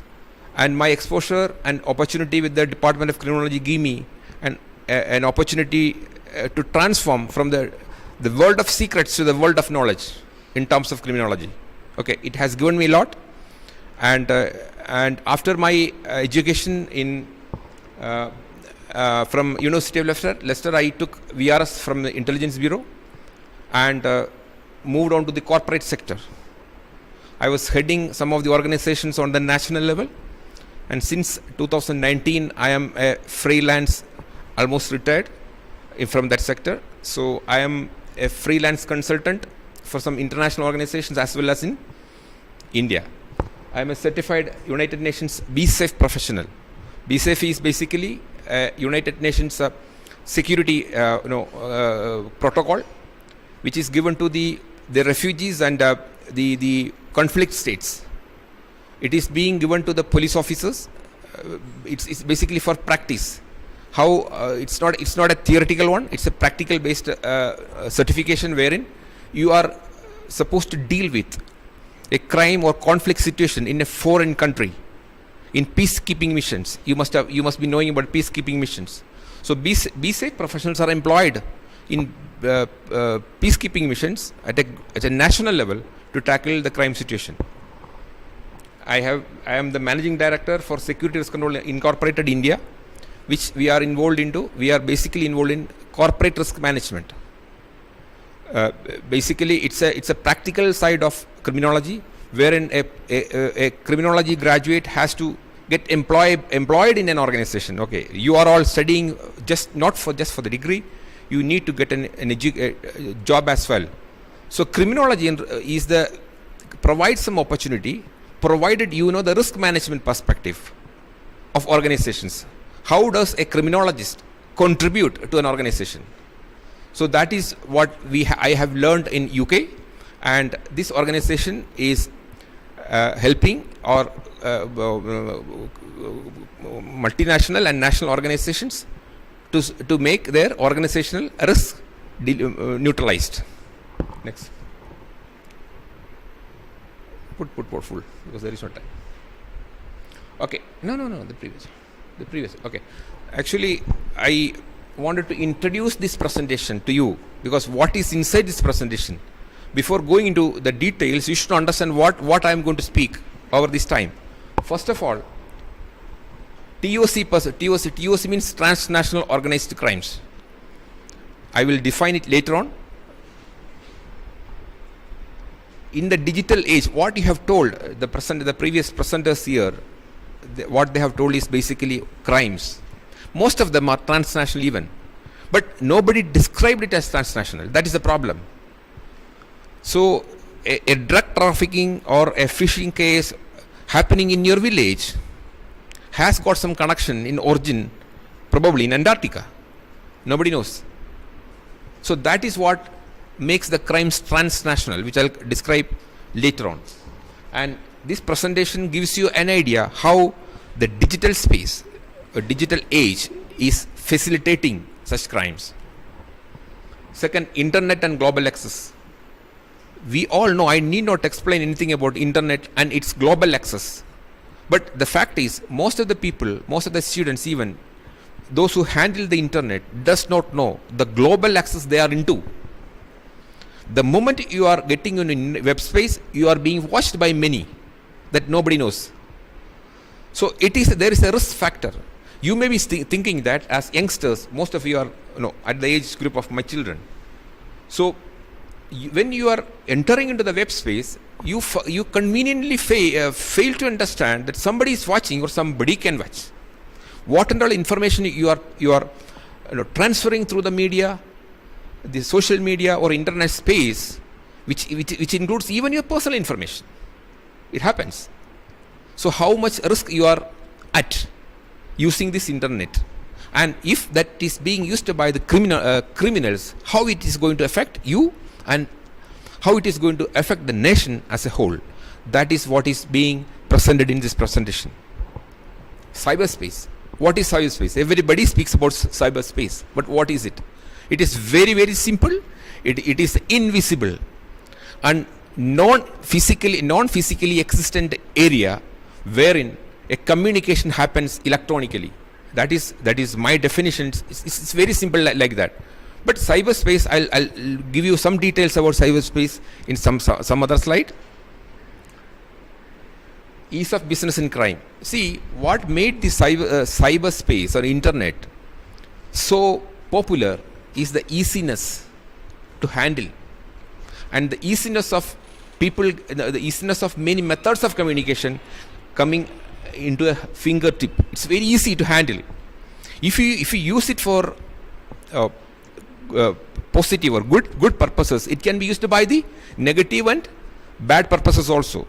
And my exposure and opportunity with the Department of Criminology gave me an opportunity to transform from the world of secrets to the world of knowledge in terms of criminology. Okay, it has given me a lot. And after my education from University of Leicester, I took VRS from the Intelligence Bureau and moved on to the corporate sector. I was heading some of the organizations on the national level. And since 2019, I am a freelance, almost retired from that sector. So I am a freelance consultant for some international organizations as well as in India. I am a certified United Nations BSAFE professional. BSAFE is basically United Nations security protocol, which is given to the refugees and the conflict states. It is being given to the police officers. It's basically for practice. How it's not a theoretical one. It's a practical based certification wherein you are supposed to deal with a crime or conflict situation in a foreign country in peacekeeping missions. You must be knowing about peacekeeping missions. So BSAFE professionals are employed in peacekeeping missions at a national level to tackle the crime situation. I am the managing director for Security Risk Control Incorporated India, which we are involved into. We are basically involved in corporate risk management. Basically, it's a practical side of criminology, wherein a criminology graduate has to get employed in an organization. Okay, you are all studying not for the degree. You need to get a job as well. So criminology provides some opportunity, provided you know the risk management perspective of organizations. How does a criminologist contribute to an organization? So that is what I have learned in UK, and this organization is helping our multinational and national organizations to make their organizational risk neutralized. Next. Put full, because there is no time. Okay. No. The previous. Okay. Actually, I wanted to introduce this presentation to you because what is inside this presentation. Before going into the details, you should understand what I am going to speak over this time. First of all, TOC means transnational organized crimes. I will define it later on. In the digital age, what you have told the previous presenters here, what they have told is basically crimes. Most of them are transnational even, but nobody described it as transnational. That is the problem. So a drug trafficking or a phishing case happening in your village has got some connection in origin, probably in Antarctica. Nobody knows. So that is what makes the crimes transnational, which I'll describe later on. And this presentation gives you an idea how the digital space, a digital age, is facilitating such crimes. Second, internet and global access. We all know, I need not explain anything about internet and its global access. But the fact is, most of the people, most of the students, even those who handle the internet, does not know the global access they are into. The moment you are getting in web space, you are being watched by many that nobody knows. So there is a risk factor. You may be thinking that as youngsters, most of you are at the age group of my children. So when you are entering into the web space, you conveniently fail to understand that somebody is watching or somebody can watch. What and all information you are transferring through the media, the social media or internet space, which includes even your personal information. It happens. So how much risk you are at using this internet, and if that is being used by the criminals, how it is going to affect you and how it is going to affect the nation as a whole. That is what is being presented in this presentation. Cyberspace. What is cyberspace? Everybody speaks about cyberspace, but what is it? It is very, very simple. It is invisible and non-physically existent area wherein a communication happens electronically. That is my definition. It's very simple like that. But cyberspace, I'll give you some details about cyberspace in some other slide. Ease of business in crime. See, what made the cyberspace or internet so popular is the easiness to handle, and the easiness of people, the easiness of many methods of communication coming into a fingertip. It's very easy to handle. If you use it for positive or good purposes, it can be used by the negative and bad purposes also.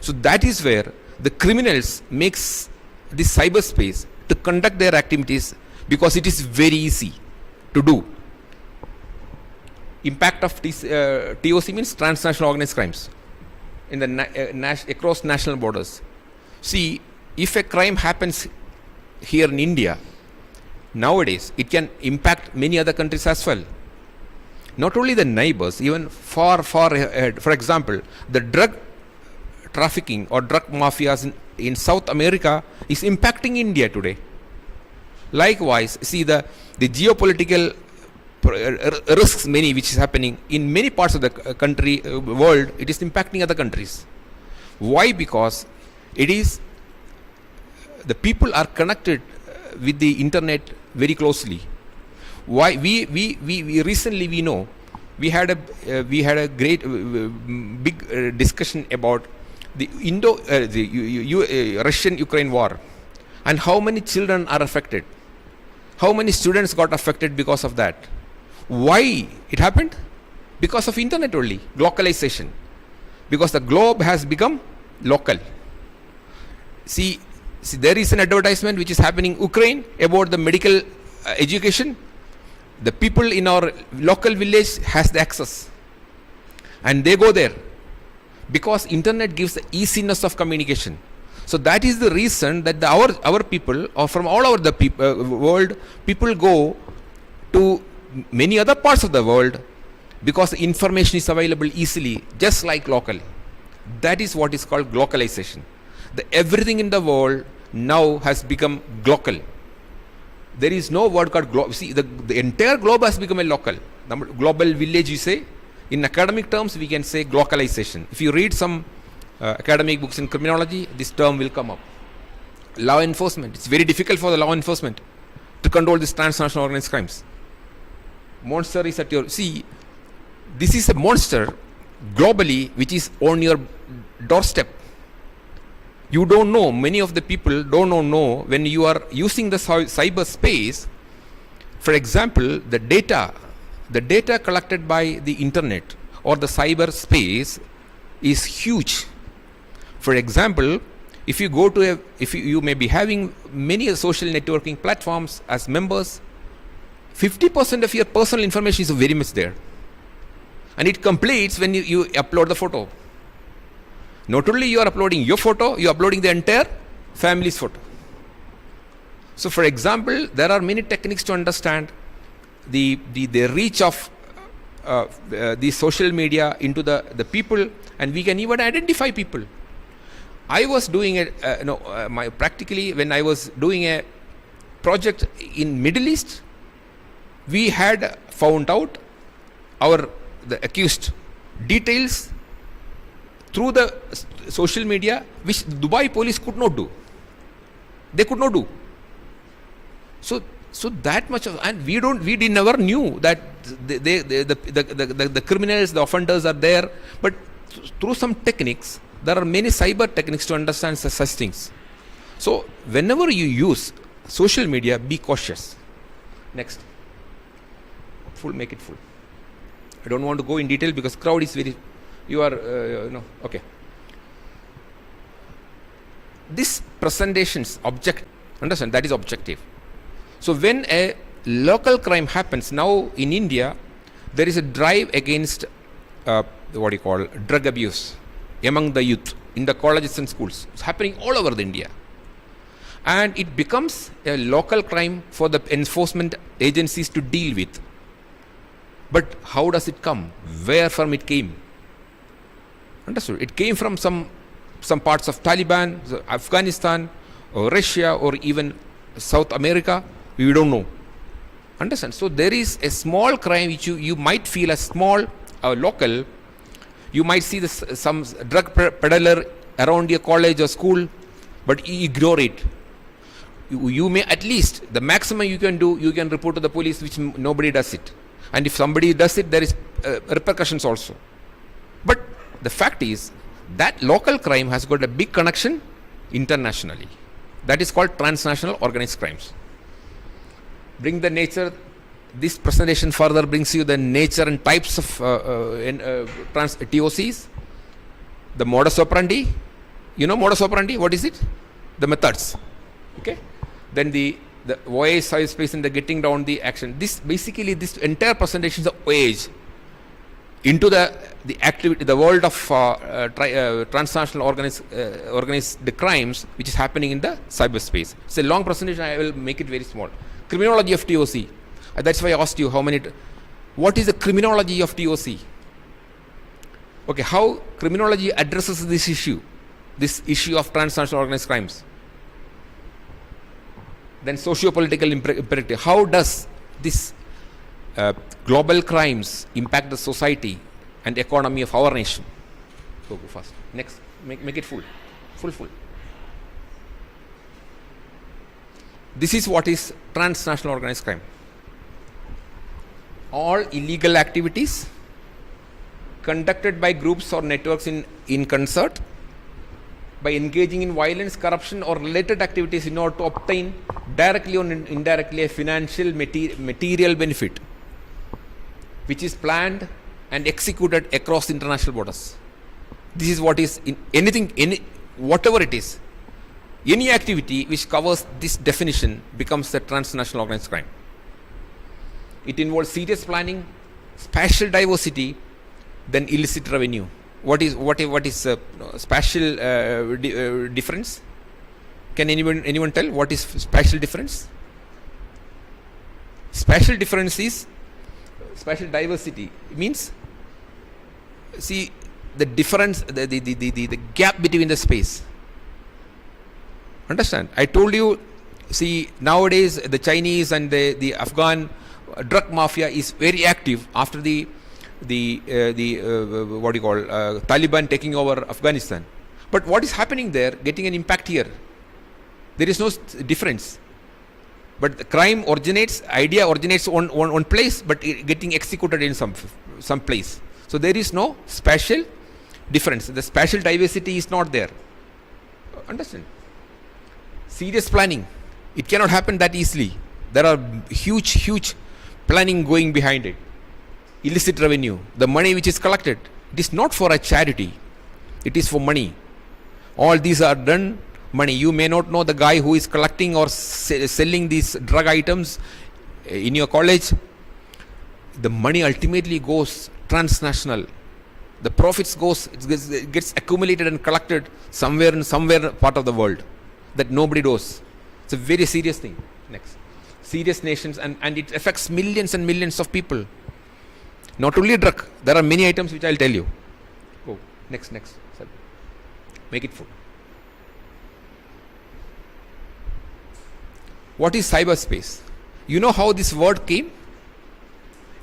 So that is where the criminals makes the cyberspace to conduct their activities, because it is very easy to do. Impact of TOC means transnational organized crimes in the across national borders. See, if a crime happens here in India, nowadays it can impact many other countries as well. Not only the neighbors, even far ahead. For example, the drug trafficking or drug mafias in South America is impacting India today. Likewise, see the geopolitical risks many which is happening in many parts of the country world, it is impacting other countries. Why? Because it is the people are connected with the internet very closely. Why we recently we know we had a great big discussion about the Russian-Ukraine war and how many children are affected, how many students got affected because of that. Why it happened? Because of internet only, localization. Because the globe has become local. See, there is an advertisement which is happening in Ukraine about the medical education. The people in our local village has the access, and they go there because internet gives the easiness of communication. So that is the reason that our people, or from all over the world, people go to many other parts of the world because the information is available easily, just like local. That is what is called globalization. Everything in the world now has become global. There is no word called global. See, the entire globe has become a local. The global village, you say. In academic terms, we can say globalization. If you read some academic books in criminology, this term will come up. Law enforcement. It's very difficult for the law enforcement to control these transnational organized crimes. Monster is at your... See, this is a monster globally which is on your doorstep. You don't know, many of the people don't know when you are using the cyberspace. For example, the data collected by the internet or the cyberspace is huge. For example, if you go to you may be having many social networking platforms as members, 50% of your personal information is very much there. And it completes when you upload the photo. Not only you are uploading your photo, you are uploading the entire family's photo. So for example, there are many techniques to understand the reach of the social media into the people, and we can even identify people. I was doing practically when I was doing a project in Middle East, we had found out the accused details through the social media, which Dubai police could not do. They could not do. So that much of, and we never knew that the criminals, the offenders are there. But through some techniques, there are many cyber techniques to understand such things. So whenever you use social media, be cautious. Next. Full, make it full. I don't want to go in detail because crowd is very, you are, okay. This presentation's understand, that is objective. So when a local crime happens, now in India, there is a drive against, drug abuse among the youth in the colleges and schools. It's happening all over the India. And it becomes a local crime for the enforcement agencies to deal with. But how does it come? Where from it came? Understood? It came from some parts of Taliban, Afghanistan, or Russia, or even South America. We don't know. Understand? So there is a small crime which you might feel as small or local. You might see some drug peddler around your college or school, but you ignore it. You may, at least the maximum you can do, you can report to the police, which nobody does it. And if somebody does it, there is repercussions also. But the fact is that local crime has got a big connection internationally. That is called transnational organized crimes. Bring the nature this presentation further brings you the nature and types of TOCs, the modus operandi. You know modus operandi, what is it? The methods. Okay. Then the voyage, cyberspace, and the getting down the action. This basically, this entire presentation is a voyage into the activity, the world of transnational organized crimes which is happening in the cyberspace. It's a long presentation. I will make it very small. Criminology of TOC. That's why I asked you what is the criminology of TOC? Okay, how criminology addresses this issue of transnational organized crimes. Then socio-political imperative. How does this global crimes impact the society and economy of our nation? Go fast. Next, make it full. This is what is transnational organized crime. All illegal activities conducted by groups or networks in concert by engaging in violence, corruption, or related activities in order to obtain directly or indirectly a financial material benefit, which is planned and executed across international borders. This is what is in whatever it is, any activity which covers this definition becomes a transnational organized crime. It involves serious planning, spatial diversity, then illicit revenue. What is spatial difference? Can anyone tell what is spatial difference? Spatial difference is spatial diversity. It means, see, the difference, the gap between the space. Understand? I told you, see, nowadays the Chinese and the Afghan drug mafia is very active after the Taliban taking over Afghanistan. But what is happening there, getting an impact here? There is no difference. But the crime idea originates on place, but getting executed in some place. So there is no spatial difference. The spatial diversity is not there. Understand? Serious planning. It cannot happen that easily. There are huge planning going behind it. Illicit revenue, the money which is collected, it is not for a charity, it is for money. All these are done money. You may not know the guy who is collecting or selling these drug items in your college. The money ultimately goes transnational. The profits it gets accumulated and collected somewhere part of the world that nobody knows. It's a very serious thing. Next, serious nations, and it affects millions and millions of people. Not only drug, there are many items which I will tell you. Go, next. Sir. Make it full. What is cyberspace? You know how this word came?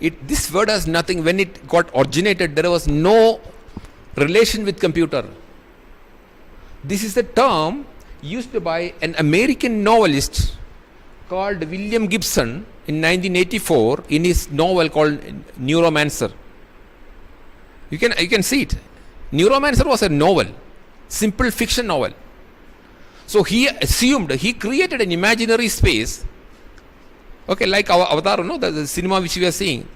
This word has nothing, when it got originated, there was no relation with computer. This is a term used by an American novelist called William Gibson in 1984 in his novel called Neuromancer. You can see it. Neuromancer was a novel, simple fiction novel. So he created an imaginary space, okay, like our Avatar, the cinema which we are seeing.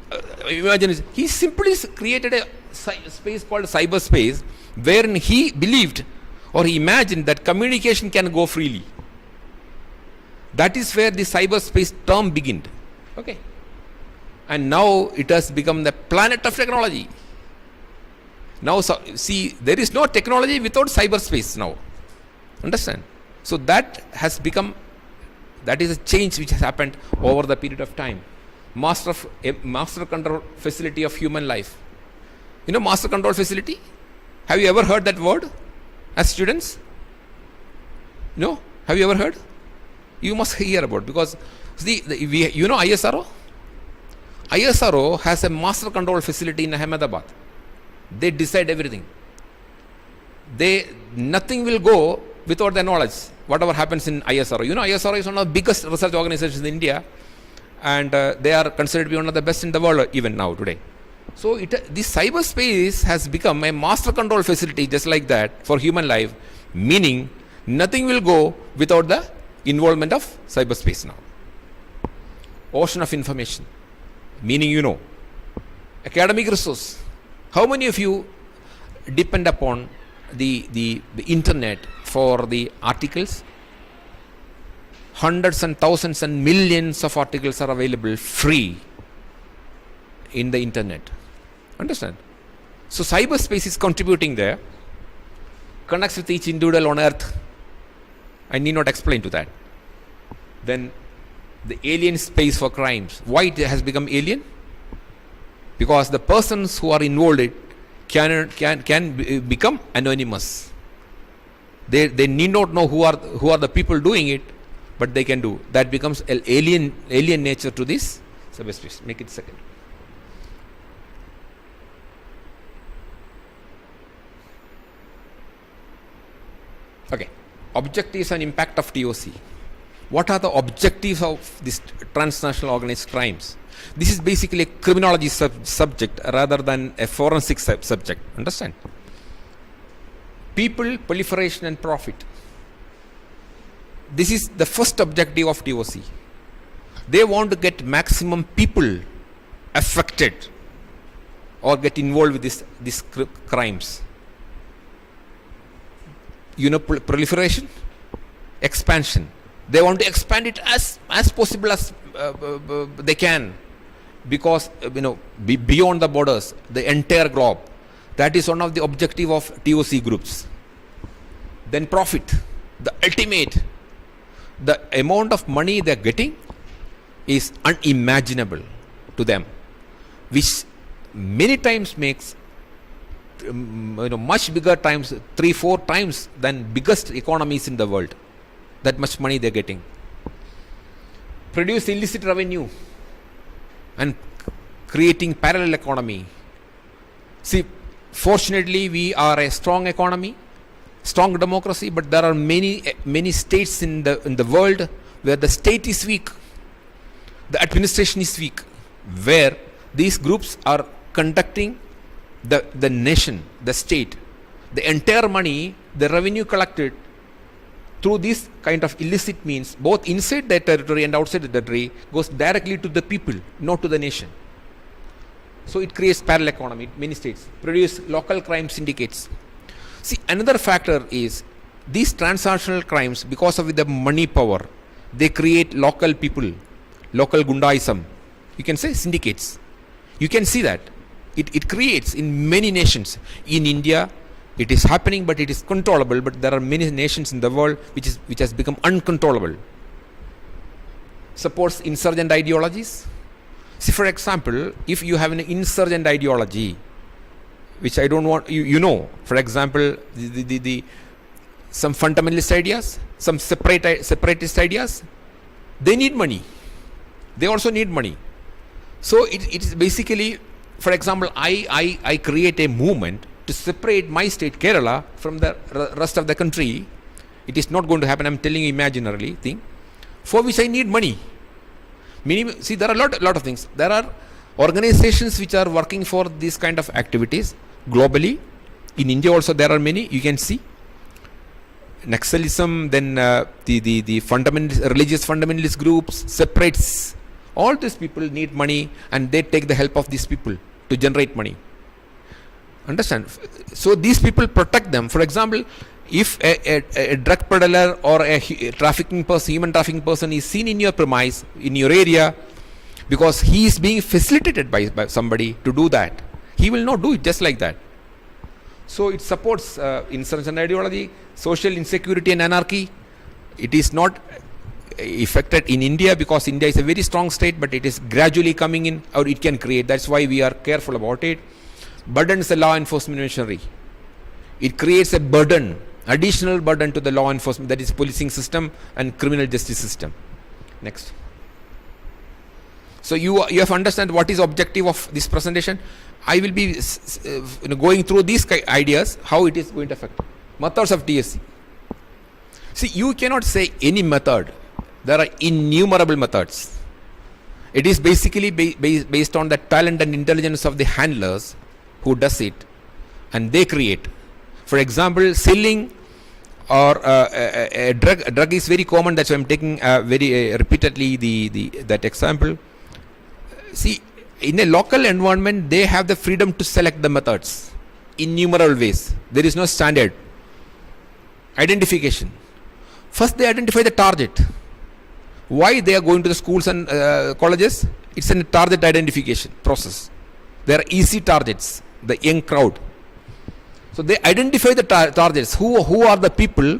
He simply created a space called cyberspace, wherein he believed or he imagined that communication can go freely. That is where the cyberspace term began. Okay. And now it has become the planet of technology. Now, see, there is no technology without cyberspace now. Understand? So that is a change which has happened over the period of time. Master control facility of human life. You know master control facility? Have you ever heard that word as students? No? Have you ever heard? You must hear about, because see, you know ISRO? ISRO has a master control facility in Ahmedabad. They decide everything. Nothing will go without their knowledge, whatever happens in ISRO. You know ISRO is one of the biggest research organizations in India, and they are considered to be one of the best in the world even now today. So this cyberspace has become a master control facility just like that for human life, meaning nothing will go without the involvement of cyberspace now. Ocean of information. meaning you know. Academic resource. How many of you depend upon the internet for the articles? Hundreds and thousands and millions of articles are available free in the internet. Understand? So cyberspace is contributing there, connects with each individual on earth. I need not explain to that. Then the alien space for crimes. Why it has become alien? Because the persons who are involved in it can become anonymous. They need not know who are the people doing it, but they can do. That becomes an alien nature to this cyberspace. Make it second. Okay. Objectives and impact of TOC. What are the objectives of this transnational organized crimes? This is basically a criminology subject rather than a forensic subject. Understand? People, proliferation and profit. This is the first objective of TOC. They want to get maximum people affected or get involved with these crimes. Proliferation, expansion. They want to expand it as possible as they can, because beyond the borders, the entire globe. That is one of the objective of TOC groups. Then profit, the ultimate. The amount of money they are getting is unimaginable to them, which many times makes much bigger times, 3-4 times than biggest economies in the world. That much money they are getting. Produce illicit revenue and creating parallel economy. See, fortunately we are a strong economy, strong democracy, but there are many states in the world where the state is weak, the administration is weak, where these groups are conducting the nation, the state, the entire money, the revenue collected through this kind of illicit means, both inside the territory and outside the territory, goes directly to the people, not to the nation. So it creates parallel economy. Many states produce local crime syndicates. See, another factor is these transnational crimes, because of the money power, they create local people, local gundaism. You can say syndicates. You can see that. It creates in many nations. In India, it is happening, but it is controllable. But there are many nations in the world which has become uncontrollable. Supports insurgent ideologies. See, for example, if you have an insurgent ideology, which I don't want for example, some fundamentalist ideas, some separatist ideas, they need money. They also need money. So it is basically, for example, I create a movement to separate my state Kerala from the rest of the country. It is not going to happen. I'm telling you imaginarily thing, for which I need money. See, there are a lot of things. There are organizations which are working for this kind of activities globally. In India also there are many. You can see Naxalism, then the religious fundamentalist groups, separates. All these people need money, and they take the help of these people to generate money. Understand? So these people protect them. For example, if a drug peddler or a trafficking person, human trafficking person is seen in your premise, in your area, because he is being facilitated by somebody to do that, he will not do it just like that. So it supports insurgent ideology, social insecurity and anarchy. It is not affected in India because India is a very strong state, but it is gradually coming in, or it can create. That's why we are careful about it. Burdens the law enforcement machinery. It creates a burden, additional burden to the law enforcement, that is policing system and criminal justice system. Next. So you have to understand what is objective of this presentation. I will be going through these ideas, how it is going to affect. Methods of TSC. See, you cannot say any method. There are innumerable methods. It is basically based on the talent and intelligence of the handlers who does it, and they create. For example, selling or a drug is very common. That's why I'm taking very repeatedly that example. See, in a local environment, they have the freedom to select the methods in innumerable ways. There is no standard. Identification. First, they identify the target. Why they are going to the schools and colleges? It's a target identification process. There are easy targets, the young crowd. So they identify the targets. Who are the people?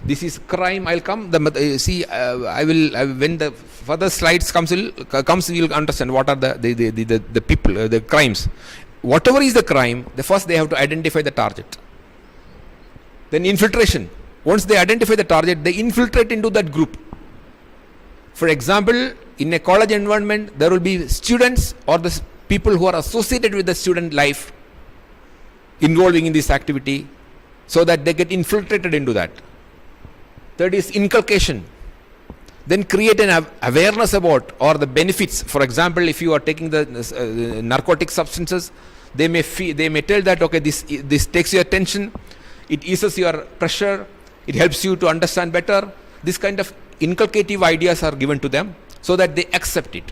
This is crime. I'll come. I will when the further slides comes, you'll understand what are the people, the crimes. Whatever is the crime, first they have to identify the target. Then infiltration. Once they identify the target, they infiltrate into that group. For example, in a college environment, there will be students or the people who are associated with the student life involving in this activity, so that they get infiltrated into that. Third is inculcation. Then create an awareness about or the benefits. For example, if you are taking the narcotic substances, they may tell that, okay, this takes your attention, it eases your pressure, it helps you to understand better. This kind of inculcative ideas are given to them so that they accept it.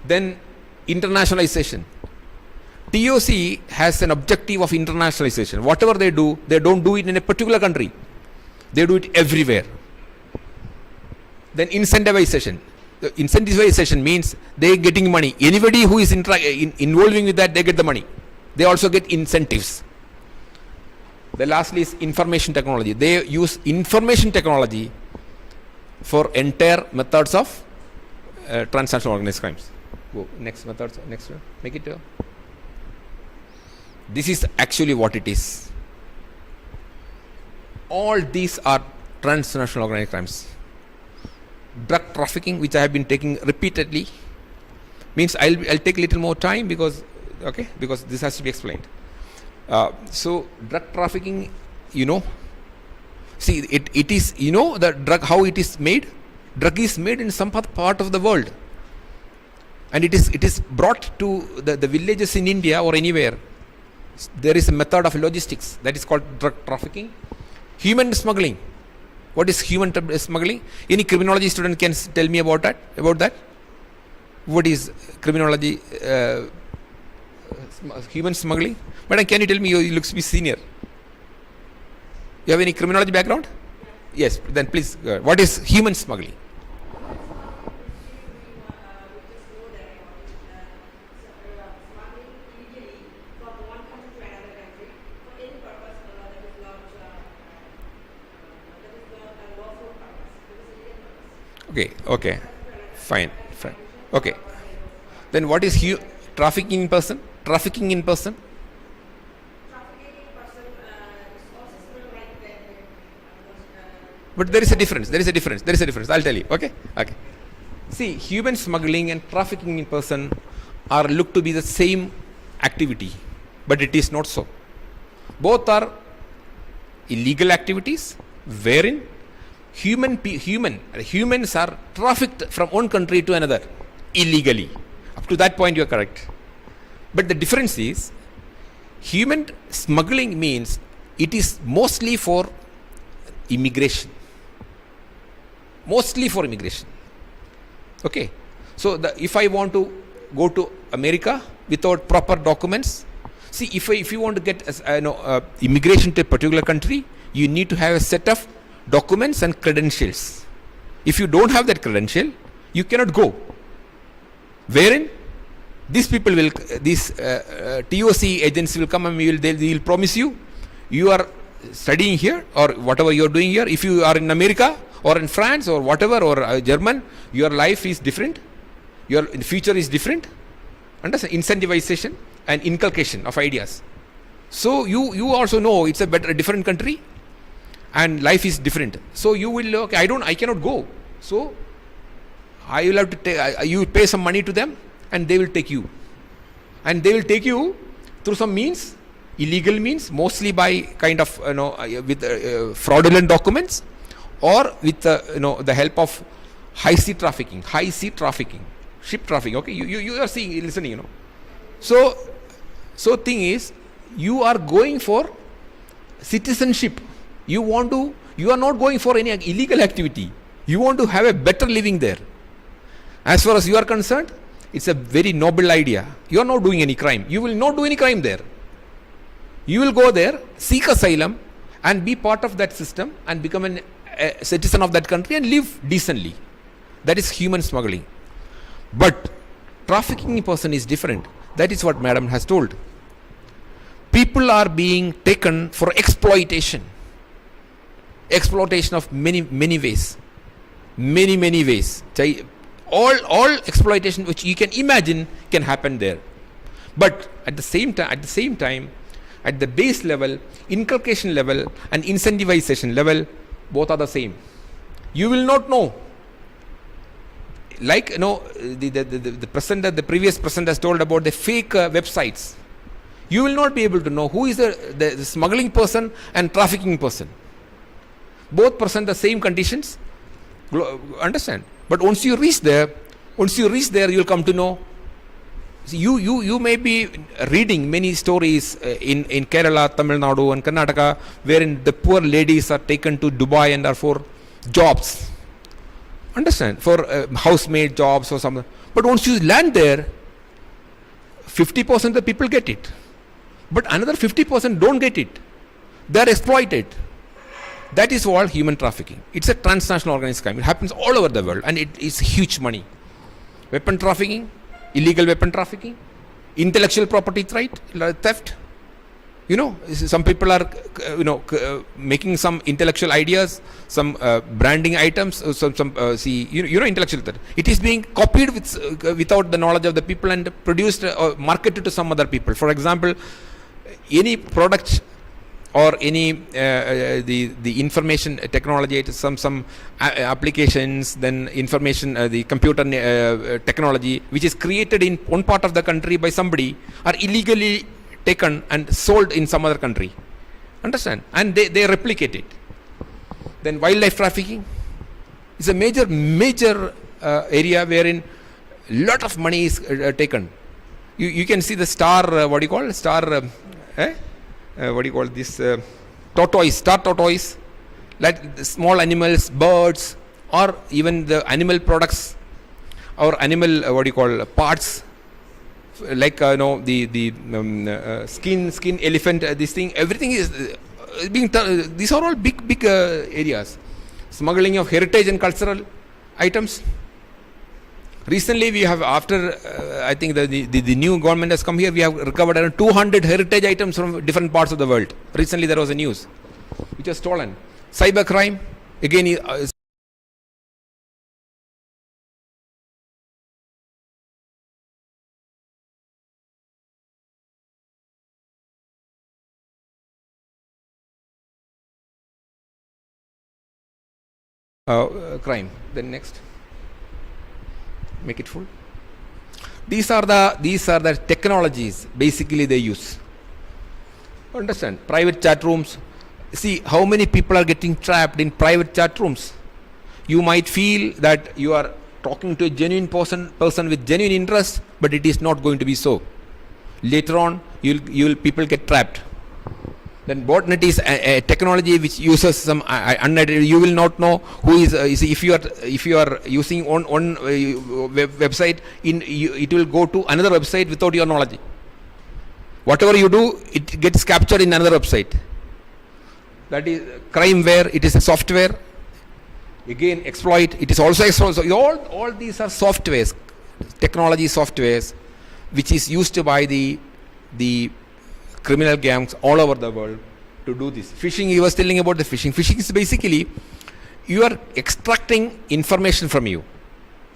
Then internationalization. TOC has an objective of internationalization. Whatever they do, they don't do it in a particular country. They do it everywhere. Then incentivization. The incentivization means they are getting money. Anybody who is involving with that, they get the money. They also get incentives. The lastly is information technology. They use information technology for entire methods of transnational organized crimes. Go next methods. Next one. Make it. This is actually what it is. All these are transnational organized crimes. Drug trafficking, which I have been taking repeatedly, means I'll take a little more time because this has to be explained. So drug trafficking, see it is, the drug, how it is made. Drug is made in some part of the world, and it is brought to the villages in India or anywhere. There is a method of logistics that is called drug trafficking. Human smuggling. What is human smuggling? Any criminology student can tell me about that? What is criminology? Human smuggling? Madam, can you tell me? You look to be senior. You have any criminology background? Yes. Then please. What is human smuggling? Okay, fine. Okay. Then what is trafficking in person? Trafficking in person? But there is a difference. I'll tell you. Okay. See, human smuggling and trafficking in person are looked to be the same activity, but it is not so. Both are illegal activities wherein humans are trafficked from one country to another illegally. Up to that point you are correct. But the difference is, human smuggling means it is mostly for immigration. Okay. So if I want to go to America without proper documents, see, if you want to get immigration to a particular country, you need to have a set of documents and credentials. If you don't have that credential, you cannot go. Wherein these people will, TOC agents will come and they will promise you are studying here or whatever you are doing here. If you are in America or in France or whatever, or German, your life is different, your future is different. Understand? Incentivization and inculcation of ideas. So you also know it's a different country and life is different. So you will, I cannot go. So I will have to you pay some money to them and they will take you. And they will take you through some means, illegal means, mostly by kind of, with fraudulent documents, or with the help of high sea trafficking, ship trafficking. Okay, you are listening. So thing is, you are going for citizenship. You are not going for any illegal activity. You want to have a better living there. As far as you are concerned, It's a very noble idea. You are not doing any crime. You will not do any crime there. You will go there, seek asylum, and be part of that system and become a citizen of that country and live decently. That is human smuggling. But trafficking in person is different. That is what Madam has told. People are being taken for exploitation. Exploitation of many ways. Many ways. All exploitation which you can imagine can happen there. But at the same time, at the base level, inculcation level and incentivization level, both are the same. You will not know. Like the previous presenter has told about the fake websites. You will not be able to know who is the smuggling person and trafficking person. Both present the same conditions. Understand? But once you reach there, you will come to know. See, you may be reading many stories in Kerala, Tamil Nadu and Karnataka, wherein the poor ladies are taken to Dubai and are for jobs. Understand? For housemaid jobs or something. But once you land there, 50% of the people get it. But another 50% don't get it. They are exploited. That is all human trafficking. It's a transnational organized crime. It happens all over the world and it is huge money. Weapon trafficking, illegal weapon trafficking, intellectual property theft. Some people are making some intellectual ideas, some branding items, intellectual theft. It is being copied without the knowledge of the people and produced or marketed to some other people. For example, any product or any the information technology, some applications, then information, the computer technology, which is created in one part of the country by somebody, are illegally taken and sold in some other country. Understand? And they replicate it. Then wildlife trafficking is a major area wherein lot of money is taken. You can see the star, star tortoise, like small animals, birds, or even the animal products or animal parts, like the skin elephant, this thing, everything is being these are all big areas. Smuggling of heritage and cultural items. Recently, we have, after I think the new government has come here, we have recovered around 200 heritage items from different parts of the world. Recently, there was a news which was stolen. Cyber crime, again, crime. Then next. Make it full. These are the technologies basically they use. Understand? Private chat rooms. See how many people are getting trapped in private chat rooms. You might feel that you are talking to a genuine person with genuine interest, but it is not going to be so. Later on, people get trapped. Then botnet is a technology which uses some you will not know who is. If you are using one website, it will go to another website without your knowledge. Whatever you do, it gets captured in another website. That is crimeware. It is a software. Again, exploit. It is also exploit. So all these are softwares, technology softwares, which is used by the criminal gangs all over the world to do this. Phishing, you was telling about the phishing. Phishing is basically you are extracting information from you.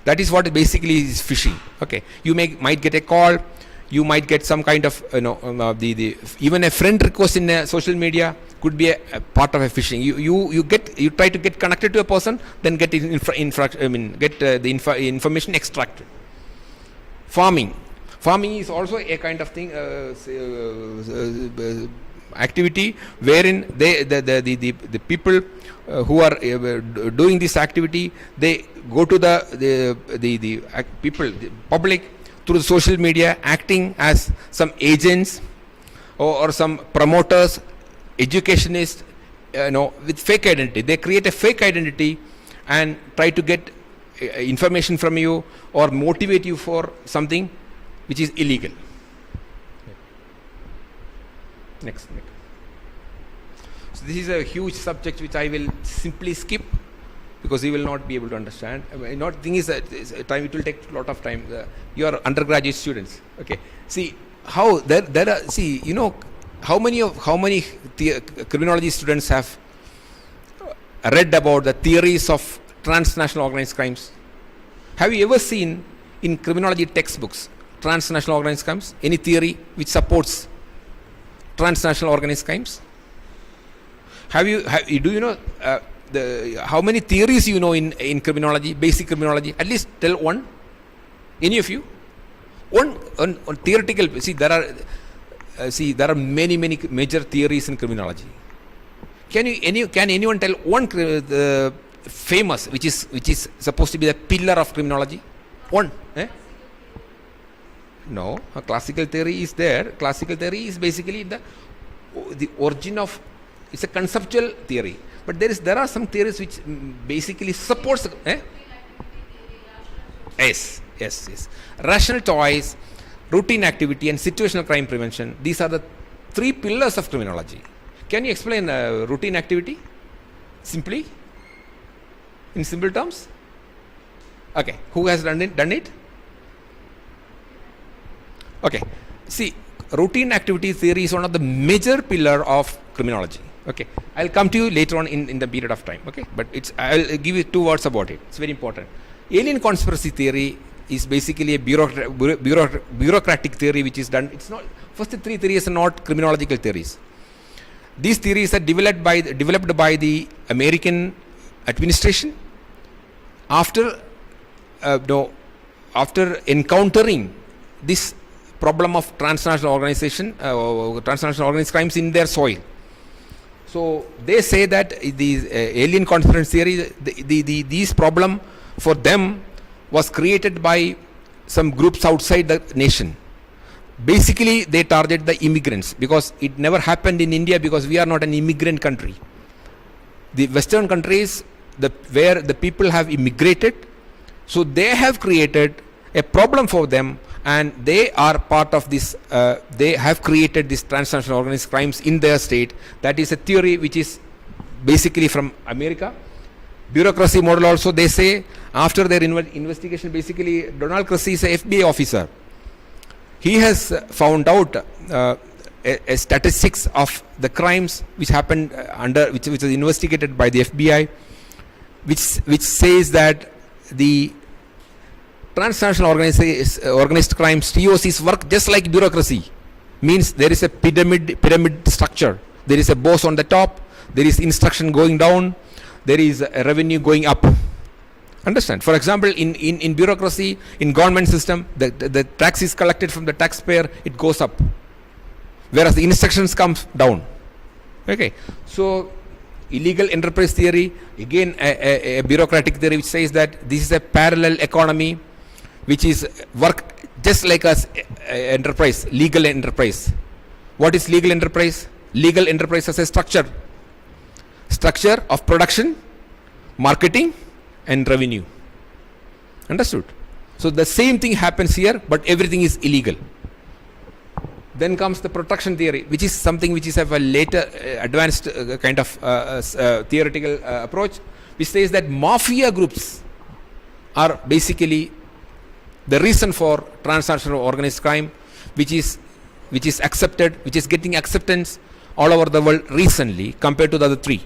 That is what basically is phishing. Okay, you might get a call, you might get some kind of even a friend request in social media could be a part of a phishing. You try to get connected to a person, then get the information extracted. Farming is also a kind of thing, activity wherein the people who are doing this activity, they go to the public through social media, acting as some agents or some promoters, educationists, with fake identity. They create a fake identity and try to get information from you or motivate you for something which is illegal. Next. So this is a huge subject which I will simply skip because you will not be able to understand. Not thing is that it will take a lot of time. You are undergraduate students. Okay. See how there are. See, you know how many criminology students have read about the theories of transnational organized crimes? Have you ever seen in criminology textbooks transnational organized crimes? Any theory which supports transnational organized crimes? Do you know how many theories you know in criminology, basic criminology? At least tell one. Any of you? One theoretical. See, there are many major theories in criminology. Can anyone tell one famous which is supposed to be the pillar of criminology? One. No, a classical theory is there. Classical theory is basically the origin of. It's a conceptual theory, but there are some theories which basically supports. Yes. Rational choice, routine activity, and situational crime prevention. These are the three pillars of criminology. Can you explain routine activity simply, in simple terms? Okay, who has done it? Okay, see, routine activity theory is one of the major pillar of criminology. Okay, I'll come to you later on in the period of time. Okay, but I'll give you 2 words about it. It's very important. Alien conspiracy theory is basically a bureaucratic theory which is done. It's not, first 3 theories are not criminological theories. These theories are developed by the American administration after encountering this problem of transnational organized crimes in their soil. So they say that the alien conspiracy theory, these problem for them was created by some groups outside the nation. Basically, they target the immigrants because it never happened in India because we are not an immigrant country. The Western countries, where the people have immigrated, so they have created a problem for them, and they are part of this. They have created this transnational organized crimes in their state. That is a theory which is basically from America. Bureaucracy model also, they say after their investigation, basically Donald Cressy is a FBI officer. He has found out a statistics of the crimes which happened which was investigated by the FBI, which says that the transnational organized crimes TOCs work just like bureaucracy. Means there is a pyramid structure. There is a boss on the top. There is instruction going down. There is a revenue going up. Understand? For example, in bureaucracy, in government system, the tax is collected from the taxpayer, it goes up, whereas the instructions comes down. Okay, so illegal enterprise theory, again a bureaucratic theory which says that this is a parallel economy which is work just like as enterprise, legal enterprise. What is legal enterprise? Legal enterprise as a structure of production, marketing, and revenue. Understood? So the same thing happens here, but everything is illegal. Then comes the protection theory, which is something which is of a later advanced kind of theoretical approach, which says that mafia groups are basically the reason for transnational organized crime, which is accepted, which is getting acceptance all over the world recently compared to the other 3.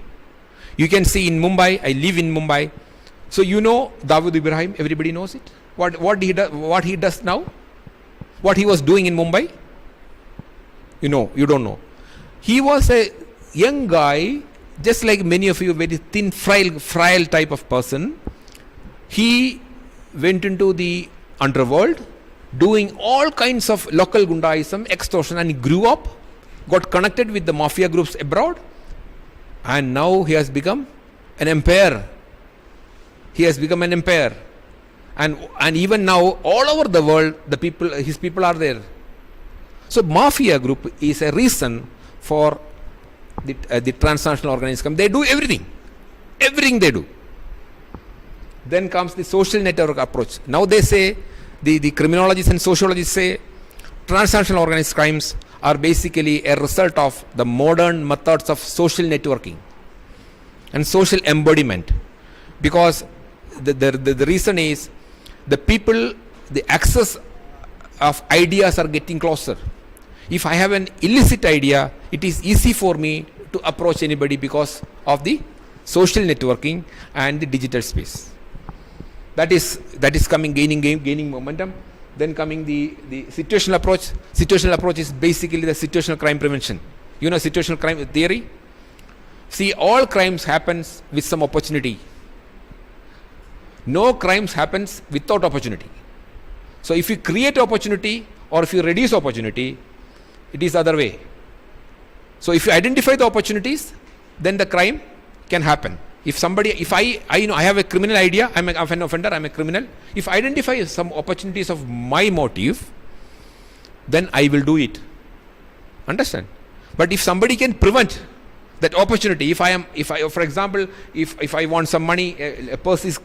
You can see in Mumbai, I live in Mumbai, so you know Dawood Ibrahim, everybody knows it. What he does now? What he was doing in Mumbai? You know, you don't know. He was a young guy, just like many of you, very thin, frail type of person. He went into the underworld, doing all kinds of local gundaism, extortion, and he grew up, got connected with the mafia groups abroad, and now he has become an empire. And even now, all over the world, his people are there. So mafia group is a reason for the transnational organized crime. They do everything they do. Then comes the social network approach. Now they say, the criminologists and sociologists say, transnational organized crimes are basically a result of the modern methods of social networking and social embodiment. Because the reason is, the people, the access of ideas are getting closer. If I have an illicit idea, it is easy for me to approach anybody because of the social networking and the digital space. That is coming, gaining momentum. Then coming the situational approach. Situational approach is basically the situational crime prevention. You know situational crime theory? See, all crimes happens with some opportunity. No crimes happens without opportunity. So if you create opportunity or if you reduce opportunity, it is the other way. So if you identify the opportunities, then the crime can happen. If I know I have a criminal idea, I'm an offender, I'm a criminal. If I identify some opportunities of my motive, then I will do it. Understand? But if somebody can prevent that opportunity, if for example, if I want some money, a purse is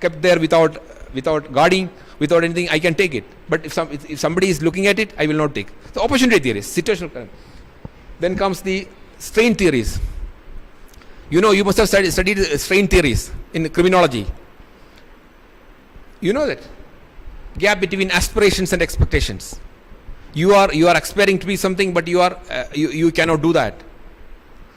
kept there without guarding, without anything, I can take it. But if somebody is looking at it, I will not take. So opportunity theories, situational crime. Then comes the strain theories. You know, you must have studied strain theories in criminology. You know that gap between aspirations and expectations. You are aspiring to be something, but you cannot do that.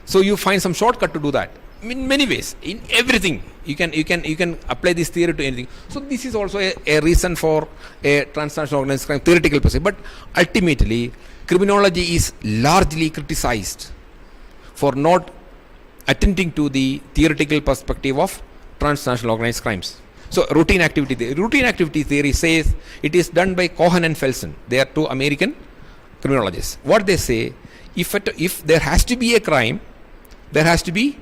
So you find some shortcut to do that. In many ways, in everything, you can apply this theory to anything. So this is also a reason for a transnational organized crime theoretical perspective. But ultimately, criminology is largely criticized for not attending to the theoretical perspective of transnational organized crimes. So routine activity theory says it is done by Cohen and Felsen. They are two American criminologists. What they say, if there has to be a crime, there has to be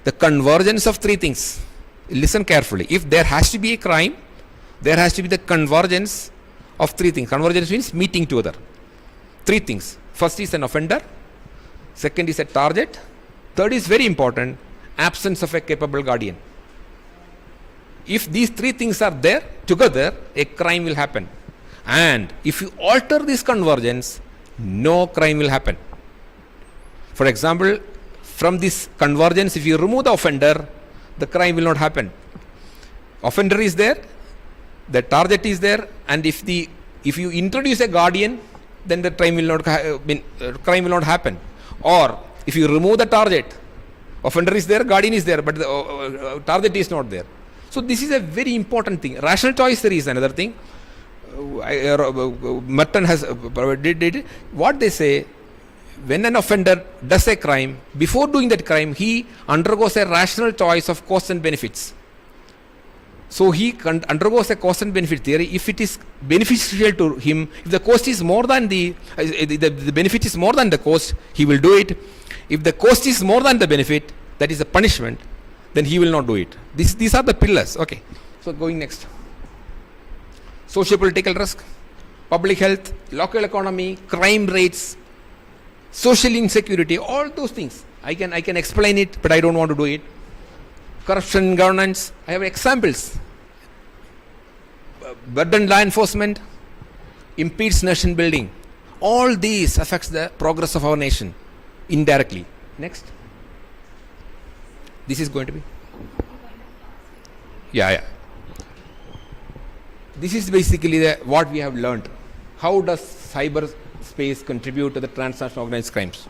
the convergence of three things. Listen carefully. If there has to be a crime, there has to be the convergence of three things. Convergence means meeting together. Three things. First is an offender. Second is a target. Third is very important, absence of a capable guardian. If these three things are there together, a crime will happen. And if you alter this convergence, no crime will happen. For example, from this convergence, if you remove the offender, the crime will not happen. Offender is there, the target is there, and if you introduce a guardian, then the crime will not happen. Or if you remove the target, offender is there, guardian is there, but the target is not there. So this is a very important thing. Rational choice theory is another thing. Merton has did what they say. When an offender does a crime, before doing that crime, he undergoes a rational choice of costs and benefits. So he undergoes a cost and benefit theory. If it is beneficial to him, if the cost is more than the benefit is more than the cost, he will do it. If the cost is more than the benefit, that is a punishment, then he will not do it. These are the pillars. Okay. So going next. Socio-political risk, public health, local economy, crime rates, social insecurity, all those things. I can explain it, but I don't want to do it. Corruption in governance. I have examples. Burden law enforcement impedes nation building. All these affects the progress of our nation indirectly. Next. This is going to be. Yeah. This is basically what we have learned. How does cyberspace contribute to the transnational organized crimes?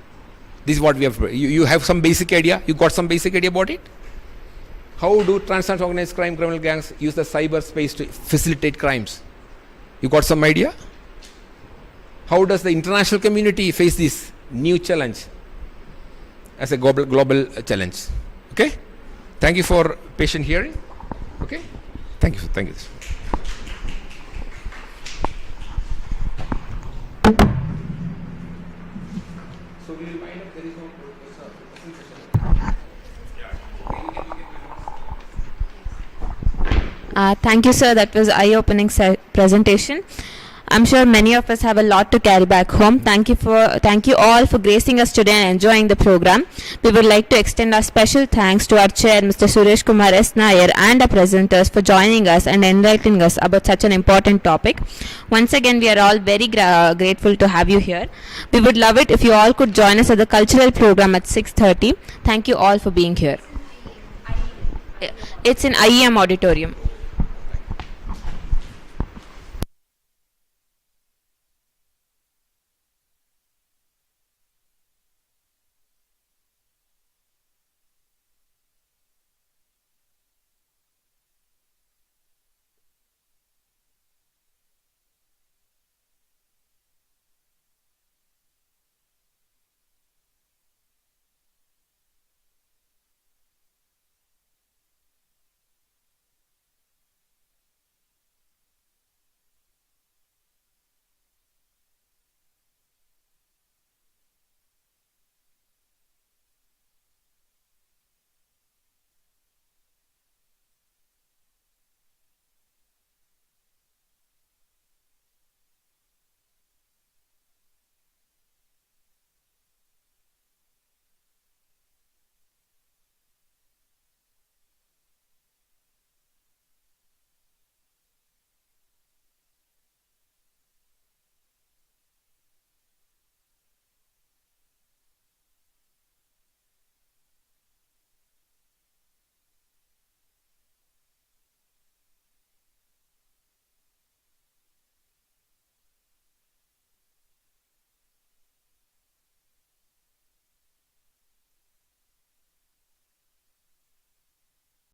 This is what we have. You have some basic idea. You got some basic idea about it? How do transnational organized crime criminal gangs use the cyberspace to facilitate crimes? You got some idea? How does the international community face this new challenge as a global challenge? Okay? Thank you for patient hearing. Okay? Thank you. So we will find out there is no Thank you, sir. That was eye-opening presentation. I'm sure many of us have a lot to carry back home. Thank you all for gracing us today and enjoying the program. We would like to extend our special thanks to our chair, Mr. Suresh Kumar S. Nair, and our presenters for joining us and enlightening us about such an important topic. Once again, we are all very grateful to have you here. We would love it if you all could join us at the cultural program at 6:30. Thank you all for being here. It's in IEM auditorium.